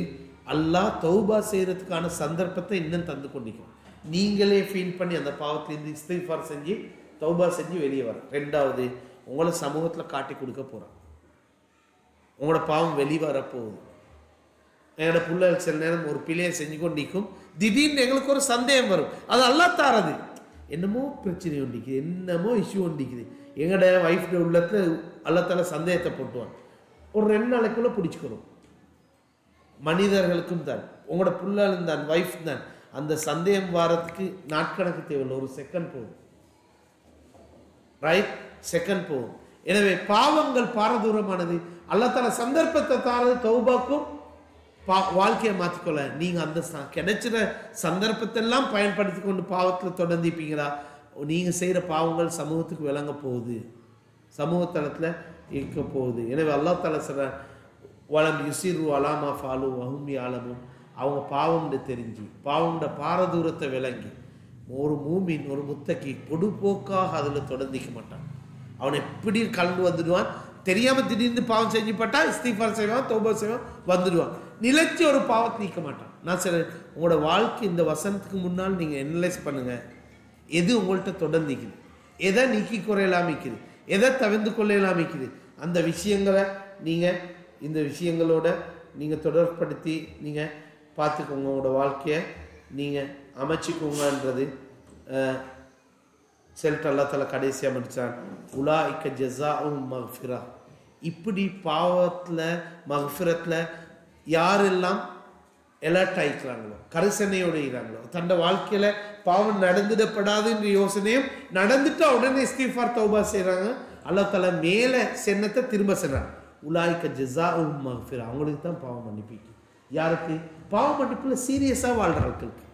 அல்லாஹ் தௌபா செய்யறதுக்கான சந்தர்ப்பத்தை இன்னும் தந்து கொண்டிருக்கும். நீங்களே ஃபீல் பண்ணி அந்த பாவத்திலிருந்து இஸ்திக்ஃபார் செஞ்சு தௌபா செஞ்சு வெளியே வர. ரெண்டாவது, உங்களை சமூகத்தில் காட்டி கொடுக்க போறான். உங்களோட பாவம் வெளியே வரப்போகுது. என்னோட பிள்ளைகள் சில நேரம் ஒரு பிள்ளையை செஞ்சு கொண்டிருக்கும், திடீர்னு எங்களுக்கு ஒரு சந்தேகம் வரும். அது அல்லாஹ் தாரது. என்னமோ பிரச்சனை ஒண்டிக்குது, என்னமோ இஷ்யூ ஒண்டிக்குது. எங்களோட வைஃப் உள்ளத்துல அல்லாஹ் தாலா சந்தேகத்தை போட்டுவான். ஒரு 2 நாளைக்குள்ள பிடிச்சிக்கிறோம். மனிதர்களுக்கும் தான், உங்களோட பிள்ளைகளும் தான், வைஃப் தான். அந்த சந்தேகம் வாரத்துக்கு நாட்கணக்கு தேவையில்லை, ஒரு செகண்ட் போகும். ரைட், செகண்ட் போகும். எனவே பாவங்கள் பாரதூரமானது. அல்லாஹ் தாலா சந்தர்ப்பத்தை தாரது தௌபாக்கும் வாழ்க்கையை மாற்றிக்கொள்ள. நீங்க அந்த கிடைச்சிற சந்தர்ப்பத்தை எல்லாம் பயன்படுத்தி கொண்டு பாவத்தில் தொடர்ந்திப்பீங்களா? நீங்க செய்யற பாவங்கள் சமூகத்துக்கு விளங்க போகுது, சமூகத்தளத்தில் இருக்க போகுது. எனவே அல்லாஹ் தாலா சொல்ற, வலம் யுசிரு அலாமா ஃபாலு வஹும் யாலமுன், அவங்க பாவம் தெரிஞ்சு பாவம் பாரதூரத்தை விளங்கி ஒரு மூமின் ஒரு முத்தக்கி பொடுப்போக்காக அதில் தொடர்ந்திக்க மாட்டான். அவன் எப்படி கலந்து வந்துடுவான் தெரியாம திடீர்னு பாவம் செஞ்சு பட்டா இஸ்திக்ஃபார் செய்வான், தௌபா செய்வான், வந்துடுவான். நிலைச்சி ஒரு பாவத்தை நீக்க மாட்டான். நான் சொல்றேன், உங்களோட வாழ்க்கை இந்த வசனத்துக்கு முன்னால் நீங்க அனலைஸ் பண்ணுங்க. எது உங்கள்கிட்ட தொடர்ந்திக்குது, எதை நீக்கி குறையலாம் இருக்குது, எதை தவிர்த்து கொள்ளலாம் இருக்குது, அந்த விஷயங்களை நீங்க இந்த விஷயங்களோட நீங்க தொடர்படுத்தி நீங்க பார்த்துக்கோங்க. உங்களோட வாழ்க்கையை நீங்க அமைச்சிக்கோங்கன்றது செல்ட் அல்லாஹ் தஆலா கடைசியாக முடிச்சான். உலாஇக ஜஸாஉஹும் மக்ஃபிரா. இப்படி பாவத்தில் மக்ஃபிரத்தில் யாரெல்லாம் எலர்ட் ஆகிக்கிறாங்களோ, கரிசனையோடு இருக்கிறாங்களோ, தன்னோட வாழ்க்கையில் பாவம் நடந்துடப்படாதுன்ற யோசனையும் நடந்துட்டா உடனே இஸ்திக்ஃபார் தௌபா செய்கிறாங்க. அல்லாஹ் தஆலா மேலே சென்னத்தை திரும்ப செய்கிறாங்க. உலாஇக ஜஸாஉஹும் மக்ஃபிரா. அவங்களுக்கு தான் பாவம் மன்னிப்பிக்கு. யாருக்கு? பாவம் மன்னிப்பில் சீரியஸாக வாழ்கிற ஆட்களுக்கு,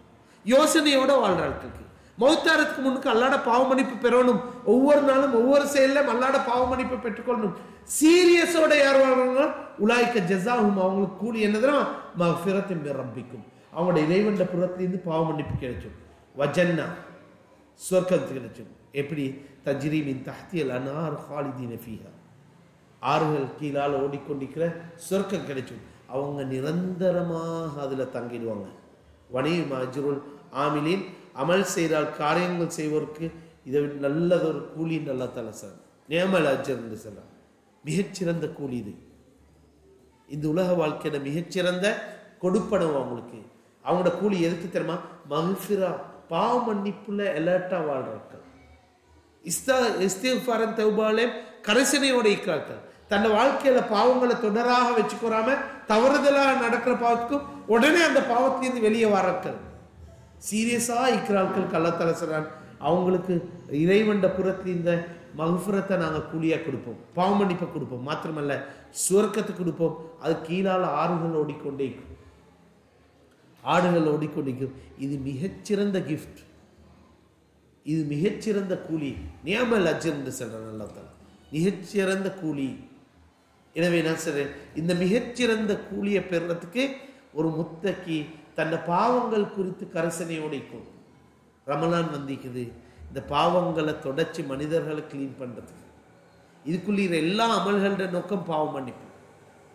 யோசனையோட வாழ்கிற ஆட்களுக்கு. மௌத்தாரத்துக்கு முன்னுக்கு அல்லாட பாவ மன்னிப்பு பெறணும். ஒவ்வொரு நாளும் ஒவ்வொரு செயலிலும் அல்லாட பாவ மன்னிப்பு பெற்றுக்கொள்ளணும். சீரியஸோட யார் வாழ்றாங்க? உலாயிக்க ஜஸாஹும், அவங்களுக்கு கூலி என்னதுன்னா மக்ஃபிரத்தும் மின் ரப்பிக்கும், அவங்களோட இறைவன் புறத்திலிருந்து பாவ மன்னிப்பு கிடைக்கும். வஜன்னா, சொர்க்கத்துக்கு கிடைக்கும். எப்படி? தஜ்ரி மின் தஹ்தில் அன்ஹார் ஹாலிதீன ஃபீஹா, ஆறுகள் கீழால் ஓடிக்கொண்டிருக்கிற சொர்க்கம் கிடைக்கும். அவங்க நிரந்தரமாக அதில் தங்கிடுவாங்க. வனீம் அஜ்ருல் ஆமிலின், அமல் செய்கிறால் காரியங்கள் செய்வோருக்கு இதை நல்லதொரு கூலி நல்லா தலை சார் நேமல் அஜர் என்று சொல்லலாம். மிகச்சிறந்த கூலி இது. இந்த உலக வாழ்க்கையில மிகச்சிறந்த கொடுப்பனவு அவங்களுக்கு. அவங்களோட கூலி எதுக்கு தெரியுமா? மக்ஃபிரா, பாவ மன்னிப்புல அலர்ட்டா வாழ்றார்கள், இஸ்திக்ஃபாரன் தௌபாலே கரிசனையோட இருக்கிறார்கள். தன்னை வாழ்க்கையில பாவங்களை தொடராக வச்சுக்கொறாம தவறுதலாக நடக்கிற பாவத்துக்கும் உடனே அந்த பாவத்திலிருந்து வெளியே வரார்கள். சீரியஸா இருக்கிறார்கள். அல்லாஹ் தஆலா சொல்றான், அவங்களுக்கு இறைவன் புறத்தில் இந்த மக்ஃபிரத்தை நாங்கள் கூலியா கொடுப்போம், பாவ மன்னிப்பை கொடுப்போம். மாத்திரமல்ல சுவர்க்கத்தை கொடுப்போம். அது கீழால் ஆறுகள் ஓடிக்கொண்டே இருக்கும், ஆடுகள் ஓடிக்கொண்டிருக்கும். இது மிகச்சிறந்த கிஃப்ட், இது மிகச்சிறந்த கூலி. நியமல் அஜர் என்று சொல்றான் அல்லாஹ் தஆலா, மிகச்சிறந்த கூலி. எனவே நான் சொல்றேன், இந்த மிகச்சிறந்த கூலியை பெறுறதுக்கு ஒரு முத்தக்கி தன்னை பாவங்கள் குறித்து கரிசனையோடு இருக்கும். ரமலான் வந்திக்குது, இந்த பாவங்களை தொடச்சி மனிதர்களை க்ளீன் பண்ணுறதுக்கு. இதுக்குள்ளே எல்லா அமல்களோட நோக்கம் பாவம் மன்னிப்பு.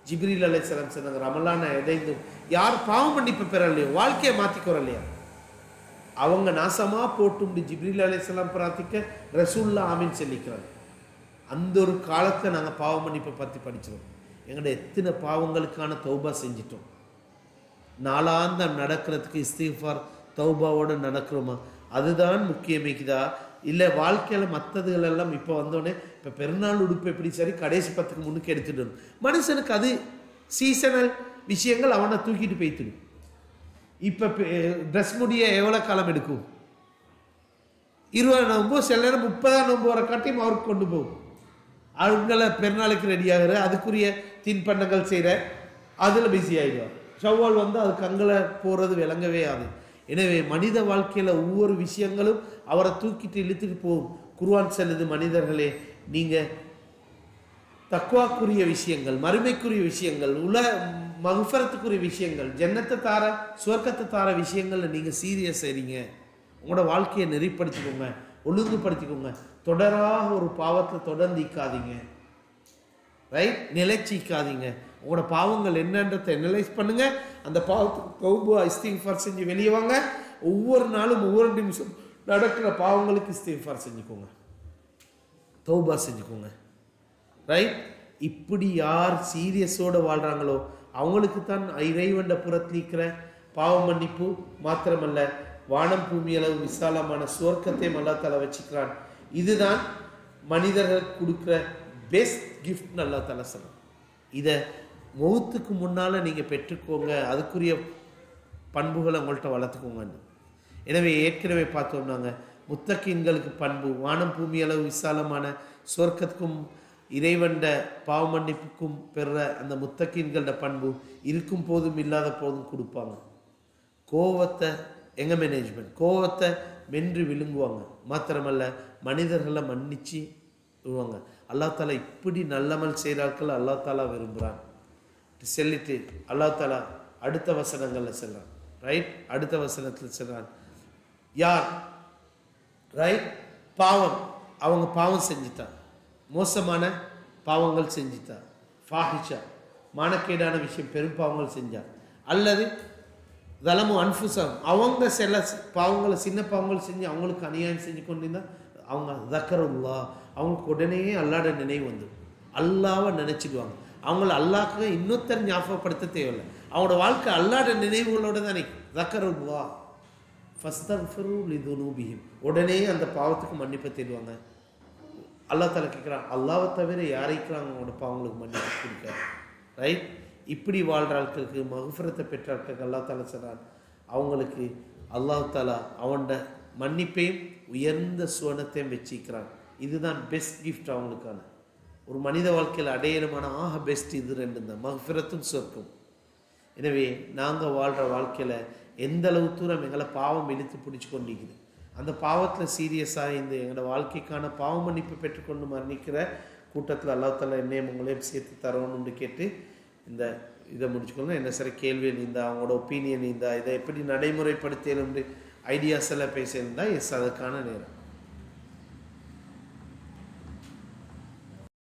ஜிப்ரீல் அலைஹிஸ்ஸலாம் சொன்னாங்க, ரமலான இடைந்தும் யார் பாவம் மன்னிப்பு பெறலையோ, வாழ்க்கையை மாற்றிக்கிறலையா, அவங்க நாசமா போட்டு ஜிப்ரீல் அலைஹிஸ்ஸலாம் பிரார்த்திக்க ரசூல்லா ஆமீன் சொல்லிக்கிறாங்க. அந்த ஒரு காலத்தில் நாங்கள் பாவ மன்னிப்பை பற்றி படிச்சிடும். எங்களோட எத்தனை பாவங்களுக்கான தௌபா செஞ்சிட்டோம். நாளாந்தம் நடக்கிறதுக்கு இஸ்திஃபார் தௌபாவோடு நடக்கிறோமா? அதுதான் முக்கியமிக்குதா? இல்லை வாழ்க்கையில் மற்றதுகளெல்லாம் இப்போ வந்தோடனே இப்போ பெருநாள் உடுப்பு எப்படி சரி கடைசி 10க்கு முன்னுக்கு எடுத்துட்டு மனுஷனுக்கு அது சீசனல் விஷயங்கள் அவனை தூக்கிட்டு போய்த்துடும். இப்போ ட்ரெஸ் முடிய எவ்வளோ காலம் எடுக்கும்? 20 நோம்பு, சில நேரம் 30 நோம்பு வர காட்டியும் அவருக்கு கொண்டு போகும். அவங்கள பெருநாளுக்கு ரெடியாகிற, அதுக்குரிய தின்பண்டங்கள் செய்கிற, அதில் பிஸி ஆகிடுவார். ஷவ்வால் வந்து அதுக்கு அங்கே போகிறது விளங்கவே ஆகுது. எனவே மனித வாழ்க்கையில் ஒவ்வொரு விஷயங்களும் அவரை தூக்கிட்டு இழுத்துட்டு போகும். குர்ஆன் சொல்லுது, மனிதர்களே நீங்கள் தக்வாக்குரிய விஷயங்கள், மறுமைக்குரிய விஷயங்கள், மக்ஃபிரத்துக்குரிய விஷயங்கள், ஜன்னத்தை தார சுவர்க்கத்தை தார விஷயங்களில் நீங்கள் சீரியஸ் செய்றீங்க. உங்களோட வாழ்க்கையை நெறிப்படுத்திக்கோங்க, ஒழுங்குபடுத்திக்கோங்க. தொடராக ஒரு பாவத்தை தொடர்ந்திக்காதீங்க, ரைட்? நிலைச்சிக்காதீங்க. உங்களோட பாவங்கள் என்னன்றதை அனலைஸ் பண்ணுங்க. அந்த பாவத்துக்கு தௌபா இஸ்திக்ஃபார் செஞ்சு வெளியே வாங்க. ஒவ்வொரு நாளும் ஒவ்வொரு நிமிஷம் நடக்கிற பாவங்களுக்கு இஸ்திக்ஃபார் செஞ்சுக்கோங்க, தௌபா செஞ்சுக்கோங்க, ரைட்? இப்படி யார் சீரியஸோடு வாழ்கிறாங்களோ அவங்களுக்கு தான் இறைவண்ட புறத்திலிக்கிற பாவ மன்னிப்பு மாத்திரமல்ல, வானம் பூமி அளவு விசாலமான சுவர்க்கத்தையும் அல்லாஹ் தஆலா வச்சுக்கிறான். இதுதான் மனிதர்கள் கொடுக்குற பெஸ்ட் கிஃப்ட்னு அல்லாஹ் தஆலா சொல்றான். இதை மௌத்துக்கு முன்னால் நீங்கள் பெற்றுக்கோங்க, அதுக்குரிய பண்புகளை உங்கள்கிட்ட வளர்த்துக்கோங்க. எனவே ஏற்கனவே பார்த்தோம் நாங்கள் முத்தகீன்களுக்கு பண்பு, வானம் பூமி அளவு விசாலமான சுவர்க்கத்துக்கும் இறைவண்ட பாவ மன்னிப்புக்கும் பெற அந்த முத்தகீன்களோட பண்பு இருக்கும் போதும் இல்லாத போதும் கொடுப்பாங்க. கோவத்தை எங்க மேனேஜ்மெண்ட், கோவத்தை மென்று விழுங்குவாங்க. மாத்திரமல்ல மனிதர்களை மன்னிச்சு விடுவாங்க. அல்லாஹ் தாலா இப்படி நல்லமல் செய்கிறார்கள் அல்லாஹ் தாலா விரும்புகிறான் சொல்லிட்டு அல்லாஹ் தாலா அடுத்த வசனங்களில் சொல்கிறான், ரைட்? அடுத்த வசனத்தில் சொல்கிறான், யார் ரைட் பாவம், அவங்க பாவம் செஞ்சிட்டா, மோசமான பாவங்கள் செஞ்சிட்டா, ஃபாஹிஷா மானக்கேடான விஷயம் பெரும் பாவங்கள் செஞ்சா, அல்லது தலமு அன்ஃபுசம் அவங்க சில பாவங்களை சின்ன பாவங்கள் செஞ்சு அவங்களுக்கு அநியாயம் செஞ்சு கொண்டிருந்தா அவங்க தக்கருல்லா, அவங்களுக்கு உடனே அல்லாட நினைவு வந்துடும். அல்லாவை நினச்சிடுவாங்க. அவங்கள அல்லாஹ்க்கு இன்னொருத்தர் ஞாபகப்படுத்த தேவையில்லை. அவங்களோட வாழ்க்கை அல்லாட நினைவுகளோடு தான் தக்கருல்லா ஃபஸ்தக்ஃபிரு லிதுனூபிஹிம், உடனே அந்த பாவத்துக்கு மன்னிப்பை தேடுவாங்க. அல்லாஹ் தஆலா கேட்குறான், அல்லாவை தவிர யாரைக்கிறாங்க அவங்களோட பாவங்களுக்கு மன்னிப்பு கொடுக்க, ரைட்? இப்படி வாழ்கிற ஆட்களுக்கு மக்ஃபிரத்தை பெற்ற ஆட்களுக்கு அல்லாஹ் தஆலா சொல்கிறான், அவங்களுக்கு அல்லாஹ் தஆலா அவனோட மன்னிப்பையும் உயர்ந்த சுவனத்தையும் வச்சிக்கிறான். இதுதான் பெஸ்ட் கிஃப்ட் அவங்களுக்கான. ஒரு மனித வாழ்க்கையில் அடையணுமான பெஸ்ட் இது ரெண்டு தான், மக்ஃபிரத்தும் சொர்க்கம். எனவே நாங்கள் வாழ்கிற வாழ்க்கையில் எந்த அளவு தூரம் எங்களை பாவம் இழுத்து பிடிச்சி கொண்டிருக்குது, அந்த பாவத்தில் சீரியஸாக இந்த எங்களோட வாழ்க்கைக்கான பாவ மன்னிப்பு பெற்றுக்கொண்டு மரணிக்கிற கூட்டத்தில் அல்லாஹ் தஆலா என்னையும் உங்களையும் சேர்த்து தரணும்னு கேட்டு இந்த இதை முடிச்சுக்கொள்ளணும். என்ன சில கேள்வி இந்த அவங்களோட ஒப்பீனியன் இந்த இதை எப்படி நடைமுறைப்படுத்தணும் ஐடியாஸ் எல்லாம் பேசியிருந்தால் எஸ் அதுக்கான நேரம்.